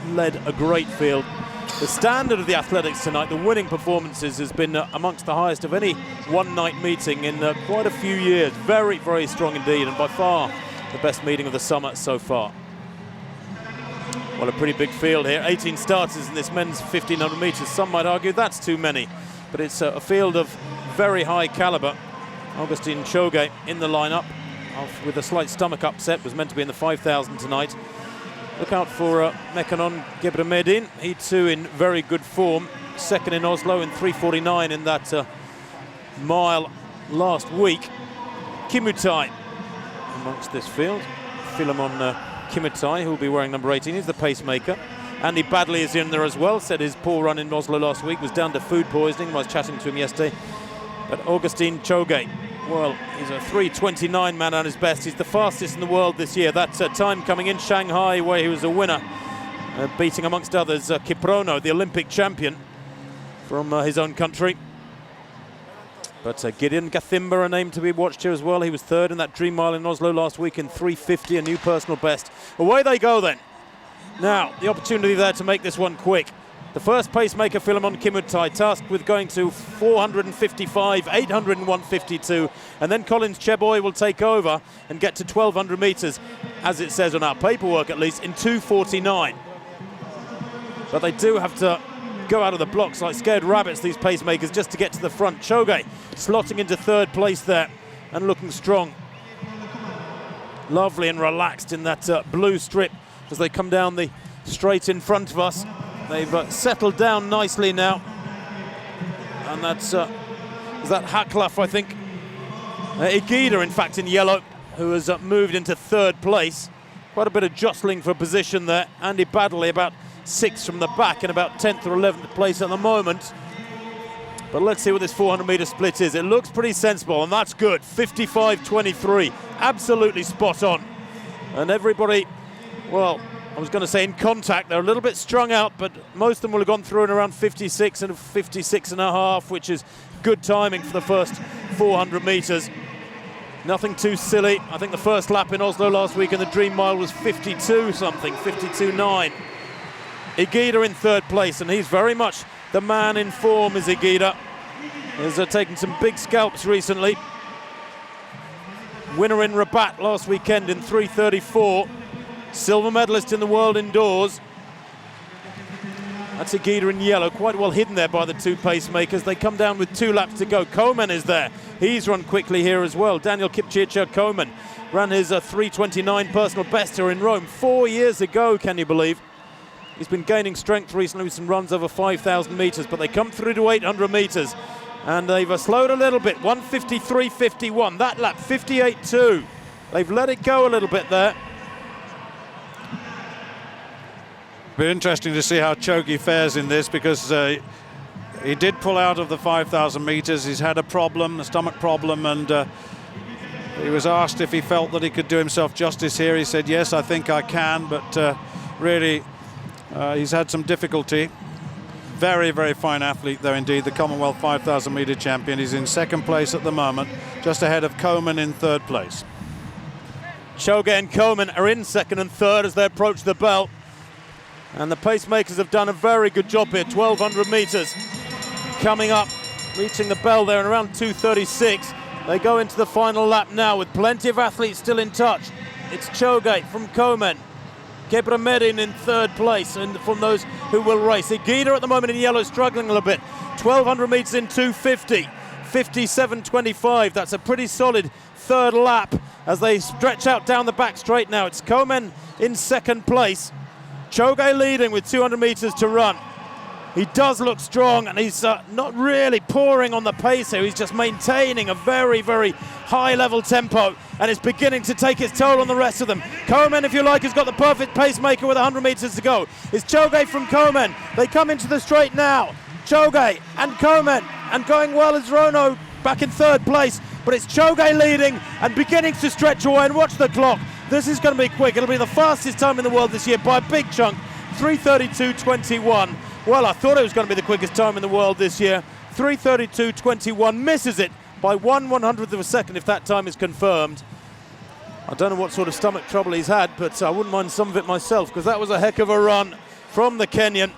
led a great field. The standard of the athletics tonight, the winning performances, has been amongst the highest of any one-night meeting in quite a few years. Very, very strong indeed, and by far the best meeting of the summer so far. Well, a pretty big field here. 18 starters in this men's 1,500 metres. Some might argue that's too many, but it's a field of very high calibre. Augustin Choge in the lineup with a slight stomach upset, was meant to be in the 5,000 tonight. Look out for Mekanon Gebremedin. He too in very good form. Second in Oslo in 3:49 in that mile last week. Kimutai amongst this field. Philemon Kimutai, who will be wearing number 18, is the pacemaker. Andy Badley is in there as well. Said his poor run in Oslo last week was down to food poisoning. I was chatting to him yesterday. But Augustin Choge, well, he's a 3:29 man at his best. He's the fastest in the world this year. That time coming in Shanghai, where he was a winner, beating amongst others Kiprono, the Olympic champion from his own country. But Gideon Gathimba, a name to be watched here as well. He was third in that Dream Mile in Oslo last week in 3:50, a new personal best. Away they go then. Now, the opportunity there to make this one quick. The first pacemaker, Philemon Kimutai, tasked with going to 455, 800 and 152, and then Collins Cheboy will take over and get to 1,200 metres, as it says on our paperwork at least, in 2:49. But they do have to go out of the blocks like scared rabbits, these pacemakers, just to get to the front. Choge slotting into third place there and looking strong. Lovely and relaxed in that blue strip as they come down the straight in front of us. They've settled down nicely now. And that's is that Haklaf, I think. Igida, in fact, in yellow, who has moved into third place. Quite a bit of jostling for position there. Andy Badley about 6th from the back and about 10th or 11th place at the moment. But let's see what this 400-metre split is. It looks pretty sensible, and that's good. 55-23, absolutely spot on. And everybody, well, I was going to say in contact, they're a little bit strung out, but most of them will have gone through in around 56 and 56 and a half, which is good timing for the first 400 metres. Nothing too silly. I think the first lap in Oslo last week in the Dream Mile was 52 something, 52.9. Igida in third place, and he's very much the man in form, is Igida. He's taken some big scalps recently. Winner in Rabat last weekend in 3:34. Silver medalist in the world indoors. That's Igida in yellow, quite well hidden there by the two pacemakers. They come down with 2 laps to go. Komen is there. He's run quickly here as well. Daniel Kipchircher Komen ran his 3:29 personal best here in Rome 4 years ago, can you believe? He's been gaining strength recently with some runs over 5,000 metres, but they come through to 800 metres and they've slowed a little bit. 1:53.51. That lap, 58.2. They've let it go a little bit there. Be interesting to see how Choge fares in this, because he did pull out of the 5,000 metres. He's had a problem, a stomach problem, and he was asked if he felt that he could do himself justice here. He said, yes, I think I can, but really he's had some difficulty. Very, very fine athlete, though, indeed, the Commonwealth 5,000 metre champion. He's in second place at the moment, just ahead of Komen in third place. Choge and Komen are in second and third as they approach the belt. And the pacemakers have done a very good job here. 1,200 metres coming up, reaching the bell there in around 2:36. They go into the final lap now with plenty of athletes still in touch. It's Choge from Komen, Gebremedin in third place, and from those who will race. Igida at the moment in yellow, struggling a little bit. 1,200 metres in 2:50, 57.25. That's a pretty solid third lap as they stretch out down the back straight now. It's Komen in second place. Choge leading with 200 metres to run. He does look strong, and he's not really pouring on the pace here. He's just maintaining a very, very high-level tempo, and it's beginning to take its toll on the rest of them. Komen, if you like, has got the perfect pacemaker with 100 metres to go. It's Choge from Komen. They come into the straight now. Choge and Komen, and going well is Rono back in third place, but it's Choge leading and beginning to stretch away, and watch the clock. This is going to be quick. It'll be the fastest time in the world this year by a big chunk, 3:32.21. Well, I thought it was going to be the quickest time in the world this year. 3:32.21, misses it by 1/100th of a second if that time is confirmed. I don't know what sort of stomach trouble he's had, but I wouldn't mind some of it myself, because that was a heck of a run from the Kenyan.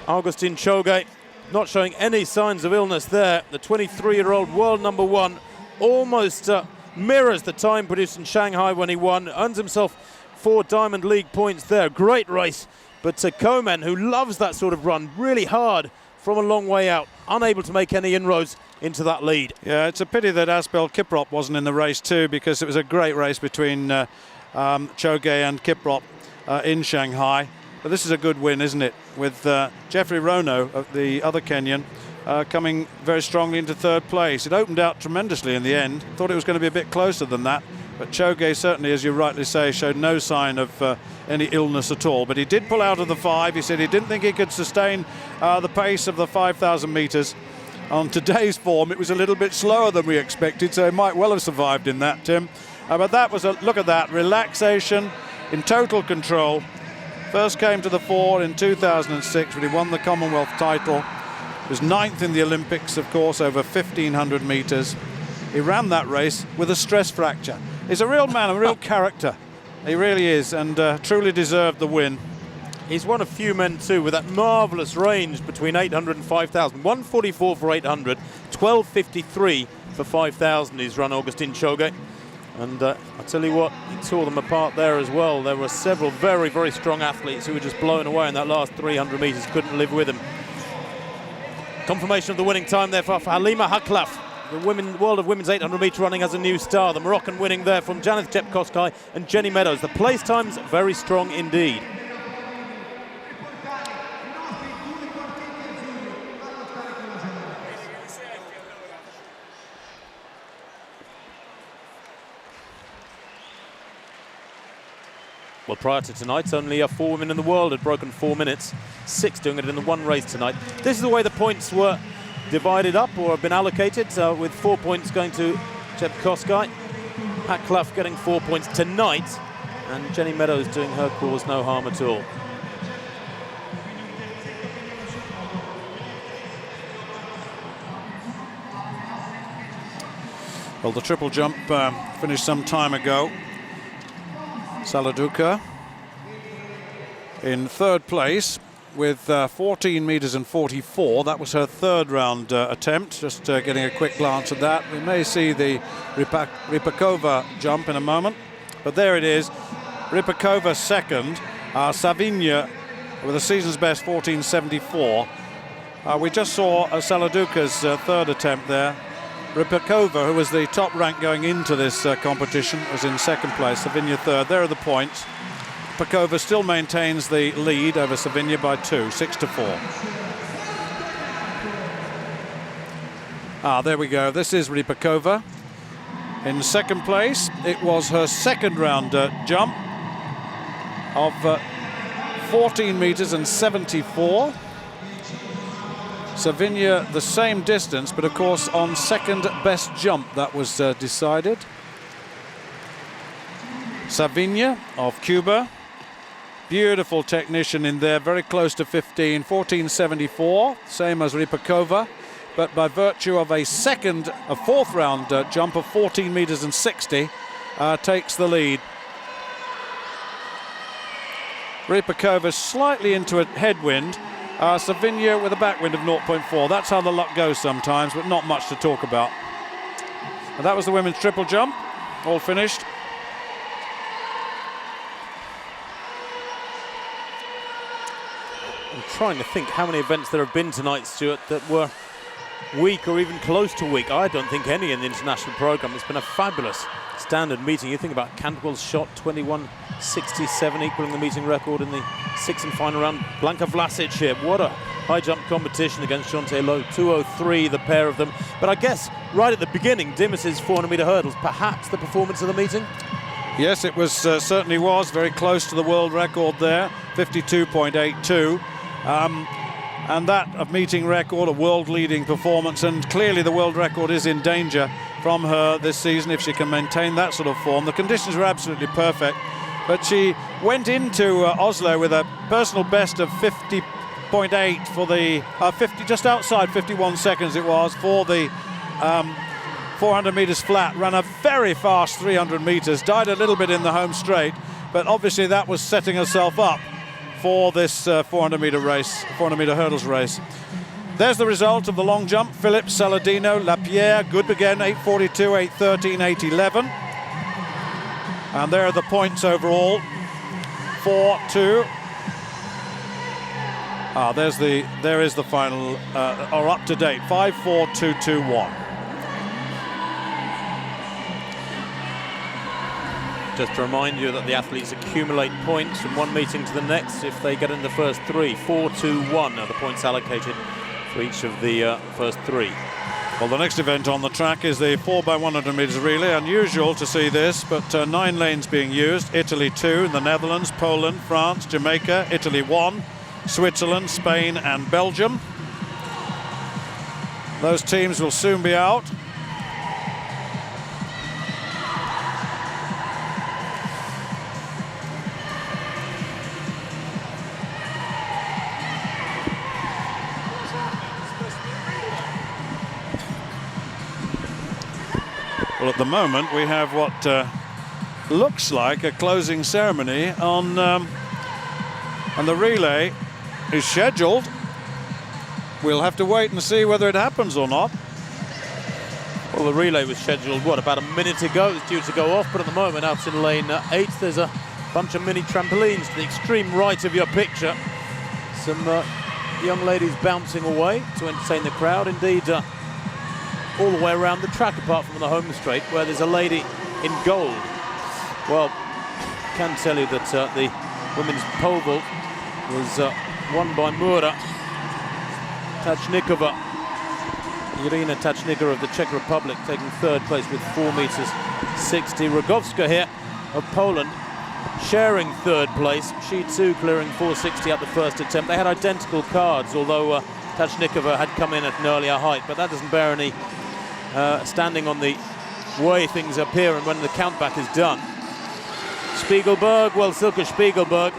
Augustine Choge not showing any signs of illness there. The 23-year-old world number one almost mirrors the time produced in Shanghai when he won. Earns himself 4 Diamond League points there. Great race. But Komen, who loves that sort of run, really hard from a long way out, unable to make any inroads into that lead. Yeah, it's a pity that Asbel Kiprop wasn't in the race too, because it was a great race between Choge and Kiprop in Shanghai. But this is a good win, isn't it? With Jeffrey Rono, the other Kenyan, coming very strongly into third place. It opened out tremendously in the end. Thought it was going to be a bit closer than that. But Choge certainly, as you rightly say, showed no sign of any illness at all. But he did pull out of the 5. He said he didn't think he could sustain the pace of the 5,000 metres. On today's form, it was a little bit slower than we expected, so he might well have survived in that, Tim. But that was look at that, relaxation, in total control. First came to the 4 in 2006 when he won the Commonwealth title. He was 9th in the Olympics, of course, over 1,500 metres. He ran that race with a stress fracture. He's a real man, a real character. He really is, and truly deserved the win. He's one of few men too with that marvellous range between 800 and 5,000. 1:44 for 800, 12:53 for 5,000 he's run, Augustine Choge. And I tell you what, he tore them apart there as well. There were several very, very strong athletes who were just blown away in that last 300 metres, couldn't live with him. Confirmation of the winning time there for Halima Haklaf. The world of women's 800 metre running has a new star. The Moroccan winning there from Janeth Jepkosgei and Jenny Meadows. The place times very strong indeed. Well, prior to tonight, only 4 women in the world had broken 4 minutes. 6 doing it in the one race tonight. This is the way the points were divided up or have been allocated, with 4 points going to Jepkosgei, Haklaf getting 4 points tonight, and Jenny Meadows doing her cause no harm at all. Well, the triple jump finished some time ago. Saladuka in third place with 14 metres and 44. That was her third round attempt. Just getting a quick glance at that. We may see the Ripakova jump in a moment, but there it is. Ripakova second, Savinya with a season's best 14.74. We just saw Saladuka's third attempt there. Ripakova, who was the top rank going into this competition, was in second place, Savinya third. There are the points. Ripakova still maintains the lead over Savinya by 2, 6-4. There we go. This is Ripakova in second place. It was her second round jump of 14 metres and 74. Savinya the same distance, but of course on second best jump that was decided. Savinya of Cuba, beautiful technician in there, very close to 15, 14.74, same as Ripakova, but by virtue of a fourth round jump of 14 metres and 60, takes the lead. Ripakova slightly into a headwind. Savinya with a backwind of 0.4. That's how the luck goes sometimes, but not much to talk about. And that was the women's triple jump, all finished. I'm trying to think how many events there have been tonight, Stuart, that were weak or even close to weak. I don't think any in the international programme. It's been a fabulous standard meeting. You think about Cantwell's shot, 21.67, equaling the meeting record in the sixth and final round. Blanka Vlasic here. What a high jump competition against Shante Lowe. 2:03, the pair of them. But I guess right at the beginning, Dimas's 400 metre hurdles, perhaps the performance of the meeting? Yes, it was certainly was very close to the world record there, 52.82. and that a meeting record, a world-leading performance, and clearly the world record is in danger from her this season if she can maintain that sort of form. The conditions were absolutely perfect, but she went into Oslo with a personal best of 50.8 for the 50, just outside 51 seconds it was for the 400 meters flat. Ran a very fast 300 meters, died a little bit in the home straight, but obviously that was setting herself up for this 400 meter race, 400 meter hurdles race. There's the result of the long jump. Phillips, Saladino, Lapierre, good again, 8:42, 8:13, 8:11. And there are the points overall. 4-2. There is the final, or up to date, 5-4-2-2-1. Just to remind you that the athletes accumulate points from one meeting to the next if they get in the first three. 4-2-1 are the points allocated for each of the first three. Well, the next event on the track is the 4x100 meters relay. Unusual to see this, but 9 lanes being used. Italy 2, the Netherlands, Poland, France, Jamaica, Italy 1, Switzerland, Spain and Belgium. Those teams will soon be out. Well, at the moment we have what looks like a closing ceremony on, and the relay is scheduled. We'll have to wait and see whether it happens or not. Well, the relay was scheduled, what, about a minute ago. It was due to go off, but at the moment, out in lane 8, there's a bunch of mini trampolines to the extreme right of your picture. Some young ladies bouncing away to entertain the crowd. Indeed, all the way around the track, apart from the home straight, where there's a lady in gold. Well, I can tell you that the women's pole vault was won by Mura Tachnikova, Irina Tachnikova of the Czech Republic, taking third place with 4 meters 60. Rogovska here of Poland sharing third place. She too clearing 4:60 at the first attempt. They had identical cards, although Tachnikova had come in at an earlier height, but that doesn't bear any standing on the way things appear and when the countback is done. Spiegelberg, well, Silke Spiegelberg,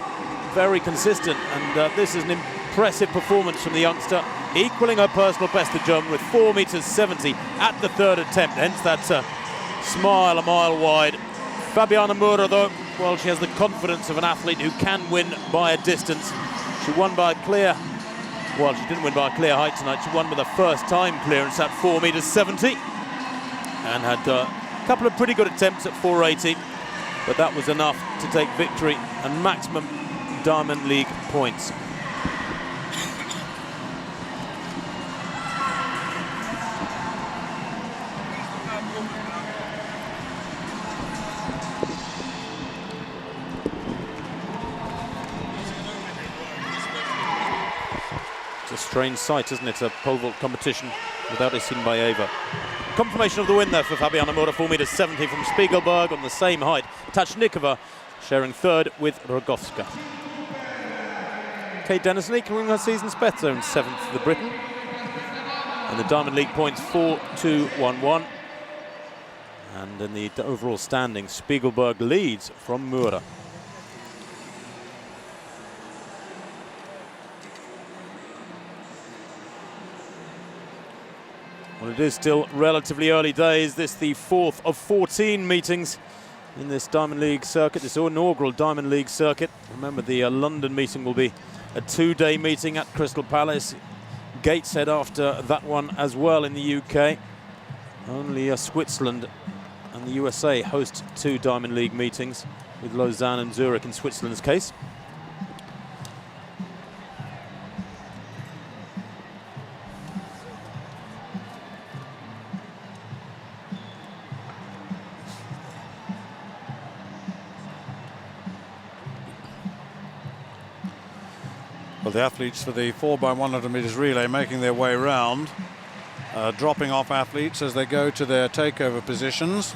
very consistent, and this is an impressive performance from the youngster, equaling her personal best at German with 4 meters 70 at the third attempt, hence that smile a mile wide. Fabiana Mura, though, well, she has the confidence of an athlete who can win by a distance. She won by a clear, well, she didn't win by a clear height tonight. She won with a first time clearance at 4 meters 70 and had a couple of pretty good attempts at 480, but that was enough to take victory and maximum Diamond League points. It's a strange sight, isn't it? A pole vault competition without a Sinbayeva. Confirmation of the win there for Fabiana Mura, 4 meters 70 from Spiegelberg on the same height. Tachnikova sharing third with Rogovska. Kate Denison equaling her season's best, own 7th for the Britain. And the Diamond League points 4-2-1-1. And in the overall standings, Spiegelberg leads from Mura. Well, it is still relatively early days. This the 4th of 14 meetings in this Diamond League circuit, this inaugural Diamond League circuit. Remember, the London meeting will be a 2-day meeting at Crystal Palace. Gateshead after that one as well in the UK. Only Switzerland and the USA host 2 Diamond League meetings, with Lausanne and Zurich in Switzerland's case. Well, the athletes for the 4x100 meters relay making their way round, dropping off athletes as they go to their takeover positions.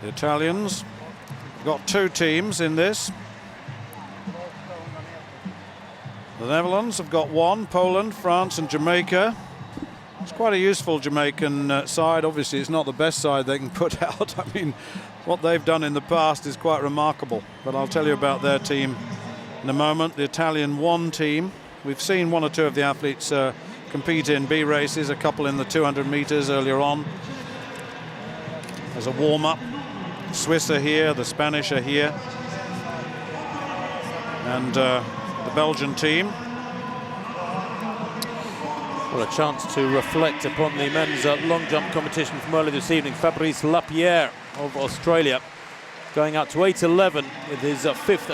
The Italians have got 2 teams in this. The Netherlands have got one, Poland, France and Jamaica. It's quite a useful Jamaican side. Obviously, it's not the best side they can put out. I mean, what they've done in the past is quite remarkable. But I'll tell you about their team in a moment. The Italian one team. We've seen one or two of the athletes compete in B races, a couple in the 200 meters earlier on. As a warm-up. Swiss are here, the Spanish are here. And the Belgian team. Well, a chance to reflect upon the men's long jump competition from earlier this evening. Fabrice Lapierre of Australia going out to 8:11 with his fifth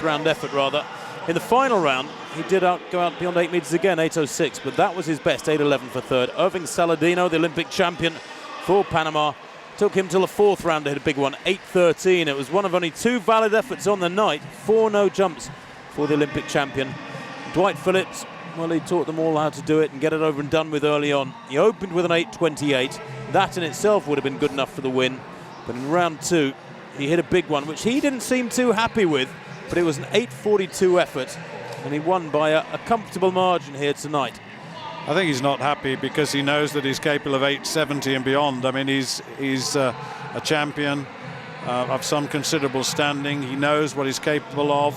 round effort rather. In the final round, he did go out beyond 8 meters again, 8:06, but that was his best, 8:11 for third. Irving Saladino, the Olympic champion for Panama, took him till the fourth round to hit a big one, 8:13. It was one of only 2 valid efforts on the night, 4 no jumps for the Olympic champion. Dwight Phillips, well, he taught them all how to do it and get it over and done with early on. He opened with an 8:28. That in itself would have been good enough for the win. But in round 2, he hit a big one, which he didn't seem too happy with. But it was an 8:42 effort, and he won by a comfortable margin here tonight. I think he's not happy because he knows that he's capable of 8:70 and beyond. I mean, he's a champion of some considerable standing. He knows what he's capable of.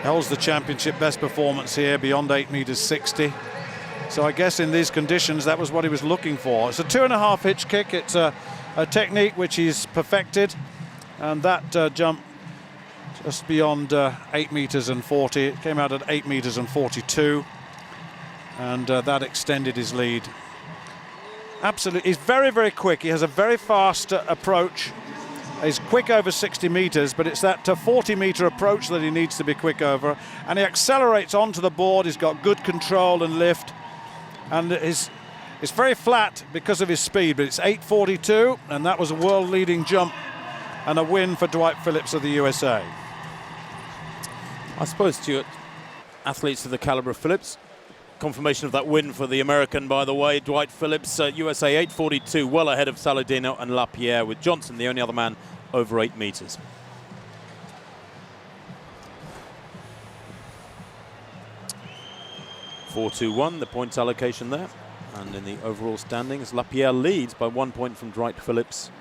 Holds the championship best performance here beyond 8 meters 60. So I guess in these conditions that was what he was looking for. It's a 2.5 hitch kick. It's a technique which he's perfected, and that jump just beyond 8 meters and 40. It came out at 8 meters and 42, and that extended his lead. Absolutely, he's very, very quick. He has a very fast approach. He's quick over 60 meters, but it's that 40-meter approach that he needs to be quick over. And he accelerates onto the board. He's got good control and lift. And it's very flat because of his speed, but it's 8:42, and that was a world-leading jump and a win for Dwight Phillips of the USA. I suppose, Stuart, athletes of the caliber of Phillips, confirmation of that win for the American, by the way. Dwight Phillips, USA 8:42, well ahead of Saladino and Lapierre, with Johnson the only other man over 8 meters. (4-2-1), the points allocation there. And in the overall standings, Lapierre leads by 1 point from Dwight Phillips.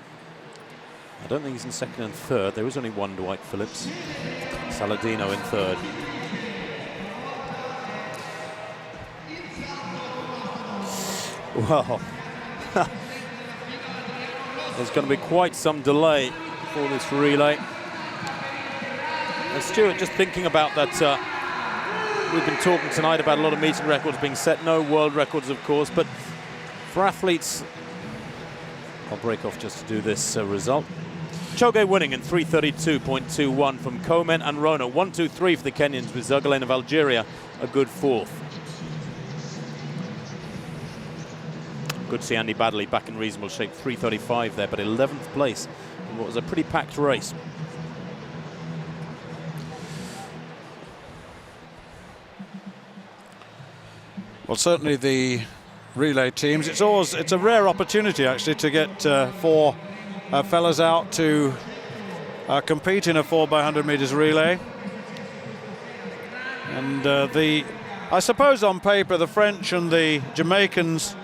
I don't think he's in second and third. There is only one Dwight Phillips. Saladino in third. Well, there's going to be quite some delay for this relay. And Stuart, just thinking about that, we've been talking tonight about a lot of meeting records being set, no world records, of course, but for athletes, I'll break off just to do this result. Choge winning in 3:32.21 from Komen and Rona. 1-2-3 for the Kenyans, with Zergalen of Algeria a good fourth. Good to see Andy Baddeley back in reasonable shape, 3:35 there, but 11th place in what was a pretty packed race. Well, certainly the relay teams, it's a rare opportunity actually to get 4 fellas out to compete in a 4x100 meters relay. And I suppose on paper the French and the Jamaicans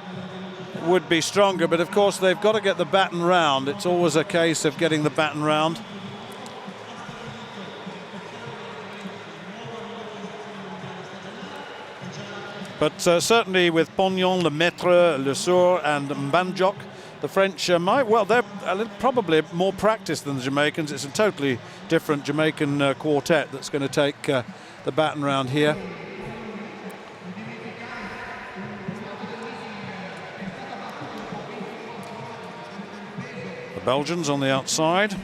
would be stronger, but of course they've got to get the baton round. It's always a case of getting the baton round. But certainly with Pognon, Lemaitre, Le Sour and Mbanjok, the French might, well, they're probably more practiced than the Jamaicans. It's a totally different Jamaican quartet that's going to take the baton round here. The Belgians on the outside.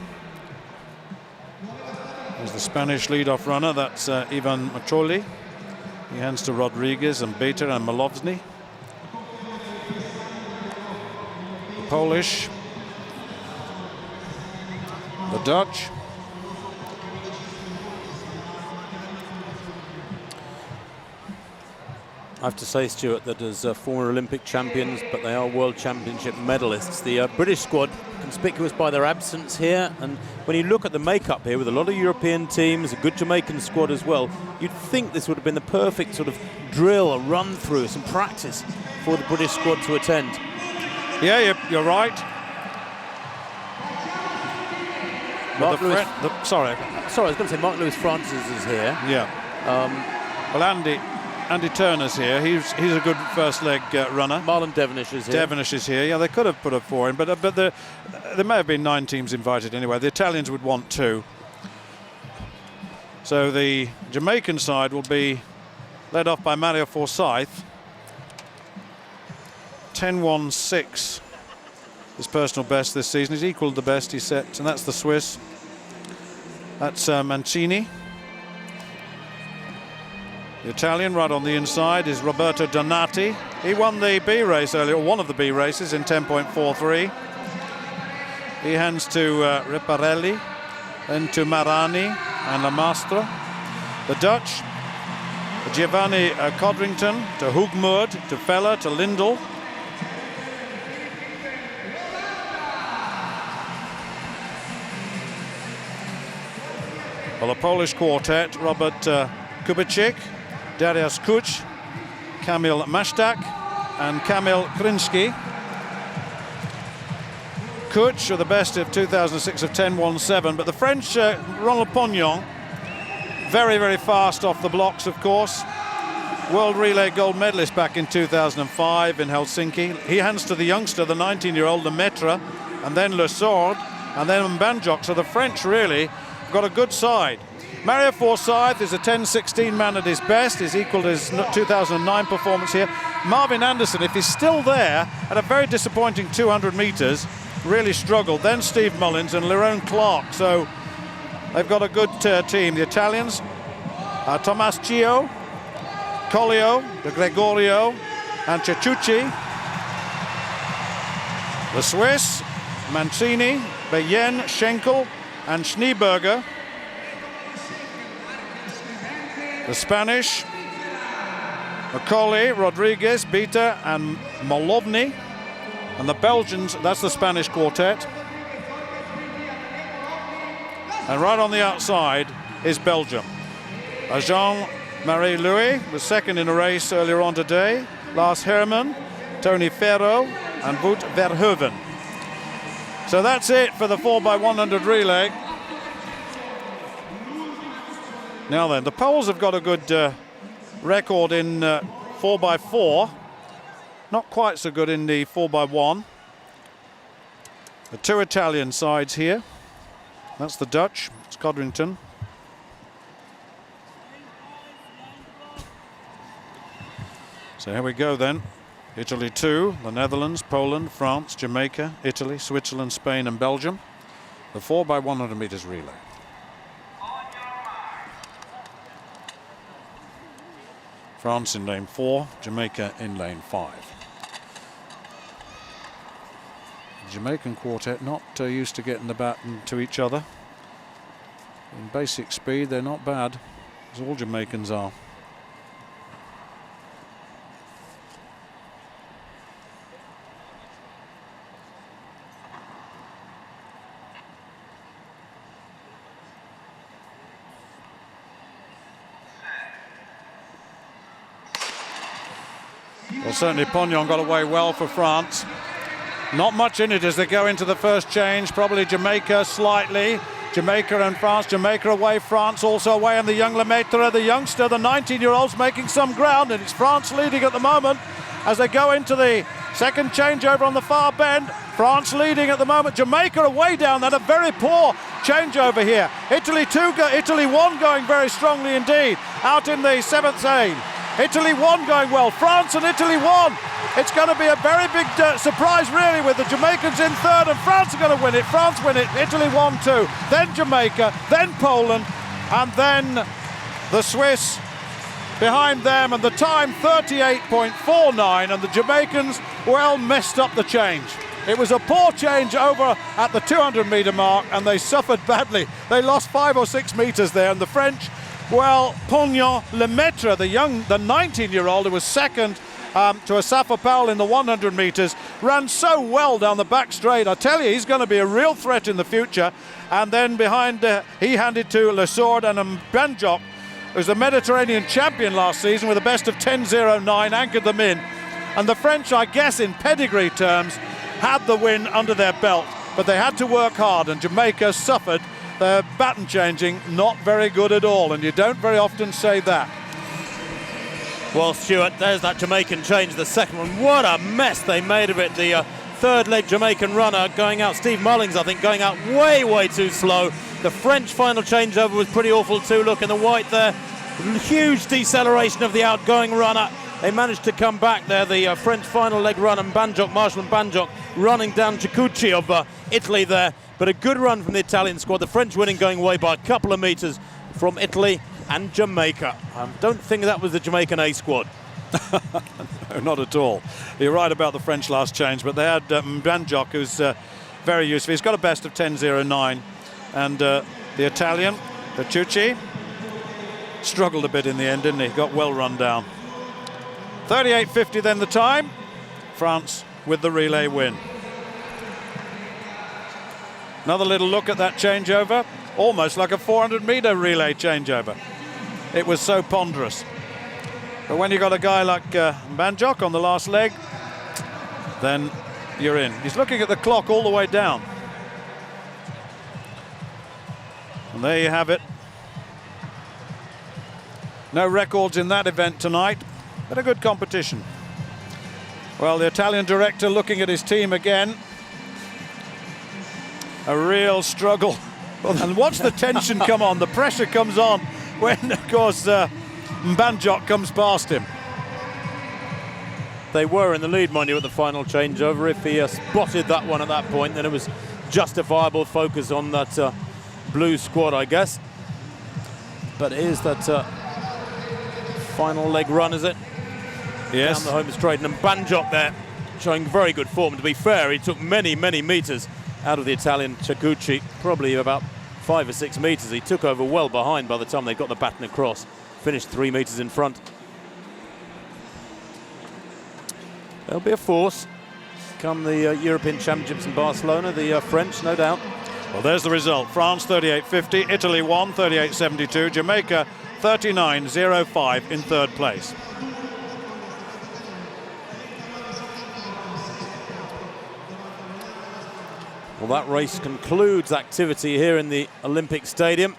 There's the Spanish lead-off runner, that's Ivan Macholi. He hands to Rodriguez and Beter and Malovsny. The Polish. The Dutch. I have to say, Stuart, that as former Olympic champions, but they are World Championship medalists, the British squad conspicuous by their absence here. And when you look at the makeup here with a lot of European teams, a good Jamaican squad as well, you'd think this would have been the perfect sort of drill, a run through, some practice for the British squad to attend. Yeah, you're right. Sorry, I was going to say Mark Lewis Francis is here. Yeah. Well, Andy Turner's here. He's a good first leg runner. Marlon Devonish is here. Devonish is here. Yeah, they could have put up 4 in, but there may have been 9 teams invited anyway. The Italians would want 2. So the Jamaican side will be led off by Mario Forsyth. 10.16 his personal best this season. He's equalled the best he set, and that's the Swiss. That's Mancini. The Italian right on the inside is Roberto Donati. He won the B race earlier, or one of the B races, in 10.43. He hands to Riparelli, then to Marani and Lamastre. The Dutch, Giovanni Codrington, to Hoogmoord, to Feller, to Lindell. Well, the Polish quartet, Robert Kubicek, Dariusz Kuch, Kamil Masztak and Kamil Krinsky. Kuch are the best of 2006 of 10.17, but the French, Ronald Pognon, very, very fast off the blocks, of course. World Relay gold medalist back in 2005 in Helsinki. He hands to the youngster, the 19-year-old Lemaitre, and then Le Sord, and then Mbanjok. So the French really got a good side. Mario Forsyth is a 10.16 man at his best. He's equalled his 2009 performance here. Marvin Anderson, if he's still there, at a very disappointing 200 metres, really struggled. Then Steve Mullins and Lerone Clark. So they've got a good team. The Italians, Tomascio, Collio, De Gregorio and Cecucci. The Swiss, Mancini, Beyen, Schenkel and Schneeberger. The Spanish, Macaulay, Rodriguez, Beta and Molovny. And the Belgians, that's the Spanish quartet. And right on the outside is Belgium. Jean-Marie Louis was second in a race earlier on today. Lars Herman, Tony Ferro and Wout Verhoeven. So that's it for the 4x100 relay. Now then, the Poles have got a good record in 4x4. Not quite so good in the 4x1. The 2 Italian sides here. That's the Dutch, it's Codrington. So here we go then. Italy 2, the Netherlands, Poland, France, Jamaica, Italy, Switzerland, Spain and Belgium. The 4x100 metres relay. France in lane 4, Jamaica in lane 5. The Jamaican quartet not used to getting the baton to each other. In basic speed, they're not bad, as all Jamaicans are. Well, certainly Pognon got away well for France. Not much in it as they go into the first change. Probably Jamaica slightly. Jamaica and France. Jamaica away, France also away, and the young Lemaitre, the youngster, the 19-year-old's making some ground, and it's France leading at the moment as they go into the second changeover on the far bend. France leading at the moment. Jamaica away down that, a very poor changeover here. Italy 2, Italy 1 going very strongly indeed. Out in the 7th lane. Italy 1 going well. France and Italy 1. It's going to be a very big surprise really, with the Jamaicans in third, and France are going to win it. France win it. Italy 1-2. Then Jamaica. Then Poland. And then the Swiss behind them. And the time 38.49. And the Jamaicans, well, messed up the change. It was a poor change over at the 200 metre mark, and they suffered badly. They lost 5 or 6 metres there, and the French Well, Pognon Lemaitre, the 19-year-old who was second to Asafa Powell in the 100 metres, ran so well down the back straight. I tell you, he's going to be a real threat in the future. And then behind, he handed to Le Sourd and Banjok, who's the Mediterranean champion last season with a best of 10.09, anchored them in. And the French, I guess, in pedigree terms, had the win under their belt, but they had to work hard, and Jamaica suffered. Their baton changing, not very good at all, and you don't very often say that. Well, Stuart, there's that Jamaican change, the second one. What a mess they made of it. The third leg Jamaican runner going out, Steve Mullings, I think, going out way, way too slow. The French final changeover was pretty awful too. Look in the white there. Huge deceleration of the outgoing runner. They managed to come back there. The French final leg run, and Banjok, Marshall and Banjok running down Cicucci of Italy there. But a good run from the Italian squad. The French winning going away by a couple of metres from Italy and Jamaica. I don't think that was the Jamaican A squad. No, not at all. You're right about the French last change, but they had Banjok, who's very useful. He's got a best of 10.09. And the Italian, Cicucci, struggled a bit in the end, didn't he? Got well run down. 38.50 then the time. France with the relay win. Another little look at that changeover. Almost like a 400-metre relay changeover. It was so ponderous. But when you got a guy like Banjok on the last leg, then you're in. He's looking at the clock all the way down. And there you have it. No records in that event tonight, but a good competition. Well, the Italian director looking at his team again. A real struggle. And watch the tension come on. The pressure comes on when, of course, Banjok comes past him. They were in the lead, mind you, at the final changeover. If he spotted that one at that point, then it was justifiable focus on that blue squad, I guess. But here's that final leg run, is it? Yes. Down the home straight, and Banjok there showing very good form. To be fair, he took many, many metres out of the Italian Cicucci, probably about 5 or 6 metres. He took over well behind by the time they got the baton across. Finished 3 metres in front. There'll be a force come the European Championships in Barcelona, the French, no doubt. Well, there's the result. France 38.50, Italy won 38.72, Jamaica 39.05 in third place. Well, that race concludes activity here in the Olympic Stadium.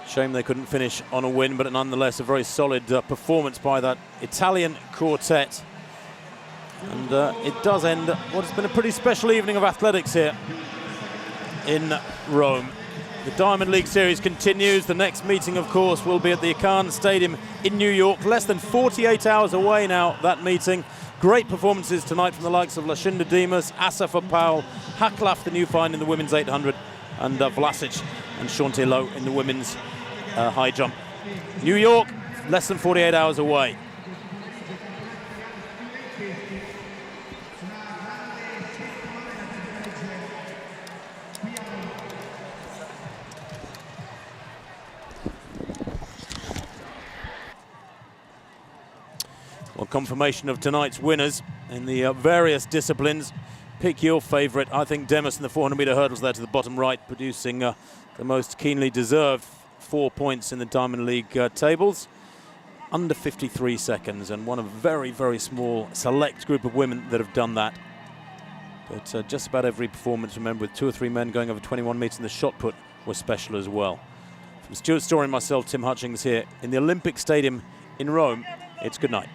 Shame they couldn't finish on a win, but nonetheless a very solid performance by that Italian quartet. And it does end what has been a pretty special evening of athletics here in Rome. The Diamond League Series continues. The next meeting, of course, will be at the Akan Stadium in New York. Less than 48 hours away now, that meeting. Great performances tonight from the likes of Lashinda Dimas, Asafa Powell, Haklaf, the new find in the women's 800, and Vlasic and Shantae Lowe in the women's high jump. New York, less than 48 hours away. Well, confirmation of tonight's winners in the various disciplines. Pick your favourite. I think Demis in the 400-metre hurdles there to the bottom right, producing the most keenly deserved 4 points in the Diamond League tables. Under 53 seconds, and one of a very, very small select group of women that have done that. But just about every performance, remember, with 2 or 3 men going over 21 metres in the shot put, was special as well. From Stuart Story and myself, Tim Hutchings, here in the Olympic Stadium in Rome, it's good night.